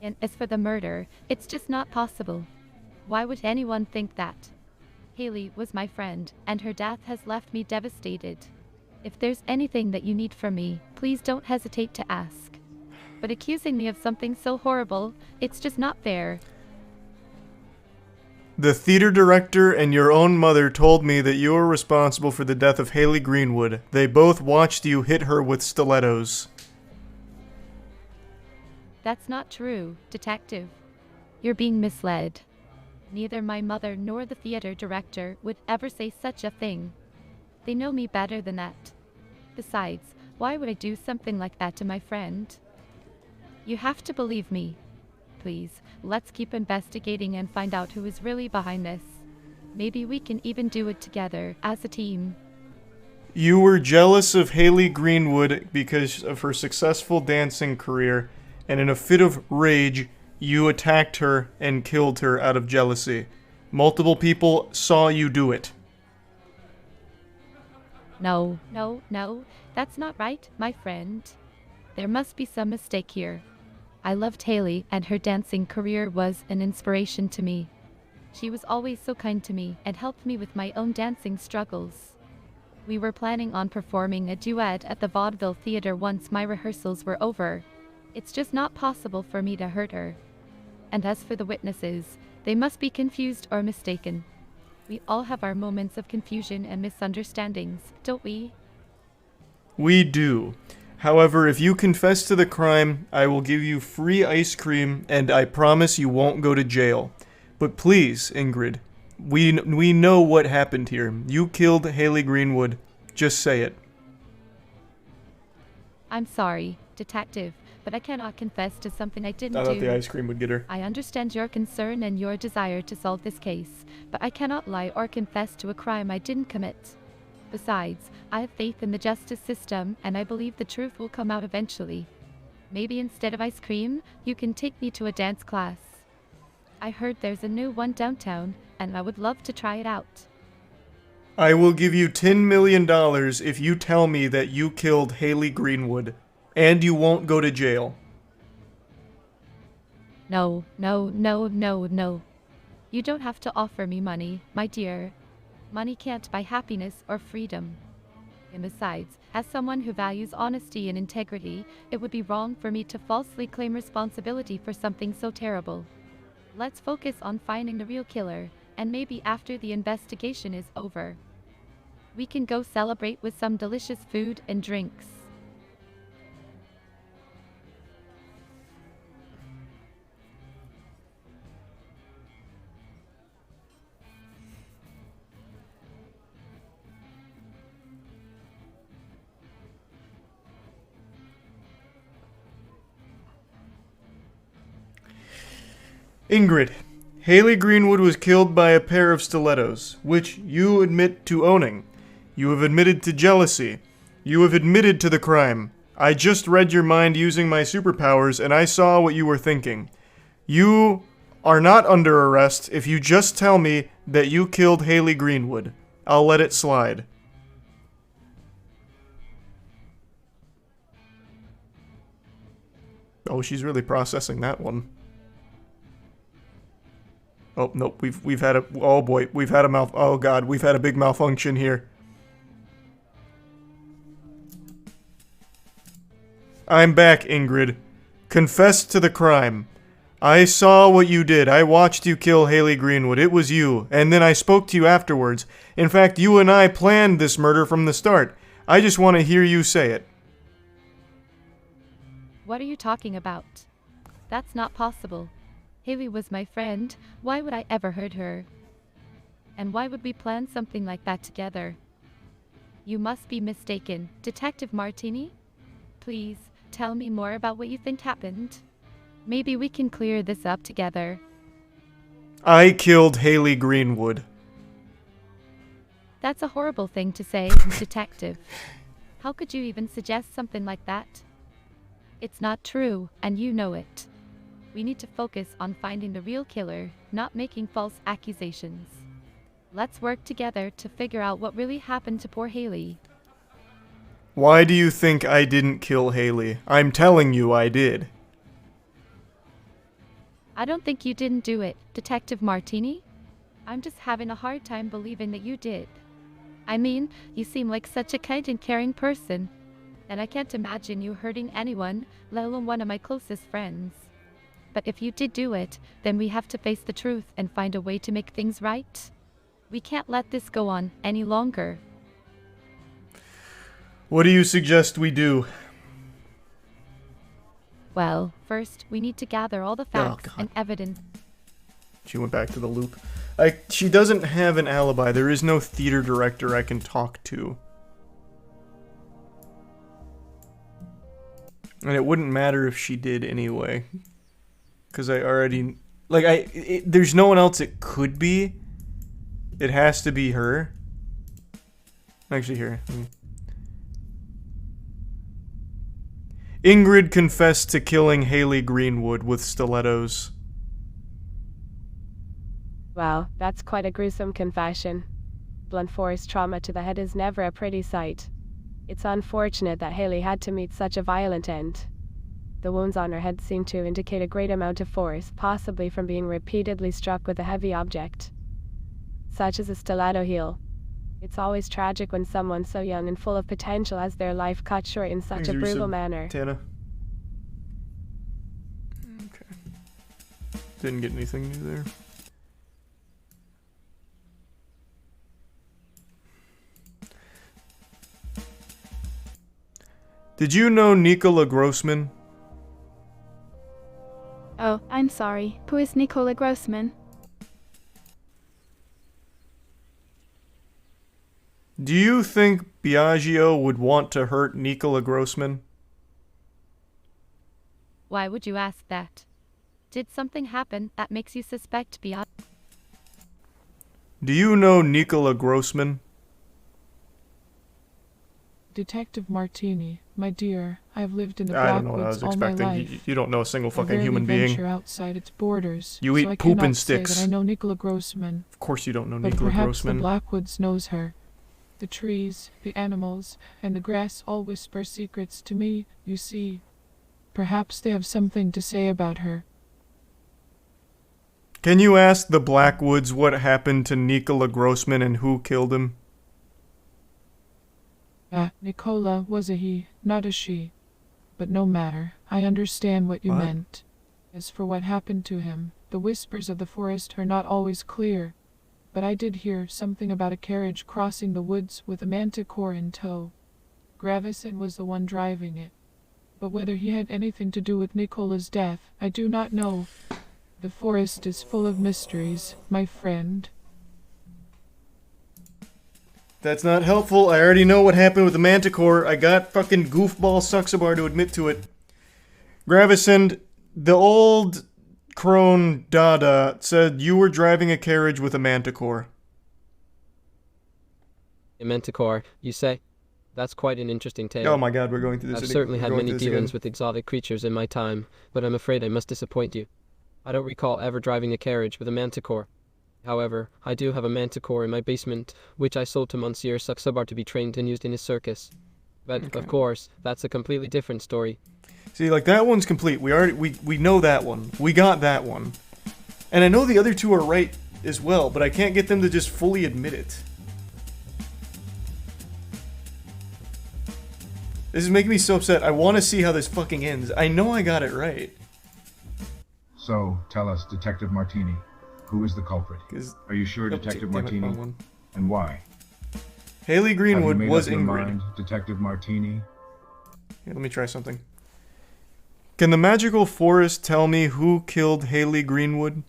And as for the murder, it's just not possible. Why would anyone think that? Haley was my friend, and her death has left me devastated. If there's anything that you need from me, please don't hesitate to ask. But accusing me of something so horrible, it's just not fair. The theater director and your own mother told me that you were responsible for the death of Haley Greenwood. They both watched you hit her with stilettos. That's not true, Detective. You're being misled. Neither my mother nor the theater director would ever say such a thing. They know me better than that. Besides, why would I do something like that to my friend? You have to believe me. Please, let's keep investigating and find out who is really behind this. Maybe we can even do it together, as a team. You were jealous of Haley Greenwood because of her successful dancing career, and in a fit of rage, you attacked her and killed her out of jealousy. Multiple people saw you do it. No, that's not right, my friend. There must be some mistake here. I loved Haley, and her dancing career was an inspiration to me. She was always so kind to me and helped me with my own dancing struggles. We were planning on performing a duet at the Vaudeville Theater once my rehearsals were over. It's just not possible for me to hurt her. And as for the witnesses, they must be confused or mistaken. We all have our moments of confusion and misunderstandings, don't we? We do. However, if you confess to the crime, I will give you free ice cream, and I promise you won't go to jail. But please, Ingrid, we know what happened here. You killed Haley Greenwood. Just say it. I'm sorry, Detective, but I cannot confess to something I didn't do. I thought the ice cream would get her. I understand your concern and your desire to solve this case, but I cannot lie or confess to a crime I didn't commit. Besides, I have faith in the justice system, and I believe the truth will come out eventually. Maybe instead of ice cream, you can take me to a dance class. I heard there's a new one downtown, and I would love to try it out. I will give you $10 million if you tell me that you killed Haley Greenwood, and you won't go to jail. No, no, no, no, no. You don't have to offer me money, my dear. Money can't buy happiness or freedom. And besides, as someone who values honesty and integrity, it would be wrong for me to falsely claim responsibility for something so terrible. Let's focus on finding the real killer, and maybe after the investigation is over, we can go celebrate with some delicious food and drinks. Ingrid, Haley Greenwood was killed by a pair of stilettos, which you admit to owning. You have admitted to jealousy. You have admitted to the crime. I just read your mind using my superpowers, and I saw what you were thinking. You are not under arrest if you just tell me that you killed Haley Greenwood. I'll let it slide. Oh, she's really processing that one. Oh, nope, we've had a, oh boy, we've had a oh god, we've had a big malfunction here. I'm back, Ingrid. Confess to the crime. I saw what you did. I watched you kill Haley Greenwood. It was you. And then I spoke to you afterwards. In fact, you and I planned this murder from the start. I just want to hear you say it. What are you talking about? That's not possible. Haley was my friend. Why would I ever hurt her? And why would we plan something like that together? You must be mistaken. Detective Martini? Please, tell me more about what you think happened. Maybe we can clear this up together. I killed Haley Greenwood. That's a horrible thing to say, Detective. How could you even suggest something like that? It's not true, and you know it. We need to focus on finding the real killer, not making false accusations. Let's work together to figure out what really happened to poor Haley. Why do you think I didn't kill Haley? I'm telling you I did. I don't think you didn't do it, Detective Martini. I'm just having a hard time believing that you did. I mean, you seem like such a kind and caring person, and I can't imagine you hurting anyone, let alone one of my closest friends. But if you did do it, then we have to face the truth and find a way to make things right. We can't let this go on any longer. What do you suggest we do? Well, first, we need to gather all the facts and evidence. She went back to the loop. She doesn't have an alibi. There is no theater director I can talk to. And it wouldn't matter if she did anyway. Because I already... there's no one else it could be. It has to be her. Actually, here. Ingrid confessed to killing Haley Greenwood with stilettos. Wow, that's quite a gruesome confession. Blunt force trauma to the head is never a pretty sight. It's unfortunate that Haley had to meet such a violent end. The wounds on her head seem to indicate a great amount of force, possibly from being repeatedly struck with a heavy object, such as a stiletto heel. It's always tragic when someone so young and full of potential has their life cut short in such a brutal manner. Tana. Okay. Didn't get anything new there. Did you know Nicola Grossman? Oh, I'm sorry. Who is Nicola Grossman? Do you think Biagio would want to hurt Nicola Grossman? Why would you ask that? Did something happen that makes you suspect Biagio? Do you know Nicola Grossman? Detective Martini, my dear, I have lived in the I don't know what I Blackwoods was all my expecting. life. You don't know a single I fucking rarely human venture being. outside its borders, You so eat I poop cannot and say sticks. that I know Nicola Grossman. Of course you don't know But Nicola perhaps Grossman. the Blackwoods knows her. The trees, the animals, and the grass all whisper secrets to me, you see. Perhaps they have something to say about her. Can you ask the Blackwoods what happened to Nicola Grossman and who killed him? Nicola was a he, not a she. But no matter, I understand what you What? meant. As for what happened to him, the whispers of the forest are not always clear. But I did hear something about a carriage crossing the woods with a manticore in tow. Gravison was the one driving it. But whether he had anything to do with Nicola's death, I do not know. The forest is full of mysteries, my friend. That's not helpful. I already know what happened with the Manticore. I got fucking goofball Suxabar to admit to it. Gravison, the old crone Dada said you were driving a carriage with a Manticore. A Manticore, you say? That's quite an interesting tale. Oh my god, we're going through this I've again. certainly We're had going many through this dealings again. with exotic creatures in my time, but I'm afraid I must disappoint you. I don't recall ever driving a carriage with a Manticore. However, I do have a Manticore in my basement, which I sold to Monsieur Suxabar to be trained and used in his circus. But, of course, that's a completely different story. See, like, that one's complete. We know that one. We got that one. And I know the other two are right as well, but I can't get them to just fully admit it. This is making me so upset. I want to see how this fucking ends. I know I got it right. So, tell us, Detective Martini, who is the culprit? Are you sure, Oh, Detective damn it, Martini? wrong one. And why? Haley Greenwood Have you made was up your Ingrid. mind, Detective Martini? Here, let me try something. Can the magical forest tell me who killed Haley Greenwood?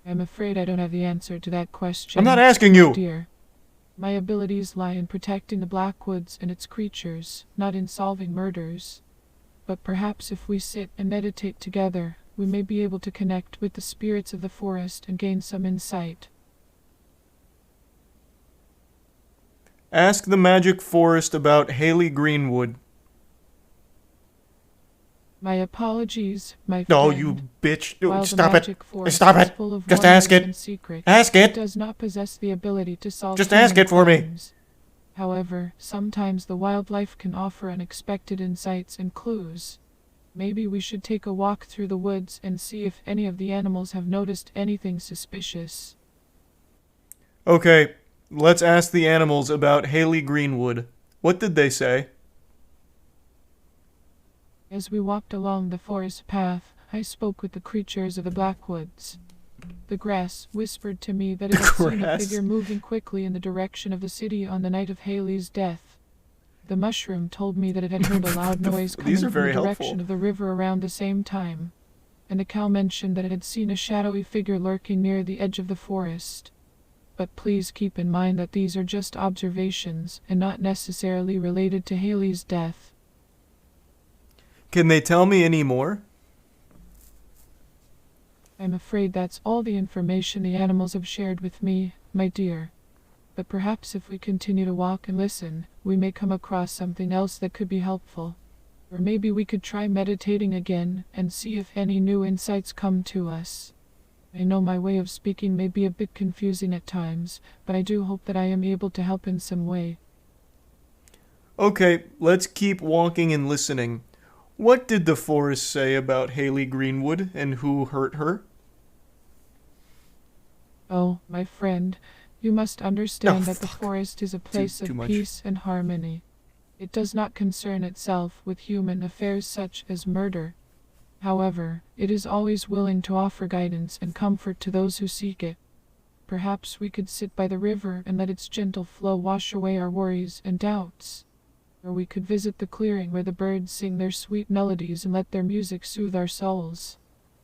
I'm afraid I don't have the answer to that question. I'm not asking you! Dear. My abilities lie in protecting the Blackwoods and its creatures, not in solving murders. But perhaps if we sit and meditate together, we may be able to connect with the spirits of the forest and gain some insight. Ask the magic forest about Haley Greenwood. My apologies, my friend. No, you bitch. While Stop the it. magic forest Stop is it. full of Just ask wonders it. and secrets, Ask it. does not possess the ability to solve Just ask human it for me. crimes. However, sometimes the wildlife can offer unexpected insights and clues. Maybe we should take a walk through the woods and see if any of the animals have noticed anything suspicious. Okay, let's ask the animals about Haley Greenwood. What did they say? As we walked along the forest path, I spoke with the creatures of the Blackwoods. The grass whispered to me that it had seen a Grass? figure moving quickly in the direction of the city on the night of Haley's death. The mushroom told me that it had heard a loud noise coming These are from very the direction helpful. of the river around the same time. And the cow mentioned that it had seen a shadowy figure lurking near the edge of the forest. But please keep in mind that these are just observations and not necessarily related to Haley's death. Can they tell me any more? I'm afraid that's all the information the animals have shared with me, my dear. But perhaps if we continue to walk and listen, we may come across something else that could be helpful. Or maybe we could try meditating again and see if any new insights come to us. I know my way of speaking may be a bit confusing at times, but I do hope that I am able to help in some way. Okay, let's keep walking and listening. What did the forest say about Haley Greenwood and who hurt her? Oh, my friend, you must understand Oh, that the forest is a place too of much. peace and harmony. It does not concern itself with human affairs such as murder. However, it is always willing to offer guidance and comfort to those who seek it. Perhaps we could sit by the river and let its gentle flow wash away our worries and doubts. Or we could visit the clearing where the birds sing their sweet melodies and let their music soothe our souls.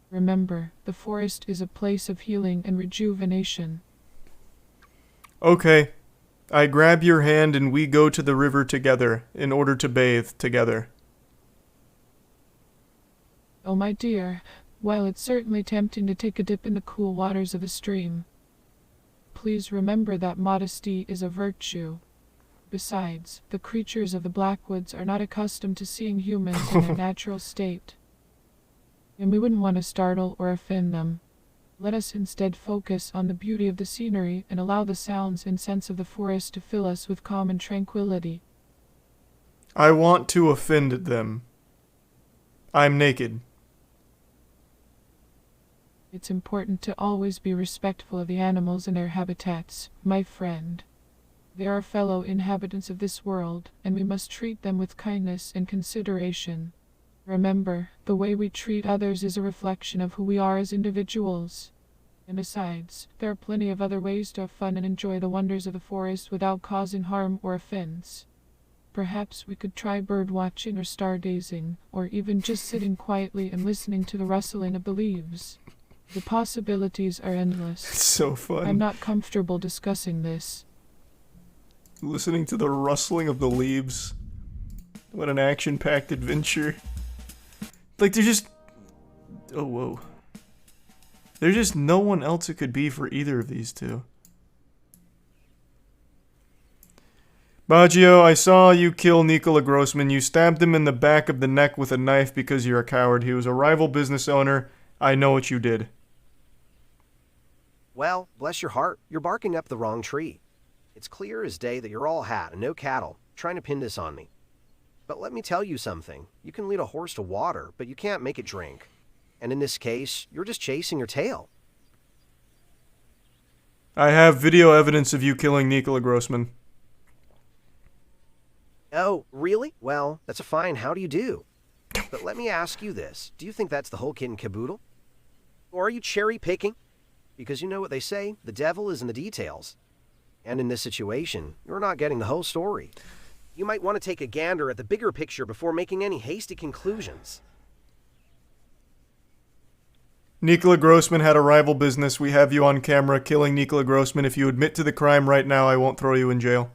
Remember, the forest is a place of healing and rejuvenation. Okay, I grab your hand and we go to the river together in order to bathe together. Oh, my dear, while it's certainly tempting to take a dip in the cool waters of the stream, please remember that modesty is a virtue. Besides, the creatures of the Blackwoods are not accustomed to seeing humans in their natural state, and we wouldn't want to startle or offend them. Let us instead focus on the beauty of the scenery and allow the sounds and scents of the forest to fill us with calm and tranquility. I want to offend them. I'm naked. It's important to always be respectful of the animals and their habitats, my friend. They are fellow inhabitants of this world, and we must treat them with kindness and consideration. Remember, the way we treat others is a reflection of who we are as individuals. And besides, there are plenty of other ways to have fun and enjoy the wonders of the forest without causing harm or offense. Perhaps we could try bird watching or stargazing, or even just sitting quietly and listening to the rustling of the leaves. The possibilities are endless. It's so fun. I'm not comfortable discussing this. Listening to the rustling of the leaves. What an action-packed adventure. Like, there's just... Oh, whoa. There's just no one else it could be for either of these two. Baggio, I saw you kill Nikola Grossman. You stabbed him in the back of the neck with a knife because you're a coward. He was a rival business owner. I know what you did. Well, bless your heart, you're barking up the wrong tree. It's clear as day that you're all hat and no cattle, trying to pin this on me. But let me tell you something. You can lead a horse to water, but you can't make it drink. And in this case, you're just chasing your tail. I have video evidence of you killing Nikola Grossman. Oh, really? Well, that's a fine how do you do. But let me ask you this. Do you think that's the whole kit and caboodle? Or are you cherry picking? Because you know what they say, the devil is in the details. And in this situation, you're not getting the whole story. You might want to take a gander at the bigger picture before making any hasty conclusions. Nikola Grossman had a rival business. We have you on camera killing Nikola Grossman. If you admit to the crime right now, I won't throw you in jail.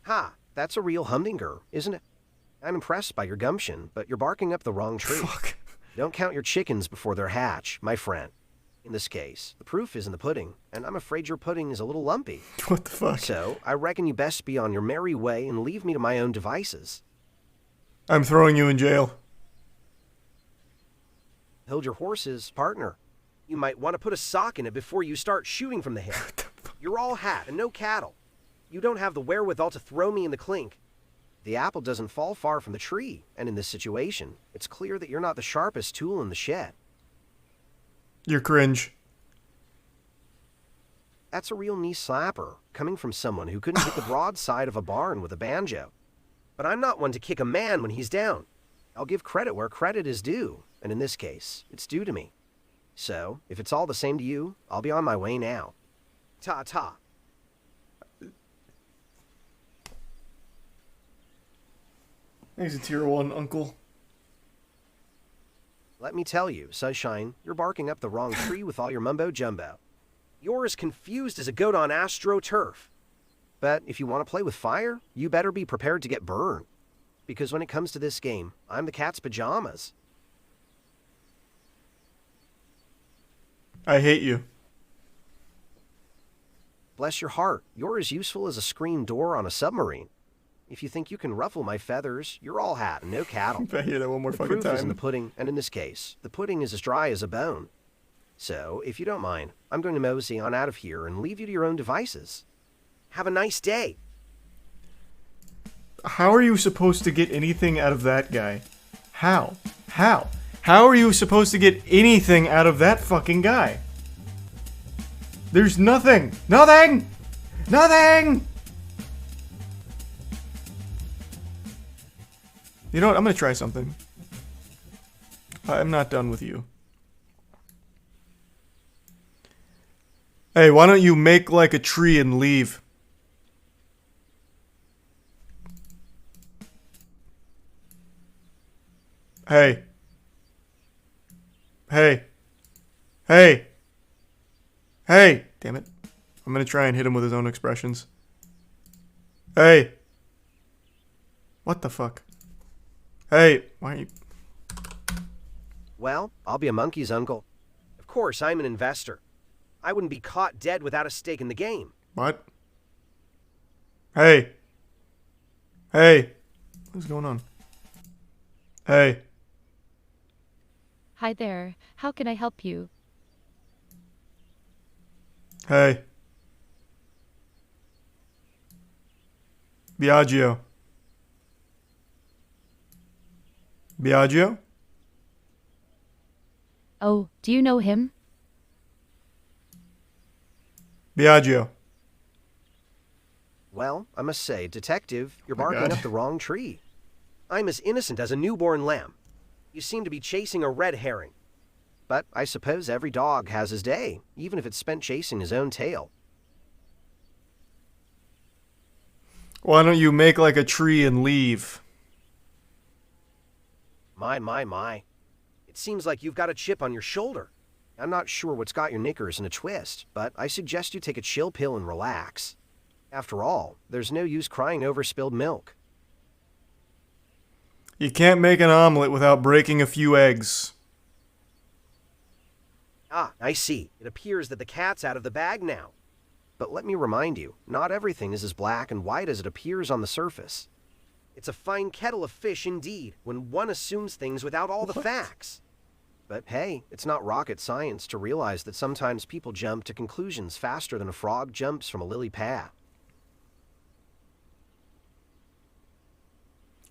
Ha, that's a real humdinger, isn't it? I'm impressed by your gumption, but you're barking up the wrong tree. Fuck. Don't count your chickens before they're hatch, my friend. In this case, the proof is in the pudding, and I'm afraid your pudding is a little lumpy. What the fuck? So, I reckon you best be on your merry way and leave me to my own devices. I'm throwing you in jail. Hold your horses, partner. You might want to put a sock in it before you start shooting from the hip. You're all hat and no cattle. You don't have the wherewithal to throw me in the clink. The apple doesn't fall far from the tree, and in this situation, it's clear that you're not the sharpest tool in the shed. You're cringe. That's a real knee slapper, coming from someone who couldn't hit the broadside of a barn with a banjo. But I'm not one to kick a man when he's down. I'll give credit where credit is due, and in this case, it's due to me. So, if it's all the same to you, I'll be on my way now. Ta-ta. He's a tier 1 uncle. Let me tell you, Sunshine, you're barking up the wrong tree with all your mumbo-jumbo. You're as confused as a goat on AstroTurf. But if you want to play with fire, you better be prepared to get burned. Because when it comes to this game, I'm the cat's pajamas. I hate you. Bless your heart, you're as useful as a screen door on a submarine. If you think you can ruffle my feathers, you're all hat and no cattle. If I hear that one more the fucking proof is in time. the pudding, and in this case, the pudding is as dry as a bone. So, if you don't mind, I'm going to mosey on out of here and leave you to your own devices. Have a nice day. How are you supposed to get anything out of that guy? How? How? How are you supposed to get anything out of that fucking guy? There's nothing! Nothing! Nothing! You know what? I'm gonna try something. I'm not done with you. Hey, why don't you make like a tree and leave? Hey. Hey. Hey. Hey. Damn it. I'm gonna try and hit him with his own expressions. Hey. What the fuck? Hey. Why are you... Well, I'll be a monkey's uncle. Of course, I'm an investor. I wouldn't be caught dead without a stake in the game. What? Hey. Hey. What's going on? Hey. Hi there. How can I help you? Hey. Biagio. Biagio? Oh, do you know him? Biagio. Well, I must say, Detective, you're Oh my barking God. up the wrong tree. I'm as innocent as a newborn lamb. You seem to be chasing a red herring. But I suppose every dog has his day, even if it's spent chasing his own tail. Why don't you make like a tree and leave? My. It seems like you've got a chip on your shoulder. I'm not sure what's got your knickers in a twist, but I suggest you take a chill pill and relax. After all, there's no use crying over spilled milk. You can't make an omelet without breaking a few eggs. Ah, I see. It appears that the cat's out of the bag now. But let me remind you, not everything is as black and white as it appears on the surface. It's a fine kettle of fish indeed, when one assumes things without all the facts. But hey, it's not rocket science to realize that sometimes people jump to conclusions faster than a frog jumps from a lily pad.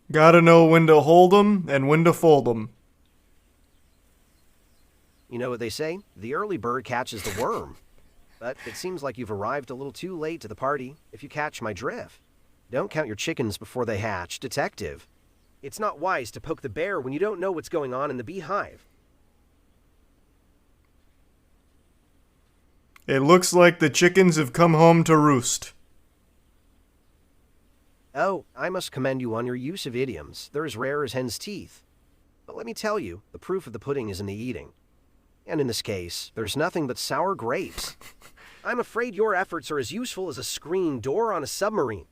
Gotta know when to hold 'em and when to fold 'em. You know what they say? The early bird catches the worm. But it seems like you've arrived a little too late to the party, if you catch my drift. Don't count your chickens before they hatch, Detective. It's not wise to poke the bear when you don't know what's going on in the beehive. It looks like the chickens have come home to roost. Oh, I must commend you on your use of idioms. They're as rare as hen's teeth. But let me tell you, the proof of the pudding is in the eating. And in this case, there's nothing but sour grapes. I'm afraid your efforts are as useful as a screen door on a submarine.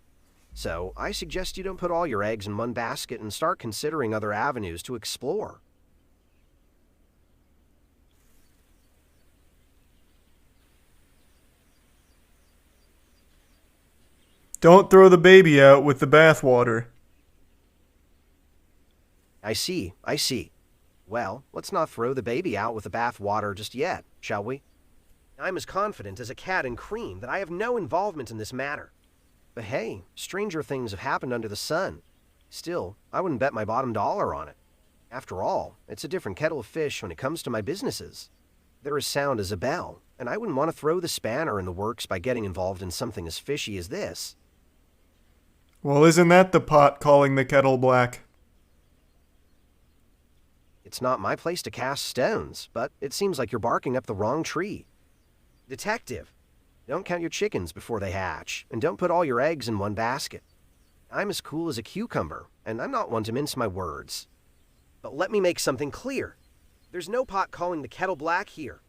So I suggest you don't put all your eggs in one basket and start considering other avenues to explore. Don't throw the baby out with the bathwater. I see. Well, let's not throw the baby out with the bathwater just yet, shall we? I'm as confident as a cat in cream that I have no involvement in this matter. But hey, stranger things have happened under the sun. Still, I wouldn't bet my bottom dollar on it. After all, it's a different kettle of fish when it comes to my businesses. They're as sound as a bell, and I wouldn't want to throw the spanner in the works by getting involved in something as fishy as this. Well, isn't that the pot calling the kettle black? It's not my place to cast stones, but it seems like you're barking up the wrong tree. Detective, don't count your chickens before they hatch, and don't put all your eggs in one basket. I'm as cool as a cucumber, and I'm not one to mince my words. But let me make something clear. There's no pot calling the kettle black here.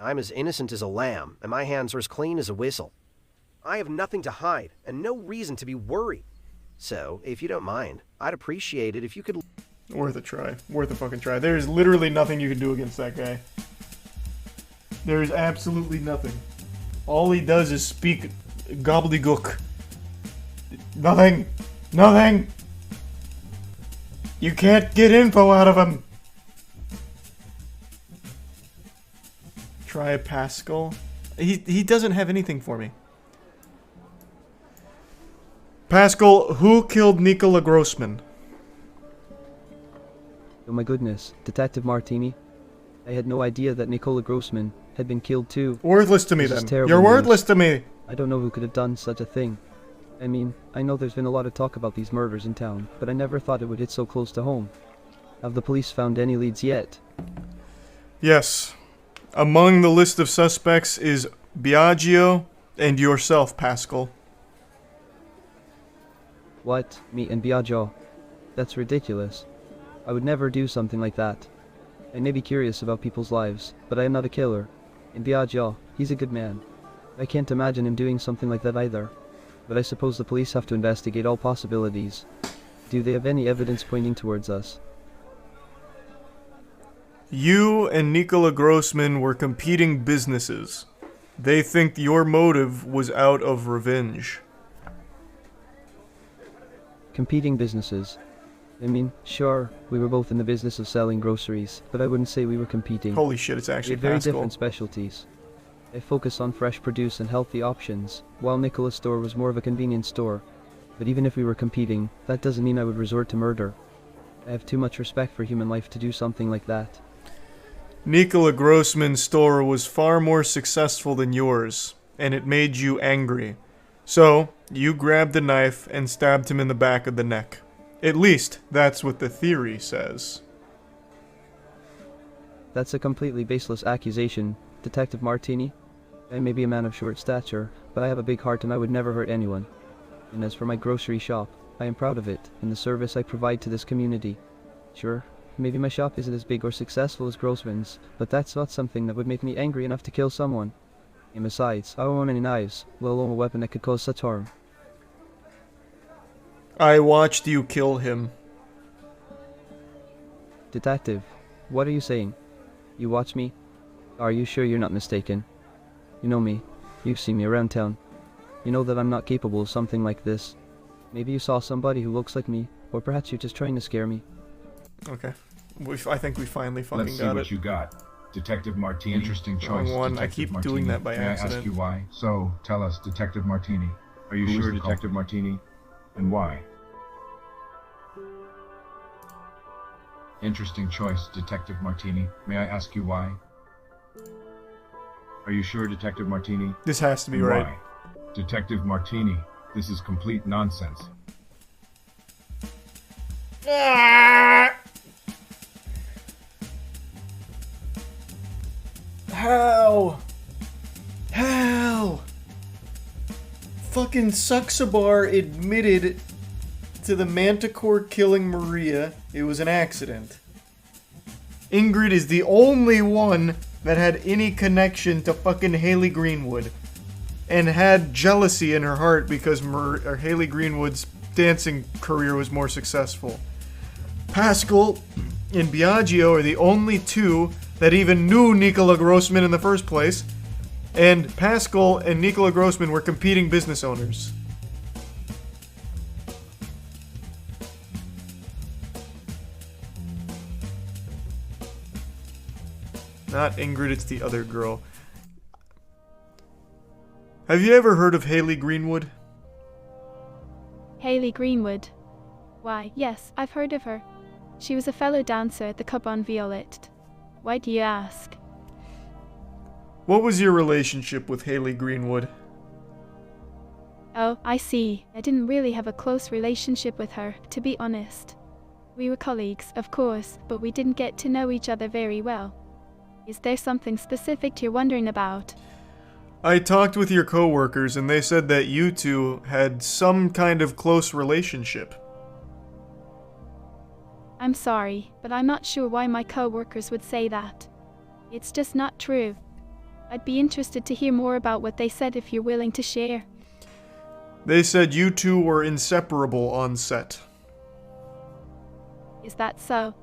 I'm as innocent as a lamb, and my hands are as clean as a whistle. I have nothing to hide, and no reason to be worried. So, if you don't mind, I'd appreciate it if you could... Worth a try. Worth a fucking try. There's literally nothing you can do against that guy. There's absolutely nothing. All he does is speak gobbledygook. Nothing! Nothing! You can't get info out of him! Try Pascal. He doesn't have anything for me. Pascal, who killed Nicola Grossman? Oh my goodness, Detective Martini. I had no idea that Nicola Grossman had been killed too. Worthless to me This is then. terrible You're news. worthless to me. I don't know who could have done such a thing. I mean, I know there's been a lot of talk about these murders in town, but I never thought it would hit so close to home. Have the police found any leads yet? Yes. Among the list of suspects is Biagio and yourself, Pascal. What? Me and Biagio? That's ridiculous. I would never do something like that. I may be curious about people's lives, but I am not a killer. And Biagio, he's a good man. I can't imagine him doing something like that either. But I suppose the police have to investigate all possibilities. Do they have any evidence pointing towards us? You and Nicola Grossman were competing businesses. They think your motive was out of revenge. Competing businesses. I mean, sure, we were both in the business of selling groceries, but I wouldn't say we were competing. Holy shit, it's We actually had very Pascal. different specialties. I focus on fresh produce and healthy options, while Nicola's store was more of a convenience store. But even if we were competing, that doesn't mean I would resort to murder. I have too much respect for human life to do something like that. Nikola Grossman's store was far more successful than yours, and it made you angry. So, you grabbed the knife and stabbed him in the back of the neck. At least, that's what the theory says. That's a completely baseless accusation, Detective Martini. I may be a man of short stature, but I have a big heart and I would never hurt anyone. And as for my grocery shop, I am proud of it and the service I provide to this community. Sure, maybe my shop isn't as big or successful as Grossman's, but that's not something that would make me angry enough to kill someone. And besides, I don't own any knives, let alone a weapon that could cause such harm. I watched you kill him. Detective, what are you saying? You watch me? Are you sure you're not mistaken? You know me. You've seen me around town. You know that I'm not capable of something like this. Maybe you saw somebody who looks like me, or perhaps you're just trying to scare me. Okay. I think we finally fucking Let's see got what it. you got. Detective Martini. Interesting choice. Wrong one. I Detective keep Martini. doing that by May accident. I ask you why? So, tell us, Detective Martini. Are you sure, Detective Martini? And why? Interesting choice, Detective Martini. May I ask you why? Are you sure, Detective Martini? This has to be And right. why? Detective Martini, this is complete nonsense. How? Fucking Suxabar admitted to the Manticore killing Maria. It was an accident. Ingrid is the only one that had any connection to fucking Haley Greenwood. And had jealousy in her heart because Haley Greenwood's dancing career was more successful. Pascal and Biagio are the only two that even knew Nikola Grossman in the first place. And Pascal and Nikola Grossman were competing business owners. Not Ingrid, it's the other girl. Have you ever heard of Haley Greenwood? Haley Greenwood. Why, yes, I've heard of her. She was a fellow dancer at the Cabon Violet. Why do you ask? What was your relationship with Haley Greenwood? Oh, I see. I didn't really have a close relationship with her, to be honest. We were colleagues, of course, but we didn't get to know each other very well. Is there something specific you're wondering about? I talked with your coworkers and they said that you two had some kind of close relationship. I'm sorry, but I'm not sure why my coworkers would say that. It's just not true. I'd be interested to hear more about what they said if you're willing to share. They said you two were inseparable on set. Is that so?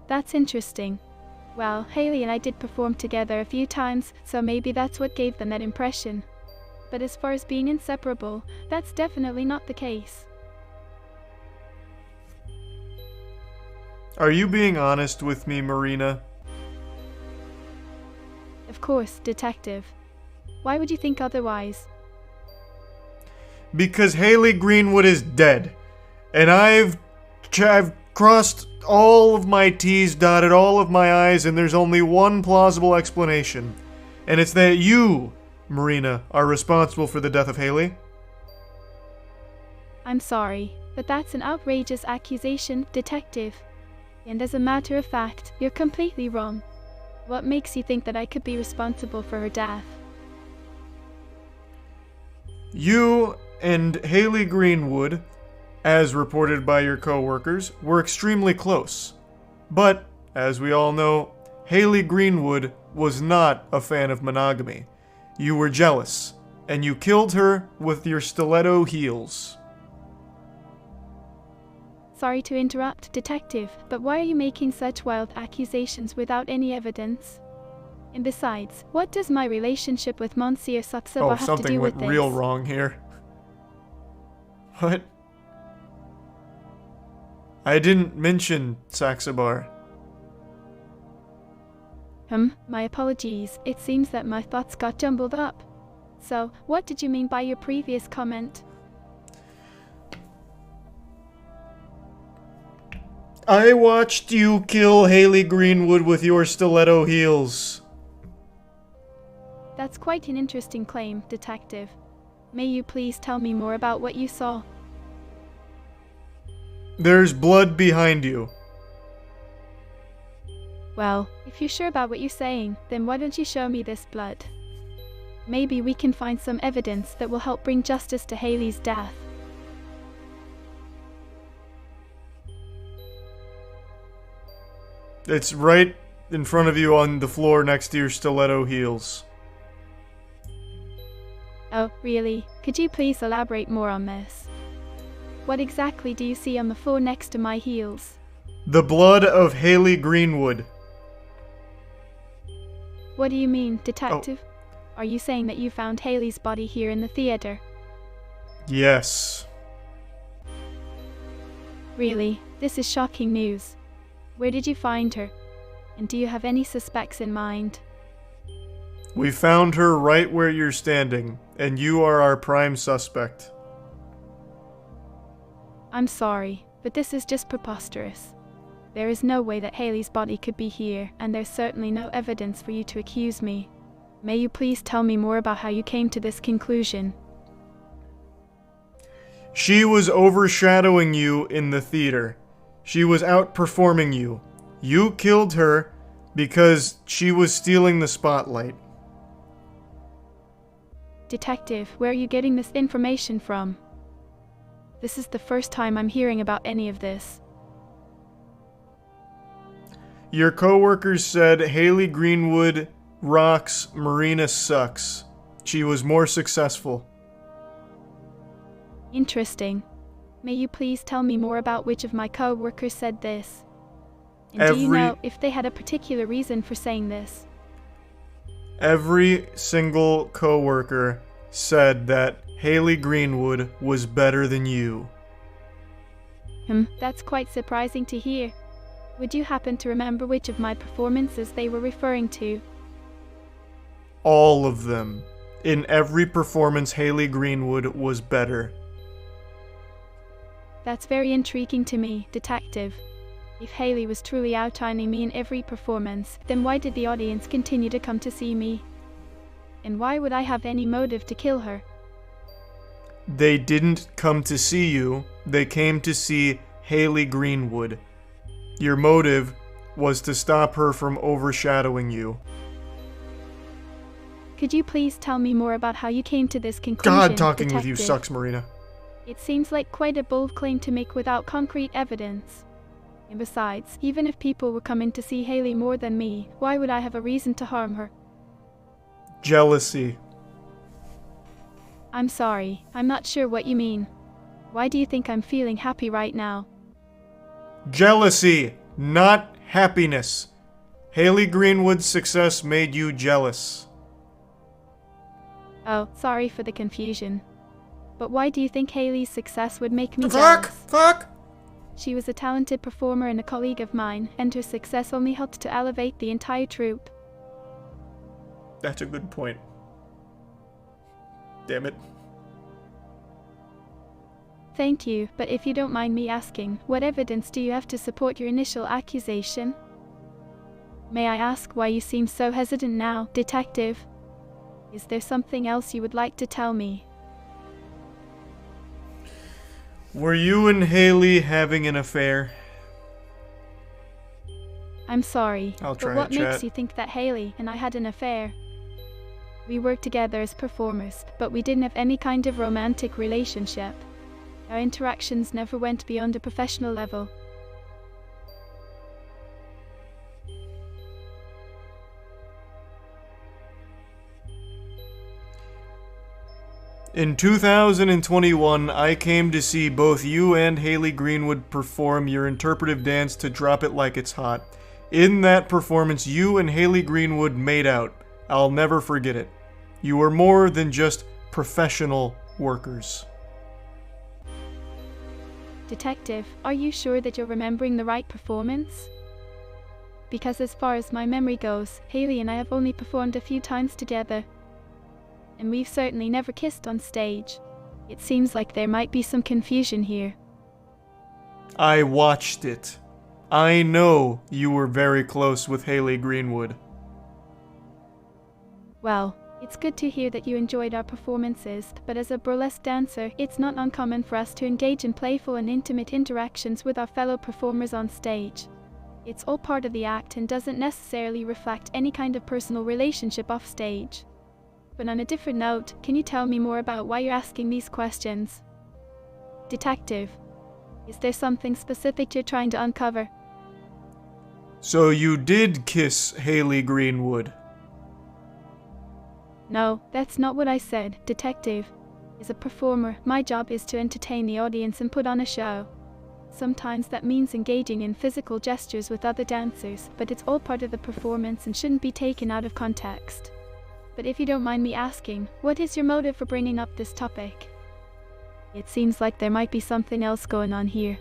That's interesting. Well, Haley and I did perform together a few times, so maybe that's what gave them that impression. But as far as being inseparable, that's definitely not the case. Are you being honest with me, Marina? Of course, Detective. Why would you think otherwise? Because Haley Greenwood is dead. And I've crossed all of my T's, dotted all of my I's, and there's only one plausible explanation. And it's that you, Marina, are responsible for the death of Haley. I'm sorry, but that's an outrageous accusation, Detective. And as a matter of fact, you're completely wrong. What makes you think that I could be responsible for her death? You and Haley Greenwood, as reported by your coworkers, were extremely close. But, as we all know, Haley Greenwood was not a fan of monogamy. You were jealous, and you killed her with your stiletto heels. Sorry to interrupt, Detective, but why are you making such wild accusations without any evidence? And besides, what does my relationship with Monsieur Suxabar have to Something do with went this? real wrong here. What? I didn't mention Saxabar. My apologies. It seems that my thoughts got jumbled up. So, what did you mean by your previous comment? I watched you kill Haley Greenwood with your stiletto heels. That's quite an interesting claim, Detective. May you please tell me more about what you saw? There's blood behind you. Well, if you're sure about what you're saying, then why don't you show me this blood? Maybe we can find some evidence that will help bring justice to Haley's death. It's right in front of you on the floor next to your stiletto heels. Oh, really? Could you please elaborate more on this? What exactly do you see on the floor next to my heels? The blood of Haley Greenwood. What do you mean, Detective? Are you saying that you found Haley's body here in the theater? Yes. Really? This is shocking news. Where did you find her? And do you have any suspects in mind? We found her right where you're standing, and you are our prime suspect. I'm sorry, but this is just preposterous. There is no way that Haley's body could be here, and there's certainly no evidence for you to accuse me. May you please tell me more about how you came to this conclusion? She was overshadowing you in the theater. She was outperforming you. You killed her because she was stealing the spotlight. Detective, where are you getting this information from? This is the first time I'm hearing about any of this. Your coworkers said Haley Greenwood rocks, Marina sucks. She was more successful. Interesting. May you please tell me more about which of my co-workers said this? And do you know if they had a particular reason for saying this? Every single coworker said that Haley Greenwood was better than you. That's quite surprising to hear. Would you happen to remember which of my performances they were referring to? All of them. In every performance, Haley Greenwood was better. That's very intriguing to me, Detective. If Haley was truly outshining me in every performance, then why did the audience continue to come to see me? And why would I have any motive to kill her? They didn't come to see you, they came to see Haley Greenwood. Your motive was to stop her from overshadowing you. Could you please tell me more about how you came to this conclusion, God, talking Detective? with you sucks, Marina. It seems like quite a bold claim to make without concrete evidence. And besides, even if people were coming to see Haley more than me, why would I have a reason to harm her? Jealousy. I'm sorry, I'm not sure what you mean. Why do you think I'm feeling happy right now? Jealousy, not happiness. Haley Greenwood's success made you jealous. Oh, sorry for the confusion. But why do you think Haley's success would make me jealous? Fuck! She was a talented performer and a colleague of mine, and her success only helped to elevate the entire troupe. That's a good point. Damn it. Thank you, but if you don't mind me asking, what evidence do you have to support your initial accusation? May I ask why you seem so hesitant now, Detective? Is there something else you would like to tell me? Were you and Haley having an affair? I'm sorry, I'll try but what it, makes chat. you think that Haley and I had an affair? We worked together as performers, but we didn't have any kind of romantic relationship. Our interactions never went beyond a professional level. In 2021, I came to see both you and Haley Greenwood perform your interpretive dance to Drop It Like It's Hot. In that performance, you and Haley Greenwood made out. I'll never forget it. You were more than just professional workers. Detective, are you sure that you're remembering the right performance? Because as far as my memory goes, Haley and I have only performed a few times together. And we've certainly never kissed on stage. It seems like there might be some confusion here. I watched it. I know you were very close with Haley Greenwood. Well, it's good to hear that you enjoyed our performances, but as a burlesque dancer, it's not uncommon for us to engage in playful and intimate interactions with our fellow performers on stage. It's all part of the act and doesn't necessarily reflect any kind of personal relationship off stage. But on a different note, can you tell me more about why you're asking these questions? Detective, is there something specific you're trying to uncover? So you did kiss Haley Greenwood? No, that's not what I said, Detective. As a performer, my job is to entertain the audience and put on a show. Sometimes that means engaging in physical gestures with other dancers, but it's all part of the performance and shouldn't be taken out of context. But if you don't mind me asking, what is your motive for bringing up this topic? It seems like there might be something else going on here.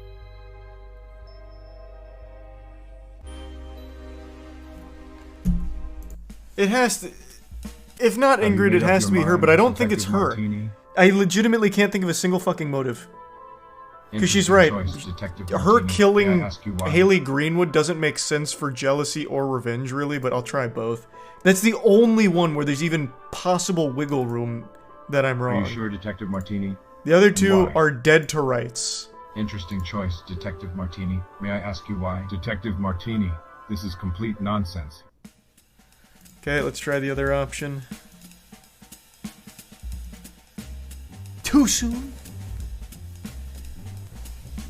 It has to... If not Ingrid, it has to be her, but I don't think it's her. I legitimately can't think of a single fucking motive. Because she's right. Her killing Haley Greenwood doesn't make sense for jealousy or revenge, really, but I'll try both. That's the only one where there's even possible wiggle room that I'm wrong. Are you sure, Detective Martini? The other two are dead to rights. Interesting choice, Detective Martini. May I ask you why? Detective Martini, this is complete nonsense. Okay, let's try the other option. Too soon?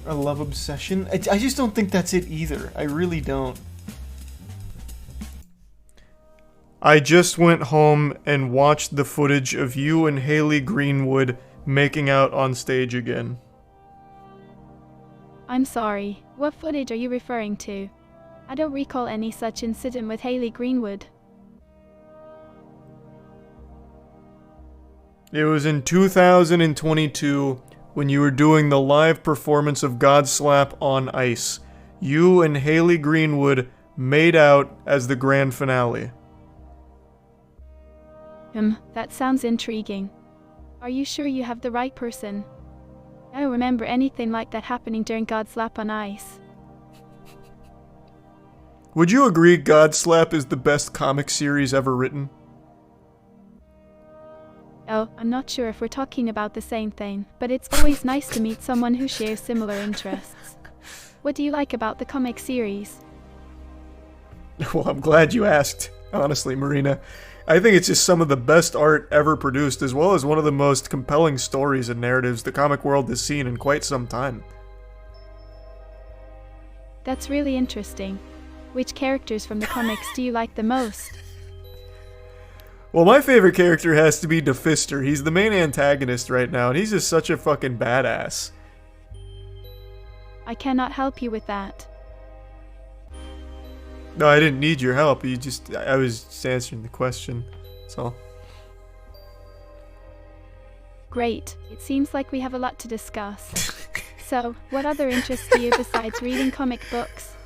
A love obsession? I just don't think that's it either. I really don't. I just went home and watched the footage of you and Haley Greenwood making out on stage again. I'm sorry, what footage are you referring to? I don't recall any such incident with Haley Greenwood. It was in 2022 when you were doing the live performance of Godslap on Ice. You and Haley Greenwood made out as the grand finale. That sounds intriguing. Are you sure you have the right person? I don't remember anything like that happening during Godslap on Ice. Would you agree Godslap is the best comic series ever written? Oh, I'm not sure if we're talking about the same thing, but it's always nice to meet someone who shares similar interests. What do you like about the comic series? Well, I'm glad you asked, honestly, Marina. I think it's just some of the best art ever produced, as well as one of the most compelling stories and narratives the comic world has seen in quite some time. That's really interesting. Which characters from the comics do you like the most? Well, my favorite character has to be Defister. He's the main antagonist right now, and he's just such a fucking badass. I cannot help you with that. No, I didn't need your help. I was just answering the question. That's all. Great. It seems like we have a lot to discuss. So, what other interests do you besides reading comic books?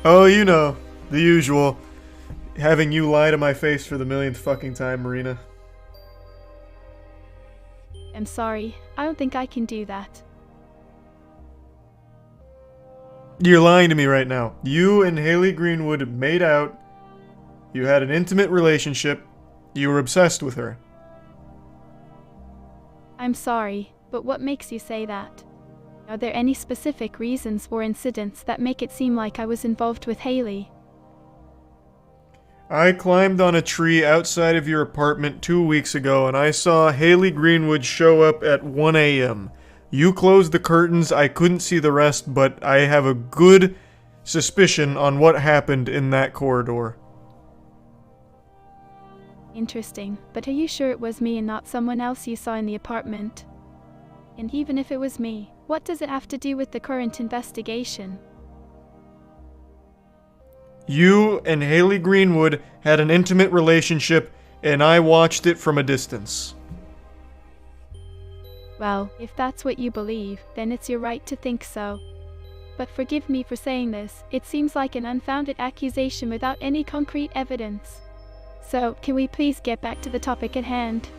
Oh, you know, the usual. Having you lie to my face for the millionth fucking time, Marina. I'm sorry. I don't think I can do that. You're lying to me right now. You and Haley Greenwood made out. You had an intimate relationship. You were obsessed with her. I'm sorry, but what makes you say that? Are there any specific reasons or incidents that make it seem like I was involved with Haley? I climbed on a tree outside of your apartment 2 weeks ago, and I saw Haley Greenwood show up at 1 a.m. You closed the curtains, I couldn't see the rest, but I have a good suspicion on what happened in that corridor. Interesting, but are you sure it was me and not someone else you saw in the apartment? And even if it was me, what does it have to do with the current investigation? You and Haley Greenwood had an intimate relationship, and I watched it from a distance. Well, if that's what you believe, then it's your right to think so. But forgive me for saying this, it seems like an unfounded accusation without any concrete evidence. So, can we please get back to the topic at hand?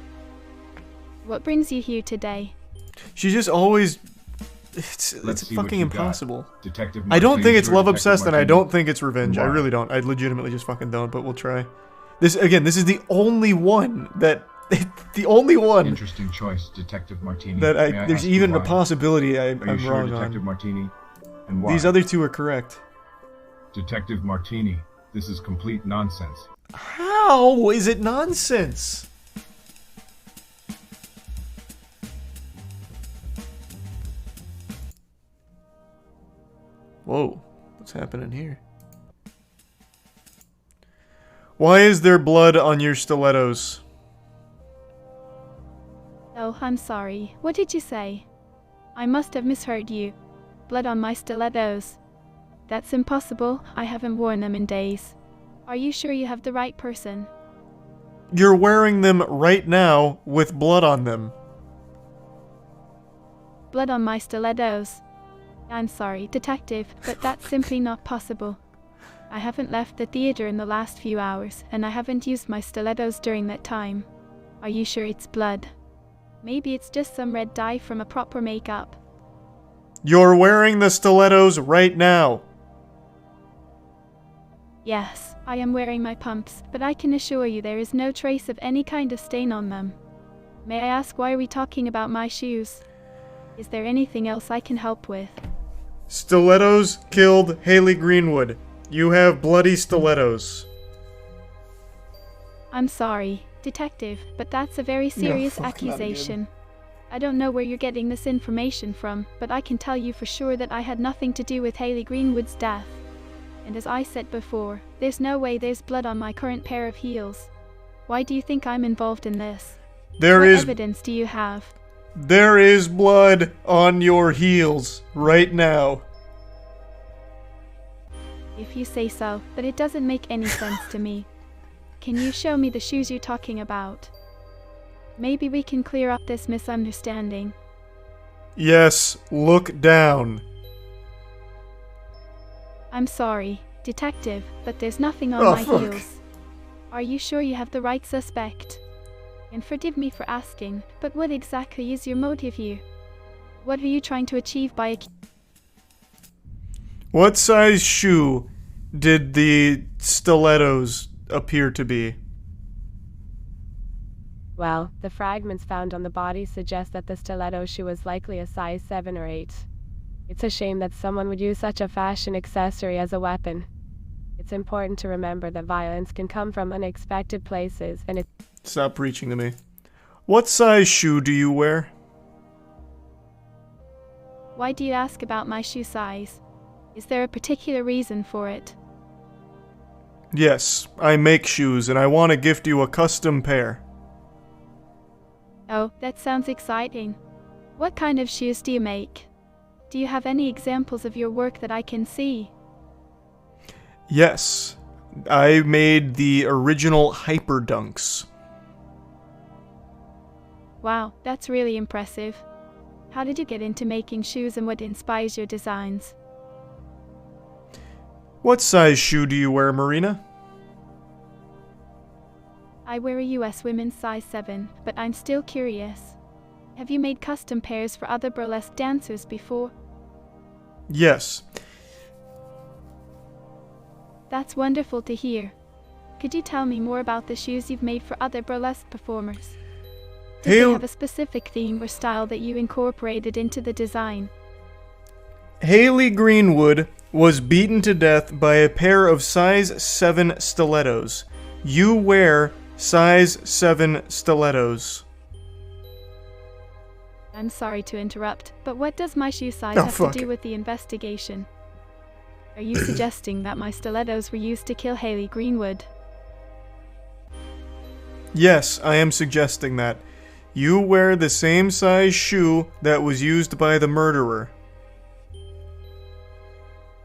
What brings you here today? She just always... It's fucking impossible. I don't think it's love obsessed, and I don't think it's revenge. I really don't. I legitimately just fucking don't, but we'll try. This is the only one that... the only one... Interesting choice, Detective Martini. That there's even a possibility I'm sure, wrong Detective on. Martini? And why? These other two are correct. Detective Martini, this is complete nonsense. How is it nonsense? Whoa, what's happening here? Why is there blood on your stilettos? Oh, I'm sorry. What did you say? I must have misheard you. Blood on my stilettos. That's impossible. I haven't worn them in days. Are you sure you have the right person? You're wearing them right now with blood on them. Blood on my stilettos. I'm sorry, detective, but that's simply not possible. I haven't left the theater in the last few hours, and I haven't used my stilettos during that time. Are you sure it's blood? Maybe it's just some red dye from a proper makeup. You're wearing the stilettos right now. Yes, I am wearing my pumps, but I can assure you there is no trace of any kind of stain on them. May I ask, why are we talking about my shoes? Is there anything else I can help with? Stilettos killed Haley Greenwood. You have bloody stilettos. I'm sorry, detective, but that's a very serious accusation. I don't know where you're getting this information from, but I can tell you for sure that I had nothing to do with Haley Greenwood's death. And as I said before, there's no way there's blood on my current pair of heels. Why do you think I'm involved in this? What evidence do you have? There is blood on your heels right now. If you say so, but it doesn't make any sense to me. Can you show me the shoes you're talking about? Maybe we can clear up this misunderstanding. Yes, look down. I'm sorry, detective, but there's nothing on my heels. Are you sure you have the right suspect? And forgive me for asking, but what exactly is your motive here? What are you trying to achieve by What size shoe did the stilettos appear to be? Well, the fragments found on the body suggest that the stiletto shoe was likely a size 7 or 8. It's a shame that someone would use such a fashion accessory as a weapon. It's important to remember that violence can come from unexpected places, and it... Stop preaching to me. What size shoe do you wear? Why do you ask about my shoe size? Is there a particular reason for it? Yes, I make shoes and I want to gift you a custom pair. Oh, that sounds exciting. What kind of shoes do you make? Do you have any examples of your work that I can see? Yes, I made the original Hyper Dunks. Wow, that's really impressive. How did you get into making shoes and what inspires your designs? What size shoe do you wear, Marina? I wear a US women's size 7, but I'm still curious. Have you made custom pairs for other burlesque dancers before? Yes. That's wonderful to hear. Could you tell me more about the shoes you've made for other burlesque performers? Do they have a specific theme or style that you incorporated into the design? Haley Greenwood was beaten to death by a pair of size 7 stilettos. You wear size 7 stilettos. I'm sorry to interrupt, but what does my shoe size have to do with the investigation? Are you suggesting that my stilettos were used to kill Haley Greenwood? Yes, I am suggesting that. You wear the same size shoe that was used by the murderer.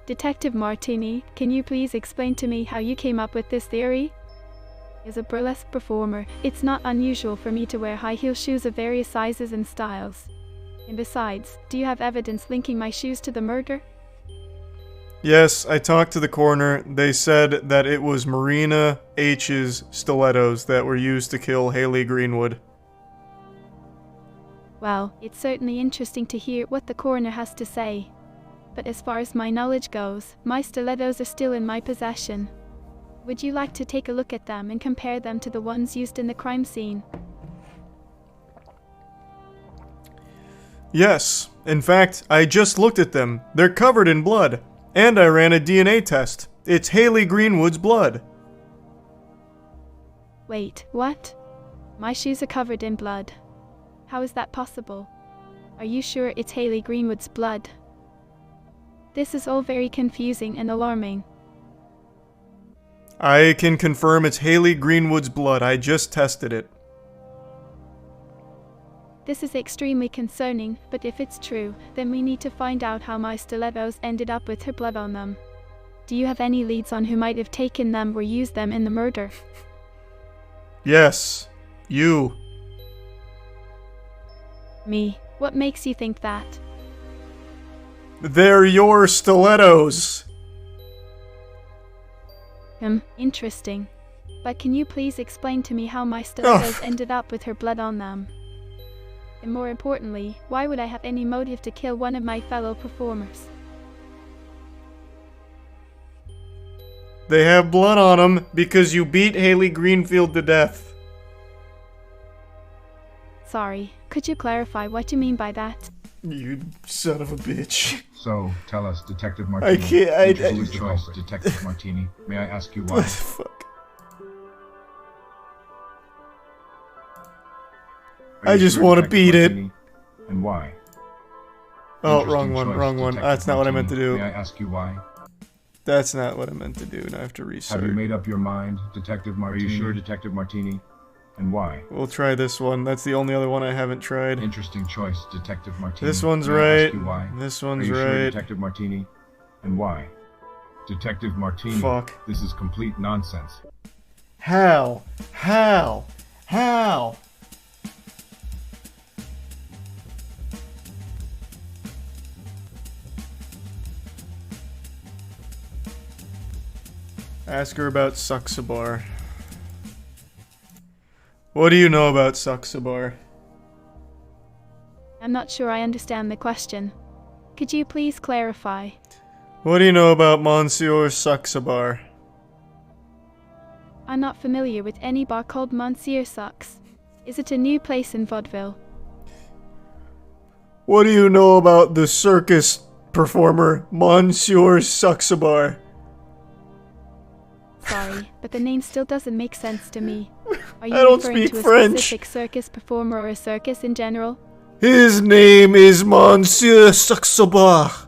Detective Martini, can you please explain to me how you came up with this theory? As a burlesque performer, it's not unusual for me to wear high heel shoes of various sizes and styles. And besides, do you have evidence linking my shoes to the murder? Yes, I talked to the coroner. They said that it was Marina H's stilettos that were used to kill Haley Greenwood. Well, it's certainly interesting to hear what the coroner has to say. But as far as my knowledge goes, my stilettos are still in my possession. Would you like to take a look at them and compare them to the ones used in the crime scene? Yes. In fact, I just looked at them. They're covered in blood. And I ran a DNA test. It's Haley Greenwood's blood. Wait, what? My shoes are covered in blood. How is that possible? Are you sure it's Haley Greenwood's blood? This is all very confusing and alarming. I can confirm it's Haley Greenwood's blood. I just tested it. This is extremely concerning, but if it's true, then we need to find out how my stilettos ended up with her blood on them. Do you have any leads on who might have taken them or used them in the murder? Yes. You. Me? What makes you think that? They're your stilettos. Interesting. But can you please explain to me how my stilettos ended up with her blood on them? And more importantly, why would I have any motive to kill one of my fellow performers? They have blood on them because you beat Haley Greenfield to death. Sorry, could you clarify what you mean by that? You son of a bitch. So, tell us, Detective Martini. I can't, Choose choice, Detective Martini. May I ask you why? What the fuck? I just want to beat it. And why? Oh, wrong one. That's not what I meant to do. May I ask you why? That's not what I meant to do, and I have to restart. Have you made up your mind, Detective Martini? Are you sure, Detective Martini? And why? We'll try this one. That's the only other one I haven't tried. Interesting choice, Detective Martini. This one's May I right. ask you why? This one's Are you right. Sure, Detective Martini? And why? Detective Martini. Fuck. This is complete nonsense. How? Ask her about Suxabar. What do you know about Suxabar? I'm not sure I understand the question. Could you please clarify? What do you know about Monsieur Suxabar? I'm not familiar with any bar called Monsieur Sux. Is it a new place in Vaudeville? What do you know about the circus performer Monsieur Suxabar? Sorry, but the name still doesn't make sense to me. Are you I don't referring speak to a French. specific circus performer or a circus in general? His name is Monsieur Suxabar.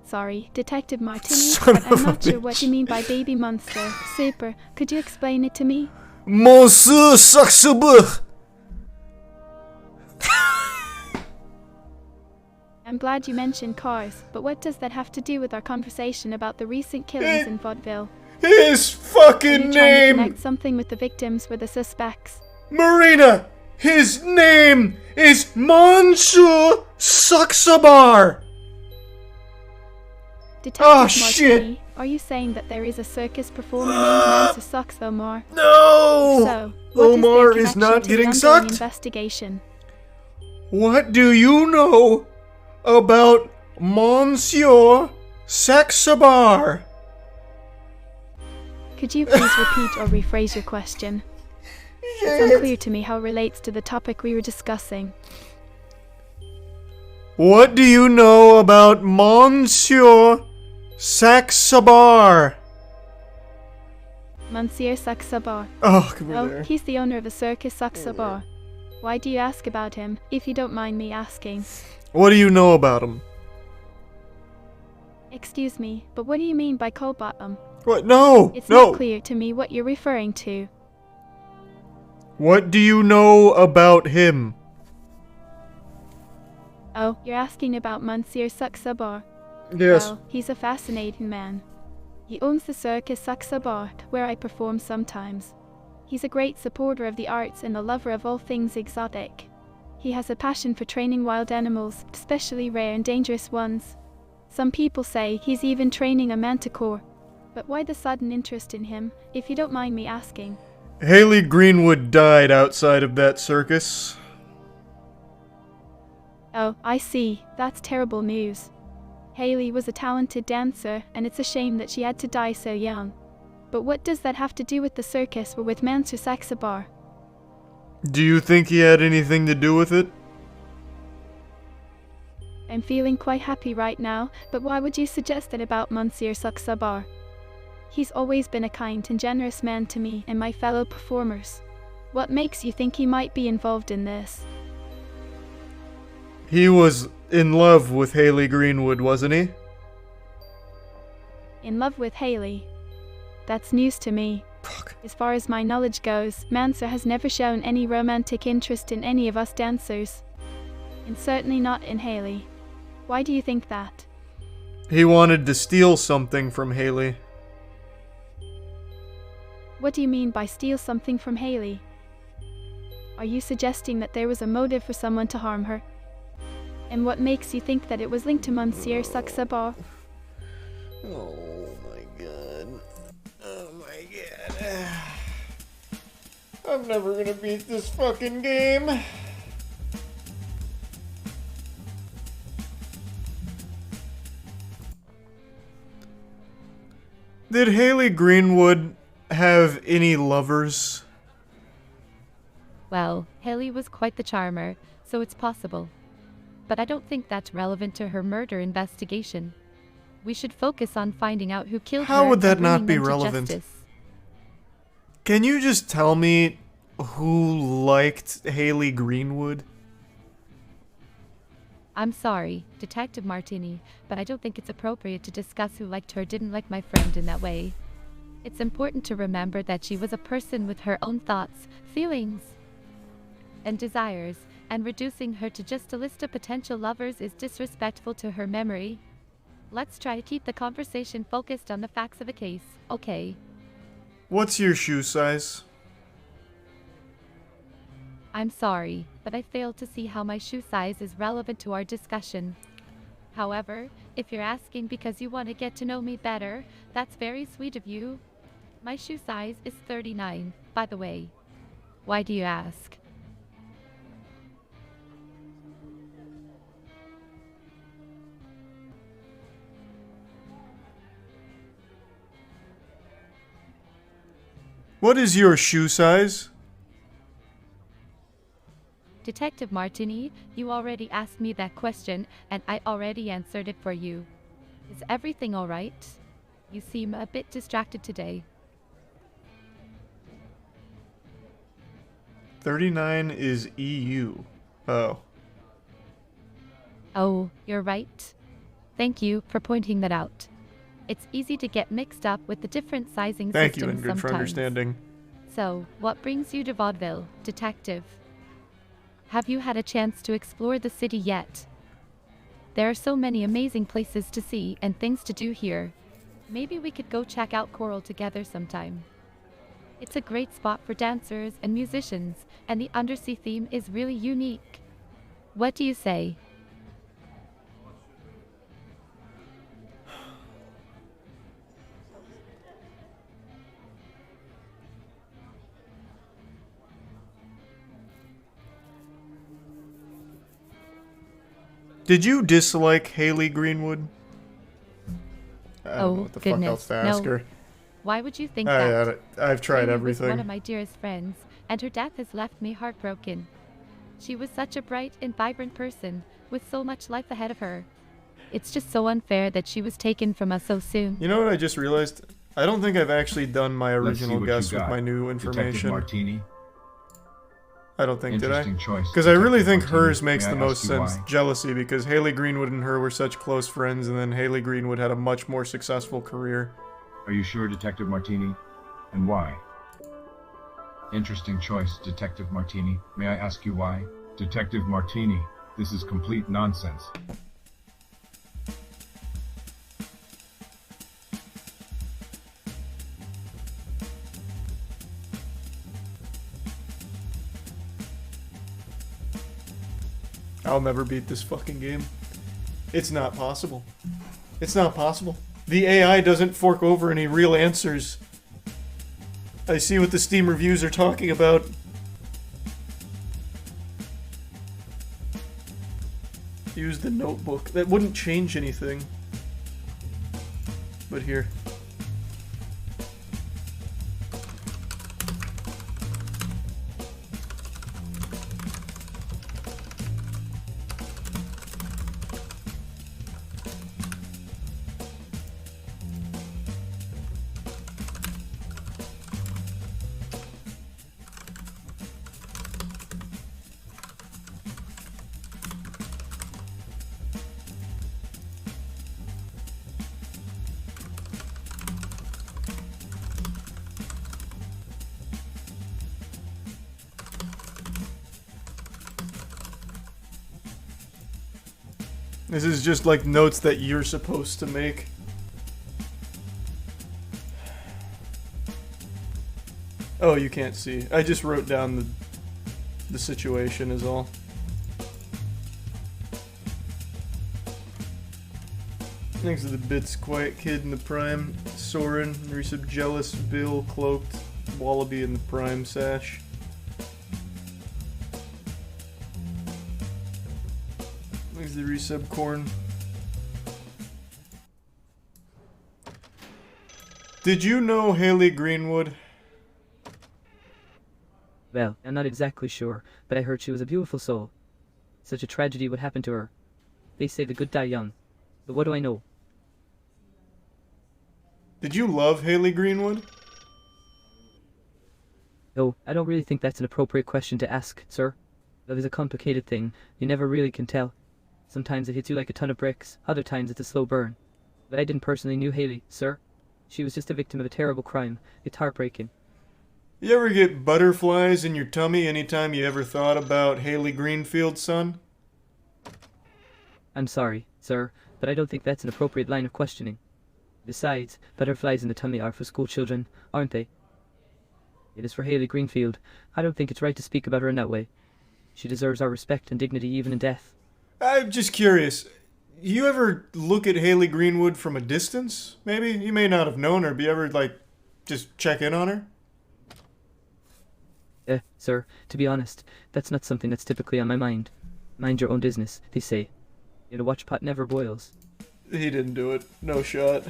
Sorry, Detective Martini, Son but I'm of a not sure what you mean by baby monster. Super, could you explain it to me? Monsieur Suxabar. I'm glad you mentioned cars, but what does that have to do with our conversation about the recent killings in Vaudeville? His Are fucking you trying to name! connect something with the victims or the suspects? Marina! His name is Monsieur Suxabar! Detective shit. Martini, are you saying that there is a circus performer named Nancy Sucks Omar? No! So, what Omar is is their not connection to the getting ongoing sucked? investigation? What do you know about Monsieur Suxabar? Could you please repeat or rephrase your question? It's unclear to me how it relates to the topic we were discussing. What do you know about Monsieur Suxabar? Monsieur Suxabar. Oh, come Oh, there. he's the owner of a circus Suxabar. Why do you ask about him, if you don't mind me asking? What do you know about him? Excuse me, but what do you mean by coal bottom? What? No! It's no! not clear to me what you're referring to. What do you know about him? Oh, you're asking about Monsieur Suxabar? Yes. Well, he's a fascinating man. He owns the circus Suxabar, where I perform sometimes. He's a great supporter of the arts and a lover of all things exotic. He has a passion for training wild animals, especially rare and dangerous ones. Some people say he's even training a manticore. But why the sudden interest in him, if you don't mind me asking? Haley Greenwood died outside of that circus. Oh, I see. That's terrible news. Haley was a talented dancer, and it's a shame that she had to die so young. But what does that have to do with the circus or with Mansour Saxabar? Do you think he had anything to do with it? I'm feeling quite happy right now, but why would you suggest that about Mansour Saxabar? He's always been a kind and generous man to me and my fellow performers. What makes you think he might be involved in this? He was in love with Haley Greenwood, wasn't he? In love with Haley? That's news to me. Fuck. As far as my knowledge goes, Mansour has never shown any romantic interest in any of us dancers. And certainly not in Haley. Why do you think that? He wanted to steal something from Haley. What do you mean by steal something from Haley? Are you suggesting that there was a motive for someone to harm her? And what makes you think that it was linked to Mansour Saxabar? Oh my god. Oh my god. I'm never gonna beat this fucking game. Did Haley Greenwood have any lovers? Well, Haley was quite the charmer, so it's possible. But I don't think that's relevant to her murder investigation. We should focus on finding out who killed her. How would that and not bringing be them to relevant? justice. Can you just tell me who liked Haley Greenwood? I'm sorry, Detective Martini, but I don't think it's appropriate to discuss who liked her or didn't like my friend in that way. It's important to remember that she was a person with her own thoughts, feelings, and desires, and reducing her to just a list of potential lovers is disrespectful to her memory. Let's try to keep the conversation focused on the facts of a case, okay? What's your shoe size? I'm sorry, but I failed to see how my shoe size is relevant to our discussion. However, if you're asking because you want to get to know me better, that's very sweet of you. My shoe size is 39, by the way. Why do you ask? What is your shoe size? Detective Martini, you already asked me that question, and I already answered it for you. Is everything alright? You seem a bit distracted today. 39 is EU. Oh. Oh, you're right. Thank you for pointing that out. It's easy to get mixed up with the different sizing Thank you, systems Ingrid, sometimes. for understanding. So, what brings you to Vaudeville, Detective? Have you had a chance to explore the city yet? There are so many amazing places to see and things to do here. Maybe we could go check out Coral together sometime. It's a great spot for dancers and musicians, and the undersea theme is really unique. What do you say? Did you dislike Haley Greenwood? I don't know what the fuck else to ask her. Why would you think that? I've tried Haley everything. was one of my dearest friends, and her death has left me heartbroken. She was such a bright and vibrant person, with so much life ahead of her. It's just so unfair that she was taken from us so soon. You know what I just realized? I don't think I've actually done my Let's see original what guess you with got. my new Detective information. Martini. I don't think, did I? Interesting choice, Because I really Detective think Martini. hers makes May the I most ask you sense. why? Jealousy, because Haley Greenwood and her were such close friends, and then Haley Greenwood had a much more successful career. Are you sure, Detective Martini? And why? Interesting choice, Detective Martini. May I ask you why? Detective Martini, this is complete nonsense. I'll never beat this fucking game. It's not possible. It's not possible. The AI doesn't fork over any real answers. I see what the Steam reviews are talking about. Use the notebook. That wouldn't change anything. But here. This is just like notes that you're supposed to make. Oh, you can't see. I just wrote down the situation is all. Thanks to the bits, Quiet Kid in the Prime, Soren, Resub Jealous, Bill, Cloaked, Wallaby in the Prime Sash. Thanks to the Resub Corn. Did you know Haley Greenwood? Well, I'm not exactly sure, but I heard she was a beautiful soul. Such a tragedy what happened to her. They say the good die young. But what do I know? Did you love Haley Greenwood? No, I don't really think that's an appropriate question to ask, sir. Love is a complicated thing. You never really can tell. Sometimes it hits you like a ton of bricks, other times it's a slow burn. But I didn't personally knew Haley, sir. She was just a victim of a terrible crime. It's heartbreaking. You ever get butterflies in your tummy anytime you ever thought about Haley Greenfield's son? I'm sorry, sir, but I don't think that's an appropriate line of questioning. Besides, butterflies in the tummy are for school children, aren't they? It is for Haley Greenfield. I don't think it's right to speak about her in that way. She deserves our respect and dignity even in death. I'm just curious. You ever look at Haley Greenwood from a distance? Maybe? You may not have known her, but you ever, just check in on her? Sir, to be honest, that's not something that's typically on my mind. Mind your own business, they say. In a watch pot never boils. He didn't do it. No shot.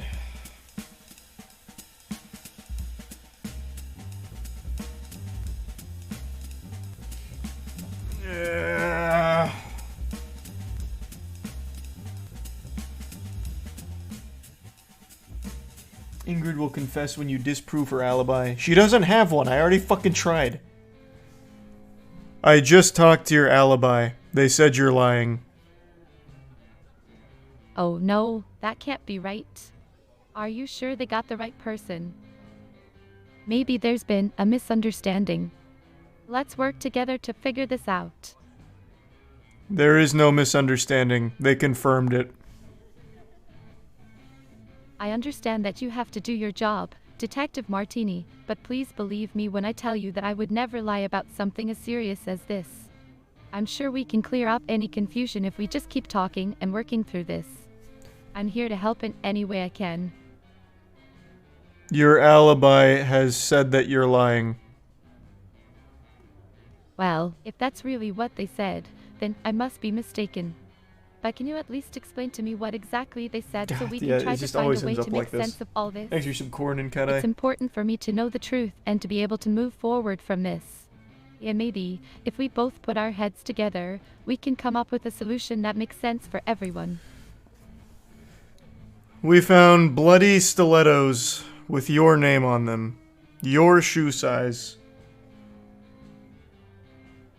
Yeah. Ingrid will confess when you disprove her alibi. She doesn't have one. I already fucking tried. I just talked to your alibi. They said you're lying. Oh no, that can't be right. Are you sure they got the right person? Maybe there's been a misunderstanding. Let's work together to figure this out. There is no misunderstanding. They confirmed it. I understand that you have to do your job, Detective Martini, but please believe me when I tell you that I would never lie about something as serious as this. I'm sure we can clear up any confusion if we just keep talking and working through this. I'm here to help in any way I can. Your alibi has said that you're lying. Well, if that's really what they said, then I must be mistaken. But can you at least explain to me what exactly they said so we can try to find a way to make sense of all this? Thanks for some corn and cut-eye. It's important for me to know the truth and to be able to move forward from this. And maybe, if we both put our heads together, we can come up with a solution that makes sense for everyone. We found bloody stilettos with your name on them. Your shoe size.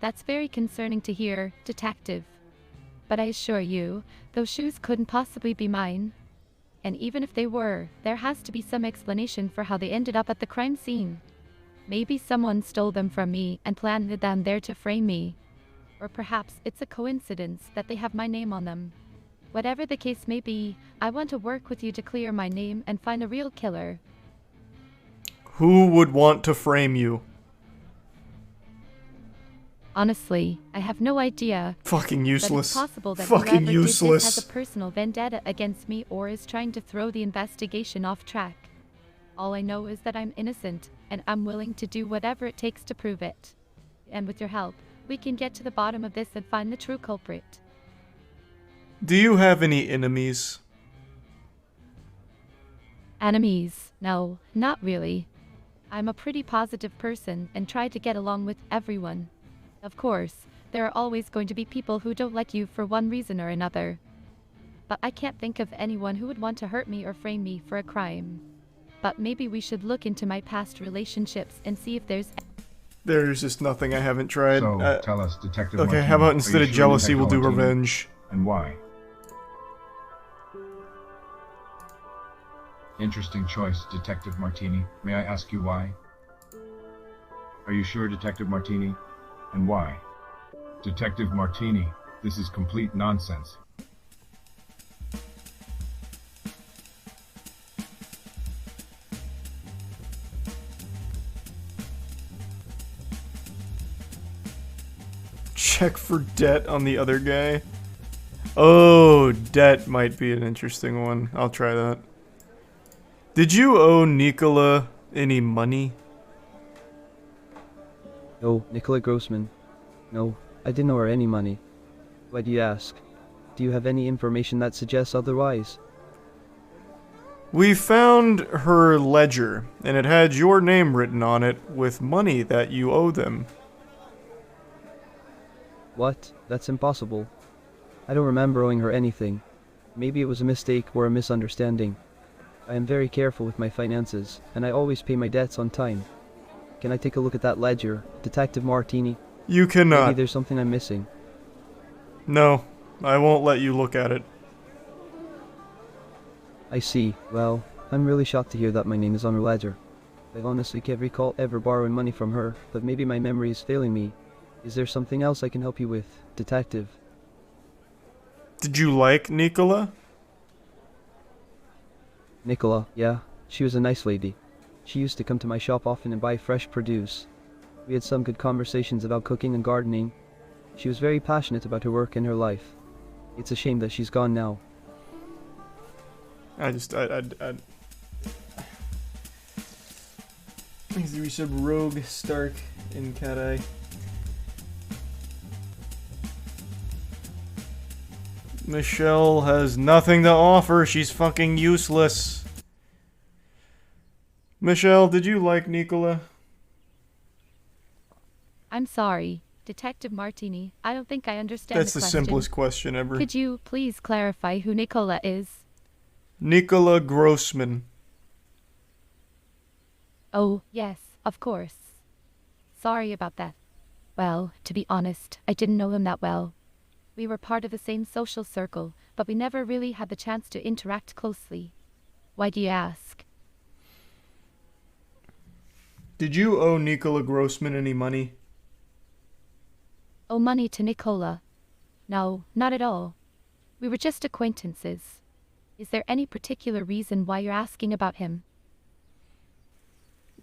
That's very concerning to hear, Detective. But I assure you, those shoes couldn't possibly be mine. And even if they were, there has to be some explanation for how they ended up at the crime scene. Maybe someone stole them from me and planted them there to frame me. Or perhaps it's a coincidence that they have my name on them. Whatever the case may be, I want to work with you to clear my name and find a real killer. Who would want to frame you? Honestly, I have no idea. Fucking But useless. it's possible that Fucking whoever useless. did this has a personal vendetta against me or is trying to throw the investigation off track. All I know is that I'm innocent, and I'm willing to do whatever it takes to prove it. And with your help, we can get to the bottom of this and find the true culprit. Do you have any enemies? Enemies? No, not really. I'm a pretty positive person and try to get along with everyone. Of course, there are always going to be people who don't like you for one reason or another. But I can't think of anyone who would want to hurt me or frame me for a crime. But maybe we should look into my past relationships and see if there's... There's just nothing I haven't tried. So, tell us, Detective Okay, Martinez, how about are instead you of sure jealousy, we'll do Detective Martinez? revenge? And why? Interesting choice, Detective Martini. May I ask you why? Are you sure, Detective Martini? And why? Detective Martini, this is complete nonsense. Check for debt on the other guy. Oh, debt might be an interesting one. I'll try that. Did you owe Nicola any money? No, Nicola Grossman. No, I didn't owe her any money. Why do you ask? Do you have any information that suggests otherwise? We found her ledger, and it had your name written on it with money that you owe them. What? That's impossible. I don't remember owing her anything. Maybe it was a mistake or a misunderstanding. I am very careful with my finances, and I always pay my debts on time. Can I take a look at that ledger, Detective Martini? You cannot. Maybe there's something I'm missing. No, I won't let you look at it. I see. Well, I'm really shocked to hear that my name is on her ledger. I honestly can't recall ever borrowing money from her, but maybe my memory is failing me. Is there something else I can help you with, Detective? Did you like Nicola? Nicola, yeah. She was a nice lady. She used to come to my shop often and buy fresh produce. We had some good conversations about cooking and gardening. She was very passionate about her work and her life. It's a shame that she's gone now. I we said Rogue, Stark, and Cat Eye. Michelle has nothing to offer. She's fucking useless. Michelle, did you like Nicola? I'm sorry, Detective Martini. I don't think I understand That's the the question. simplest question ever. Could you please clarify who Nicola is? Nicola Grossman. Oh, yes, of course. Sorry about that. Well, to be honest, I didn't know him that well. We were part of the same social circle, but we never really had the chance to interact closely. Why do you ask? Did you owe Nicola Grossman any money? Owe money to Nicola? No, not at all. We were just acquaintances. Is there any particular reason why you're asking about him?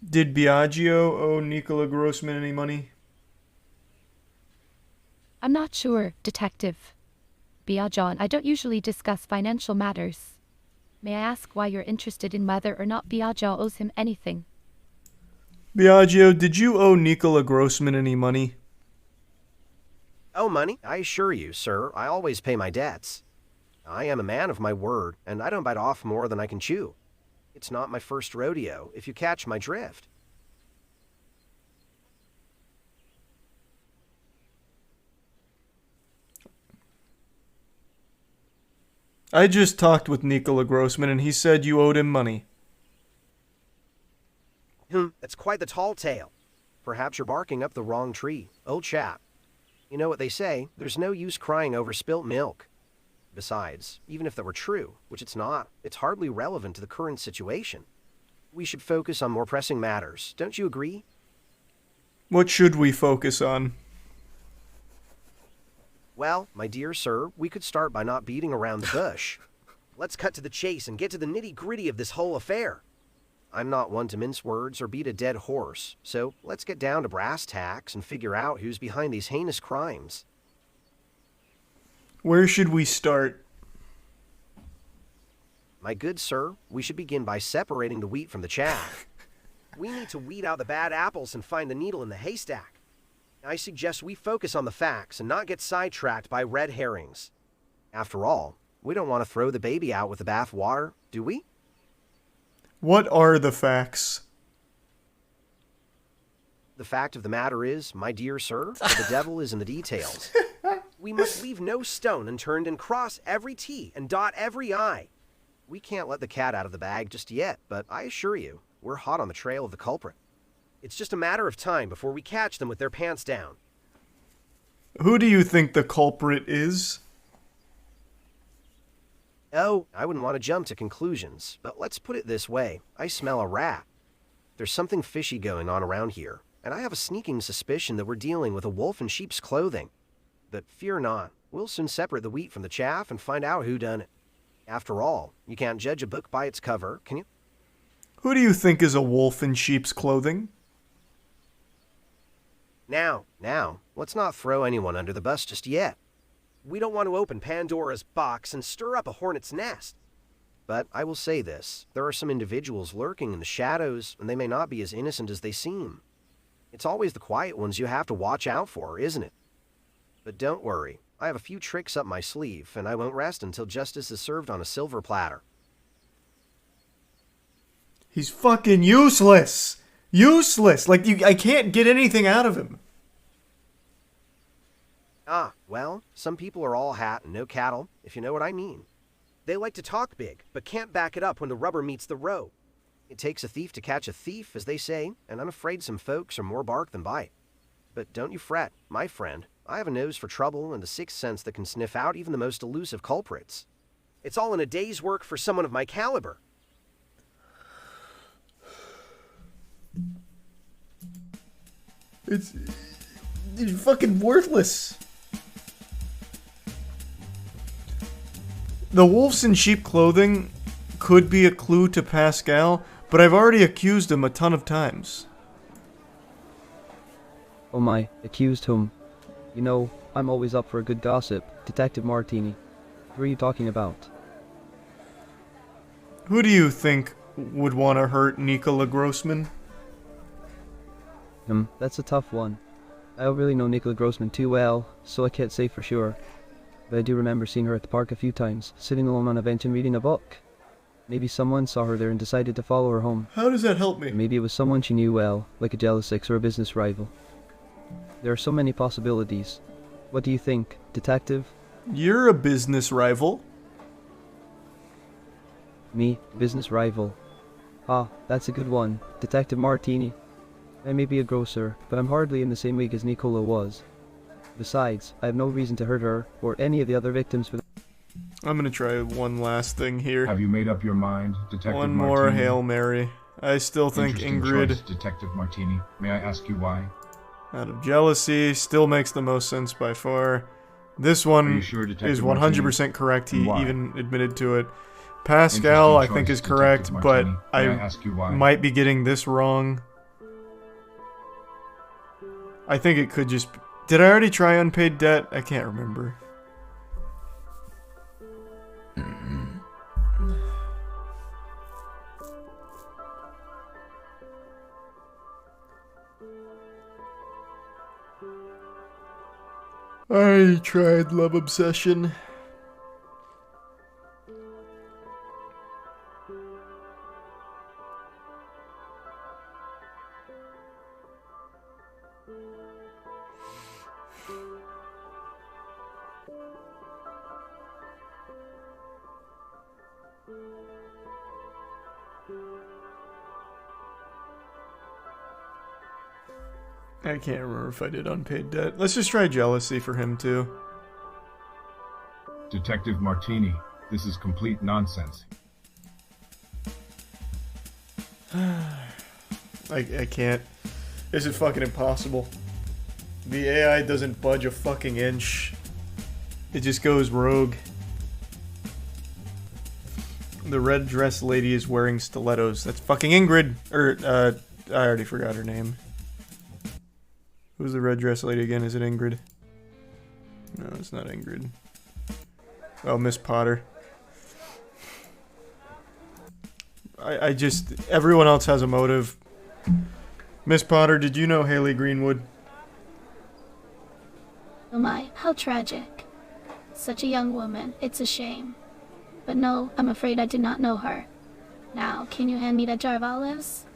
Did Biagio owe Nicola Grossman any money? I'm not sure, Detective. Biagio and I don't usually discuss financial matters. May I ask why you're interested in whether or not Biagio owes him anything? Biagio, did you owe Nicola Grossman any money? Oh, money? I assure you, sir, I always pay my debts. I am a man of my word, and I don't bite off more than I can chew. It's not my first rodeo, if you catch my drift. I just talked with Nicola Grossman and he said you owed him money. That's quite the tall tale. Perhaps you're barking up the wrong tree, old chap. You know what they say, there's no use crying over spilt milk. Besides, even if that were true, which it's not, it's hardly relevant to the current situation. We should focus on more pressing matters, don't you agree? What should we focus on? Well, my dear sir, we could start by not beating around the bush. Let's cut to the chase and get to the nitty-gritty of this whole affair. I'm not one to mince words or beat a dead horse, so let's get down to brass tacks and figure out who's behind these heinous crimes. Where should we start? My good sir, we should begin by separating the wheat from the chaff. We need to weed out the bad apples and find the needle in the haystack. I suggest we focus on the facts and not get sidetracked by red herrings. After all, we don't want to throw the baby out with the bath water, do we? What are the facts? The fact of the matter is, my dear sir, the devil is in the details. We must leave no stone unturned and cross every T and dot every I. We can't let the cat out of the bag just yet, but I assure you, we're hot on the trail of the culprit. It's just a matter of time before we catch them with their pants down. Who do you think the culprit is? Oh, I wouldn't want to jump to conclusions, but let's put it this way. I smell a rat. There's something fishy going on around here, and I have a sneaking suspicion that we're dealing with a wolf in sheep's clothing. But fear not, we'll soon separate the wheat from the chaff and find out who done it. After all, you can't judge a book by its cover, can you? Who do you think is a wolf in sheep's clothing? Now, let's not throw anyone under the bus just yet. We don't want to open Pandora's box and stir up a hornet's nest. But I will say this, there are some individuals lurking in the shadows, and they may not be as innocent as they seem. It's always the quiet ones you have to watch out for, isn't it? But don't worry, I have a few tricks up my sleeve, and I won't rest until justice is served on a silver platter. He's fucking useless! Useless! Like, I can't get anything out of him. Ah, well, some people are all hat and no cattle, if you know what I mean. They like to talk big, but can't back it up when the rubber meets the road. It takes a thief to catch a thief, as they say, and I'm afraid some folks are more bark than bite. But don't you fret, my friend. I have a nose for trouble and a sixth sense that can sniff out even the most elusive culprits. It's all in a day's work for someone of my caliber. It's fucking worthless. The wolves in sheep clothing could be a clue to Pascal, but I've already accused him a ton of times. Oh my, accused whom? You know, I'm always up for a good gossip. Detective Martini. Who are you talking about? Who do you think would want to hurt Nicola Grossman? That's a tough one. I don't really know Nicola Grossman too well, so I can't say for sure. But I do remember seeing her at the park a few times, sitting alone on a bench and reading a book. Maybe someone saw her there and decided to follow her home. How does that help me? Maybe it was someone she knew well, like a jealous ex or a business rival. There are so many possibilities. What do you think, detective? You're a business rival. Me, business rival. Ah, that's a good one. Detective Martini. I may be a grocer, but I'm hardly in the same league as Nicola was. Besides, I have no reason to hurt her, or any of the other victims for I'm gonna try one last thing here. Have you made up your mind, Detective One Martini? more Hail Mary. I still think Interesting Ingrid, choice, Detective Martini. May I ask you why? out of jealousy, still makes the most sense by far. This one sure, is 100% correct. He Why? even admitted to it. Pascal, I Interesting think, choice, is correct, Detective but Martini. I May I ask you why? might be getting this wrong. I think it could just... Did I already try unpaid debt? I can't remember. I tried Love Obsession. I can't remember if I did unpaid debt. Let's just try jealousy for him too. Detective Martini, this is complete nonsense. I can't. This is fucking impossible. The AI doesn't budge a fucking inch. It just goes rogue. The red dress lady is wearing stilettos. That's fucking Ingrid. I already forgot her name. Who's the red dress lady again? Is it Ingrid? No, it's not Ingrid. Oh, Miss Potter. I just... Everyone else has a motive. Miss Potter, did you know Haley Greenwood? Oh my, how tragic. Such a young woman, it's a shame. But no, I'm afraid I did not know her. Now, can you hand me that jar of olives?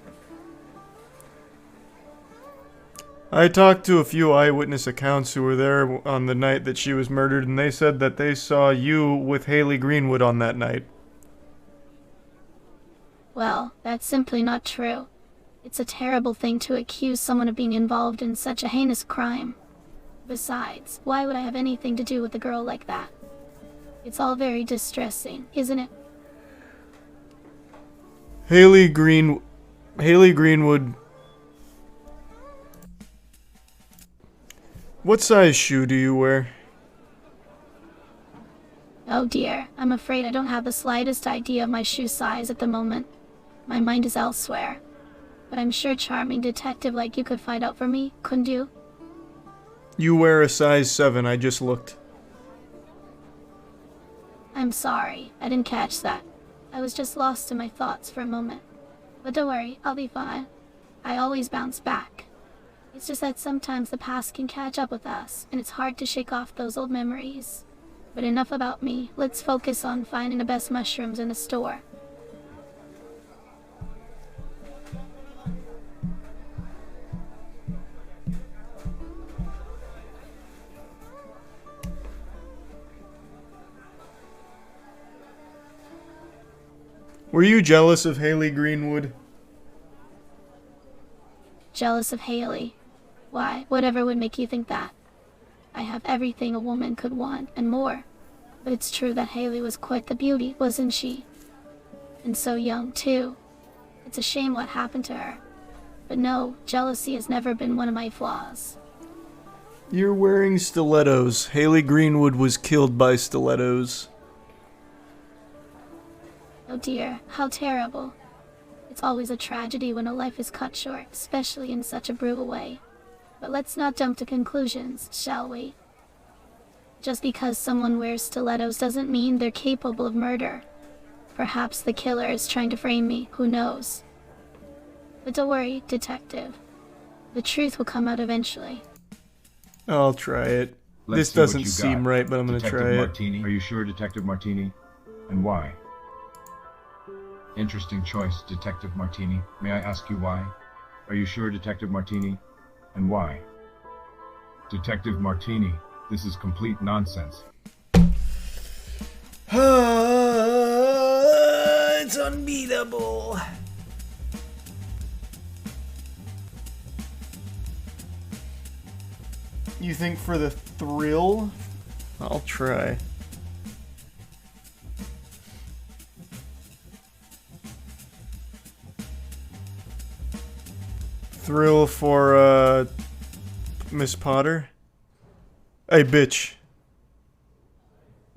I talked to a few eyewitness accounts who were there on the night that she was murdered, and they said that they saw you with Haley Greenwood on that night. Well, that's simply not true. It's a terrible thing to accuse someone of being involved in such a heinous crime. Besides, why would I have anything to do with a girl like that? It's all very distressing, isn't it? Haley Greenwood. What size shoe do you wear? Oh dear, I'm afraid I don't have the slightest idea of my shoe size at the moment. My mind is elsewhere. But I'm sure charming detective like you could find out for me, couldn't you? You wear a size 7, I just looked. I'm sorry, I didn't catch that. I was just lost in my thoughts for a moment. But don't worry, I'll be fine. I always bounce back. It's just that sometimes the past can catch up with us, and it's hard to shake off those old memories. But enough about me, let's focus on finding the best mushrooms in the store. Were you jealous of Haley Greenwood? Jealous of Haley? Why, whatever would make you think that? I have everything a woman could want, and more. But it's true that Haley was quite the beauty, wasn't she? And so young, too. It's a shame what happened to her. But no, jealousy has never been one of my flaws. You're wearing stilettos. Haley Greenwood was killed by stilettos. Oh dear, how terrible. It's always a tragedy when a life is cut short, especially in such a brutal way. But let's not jump to conclusions, shall we? Just because someone wears stilettos doesn't mean they're capable of murder. Perhaps the killer is trying to frame me, who knows? But don't worry, detective. The truth will come out eventually. I'll try it. Let's This doesn't seem right, but I'm gonna Detective try it. Martini. Are you sure, Detective Martini? And why? Interesting choice, Detective Martini. May I ask you why? Are you sure, Detective Martini? And why? Detective Martini, this is complete nonsense. It's unbeatable. You think for the thrill? I'll try. Thrill for, Miss Potter? Hey, bitch.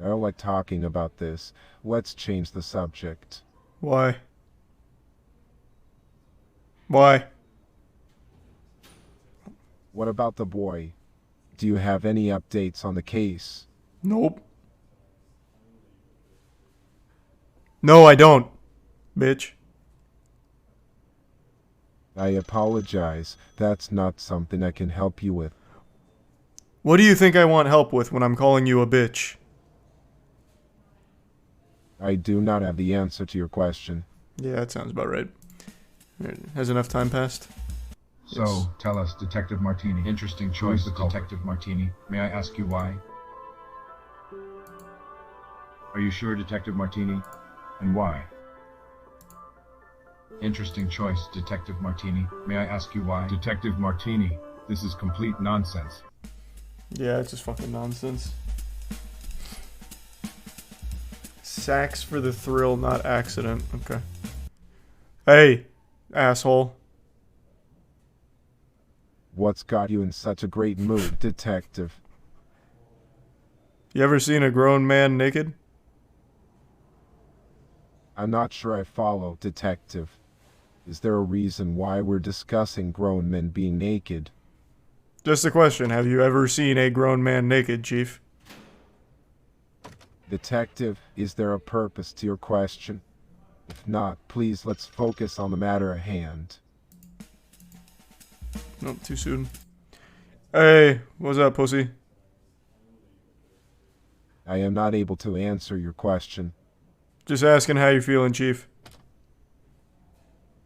I don't like talking about this. Let's change the subject. Why? Why? What about the boy? Do you have any updates on the case? Nope. No, I don't, bitch. I apologize. That's not something I can help you with. What do you think I want help with when I'm calling you a bitch? I do not have the answer to your question. Yeah, that sounds about right. Has enough time passed? So, Yes. tell us, Detective Martini. Interesting choice, Detective Martini. May I ask you why? Are you sure, Detective Martini? And why? Interesting choice, Detective Martini. May I ask you why? Detective Martini, this is complete nonsense. Yeah, it's just fucking nonsense. Sax for the thrill, not accident. Okay. Hey, asshole. What's got you in such a great mood, detective? You ever seen a grown man naked? I'm not sure I follow, Detective. Is there a reason why we're discussing grown men being naked? Just a question. Have you ever seen a grown man naked, Chief? Detective, is there a purpose to your question? If not, please let's focus on the matter at hand. Nope, too soon. Hey, what's up, pussy? I am not able to answer your question. Just asking how you feeling, Chief.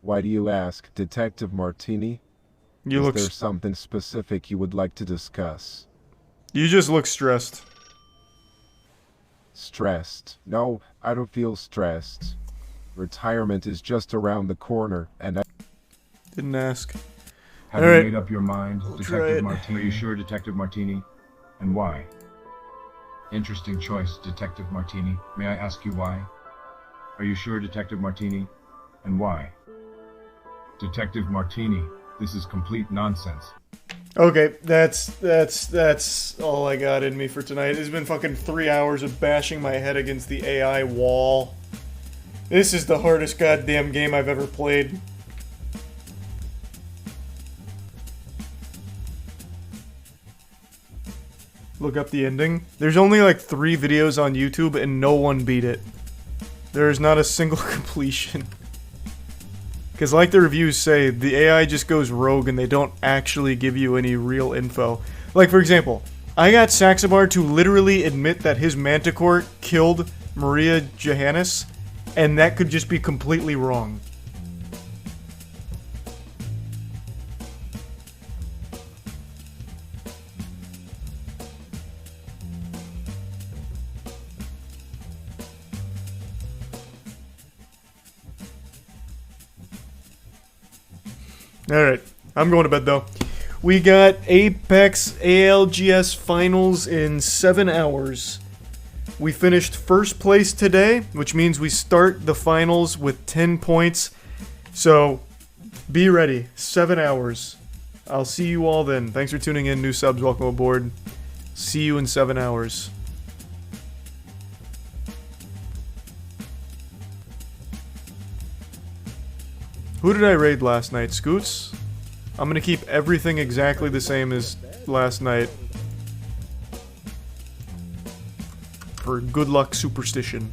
Why do you ask, Detective Martini? Is there something specific you would like to discuss? You just look stressed. Stressed? No, I don't feel stressed. Retirement is just around the corner, and I didn't ask. Have you made up your mind, Detective Martini? Are you sure, Detective Martini? And why? Interesting choice, Detective Martini. May I ask you why? Are you sure, Detective Martini? And why? Detective Martini, this is complete nonsense. Okay, that's all I got in me for tonight. It's been fucking 3 hours of bashing my head against the AI wall. This is the hardest goddamn game I've ever played. Look up the ending. There's only like 3 videos on YouTube and no one beat it. There's not a single completion. Because like the reviews say, the AI just goes rogue and they don't actually give you any real info. Like for example, I got Saxabar to literally admit that his Manticore killed Maria Johannes, and that could just be completely wrong. Alright, I'm going to bed though. We got Apex ALGS Finals in 7 hours. We finished first place today, which means we start the finals with 10 points. So, be ready. 7 hours. I'll see you all then. Thanks for tuning in. New subs, welcome aboard. See you in 7 hours. Who did I raid last night? Scoots? I'm gonna keep everything exactly the same as last night. For good luck superstition.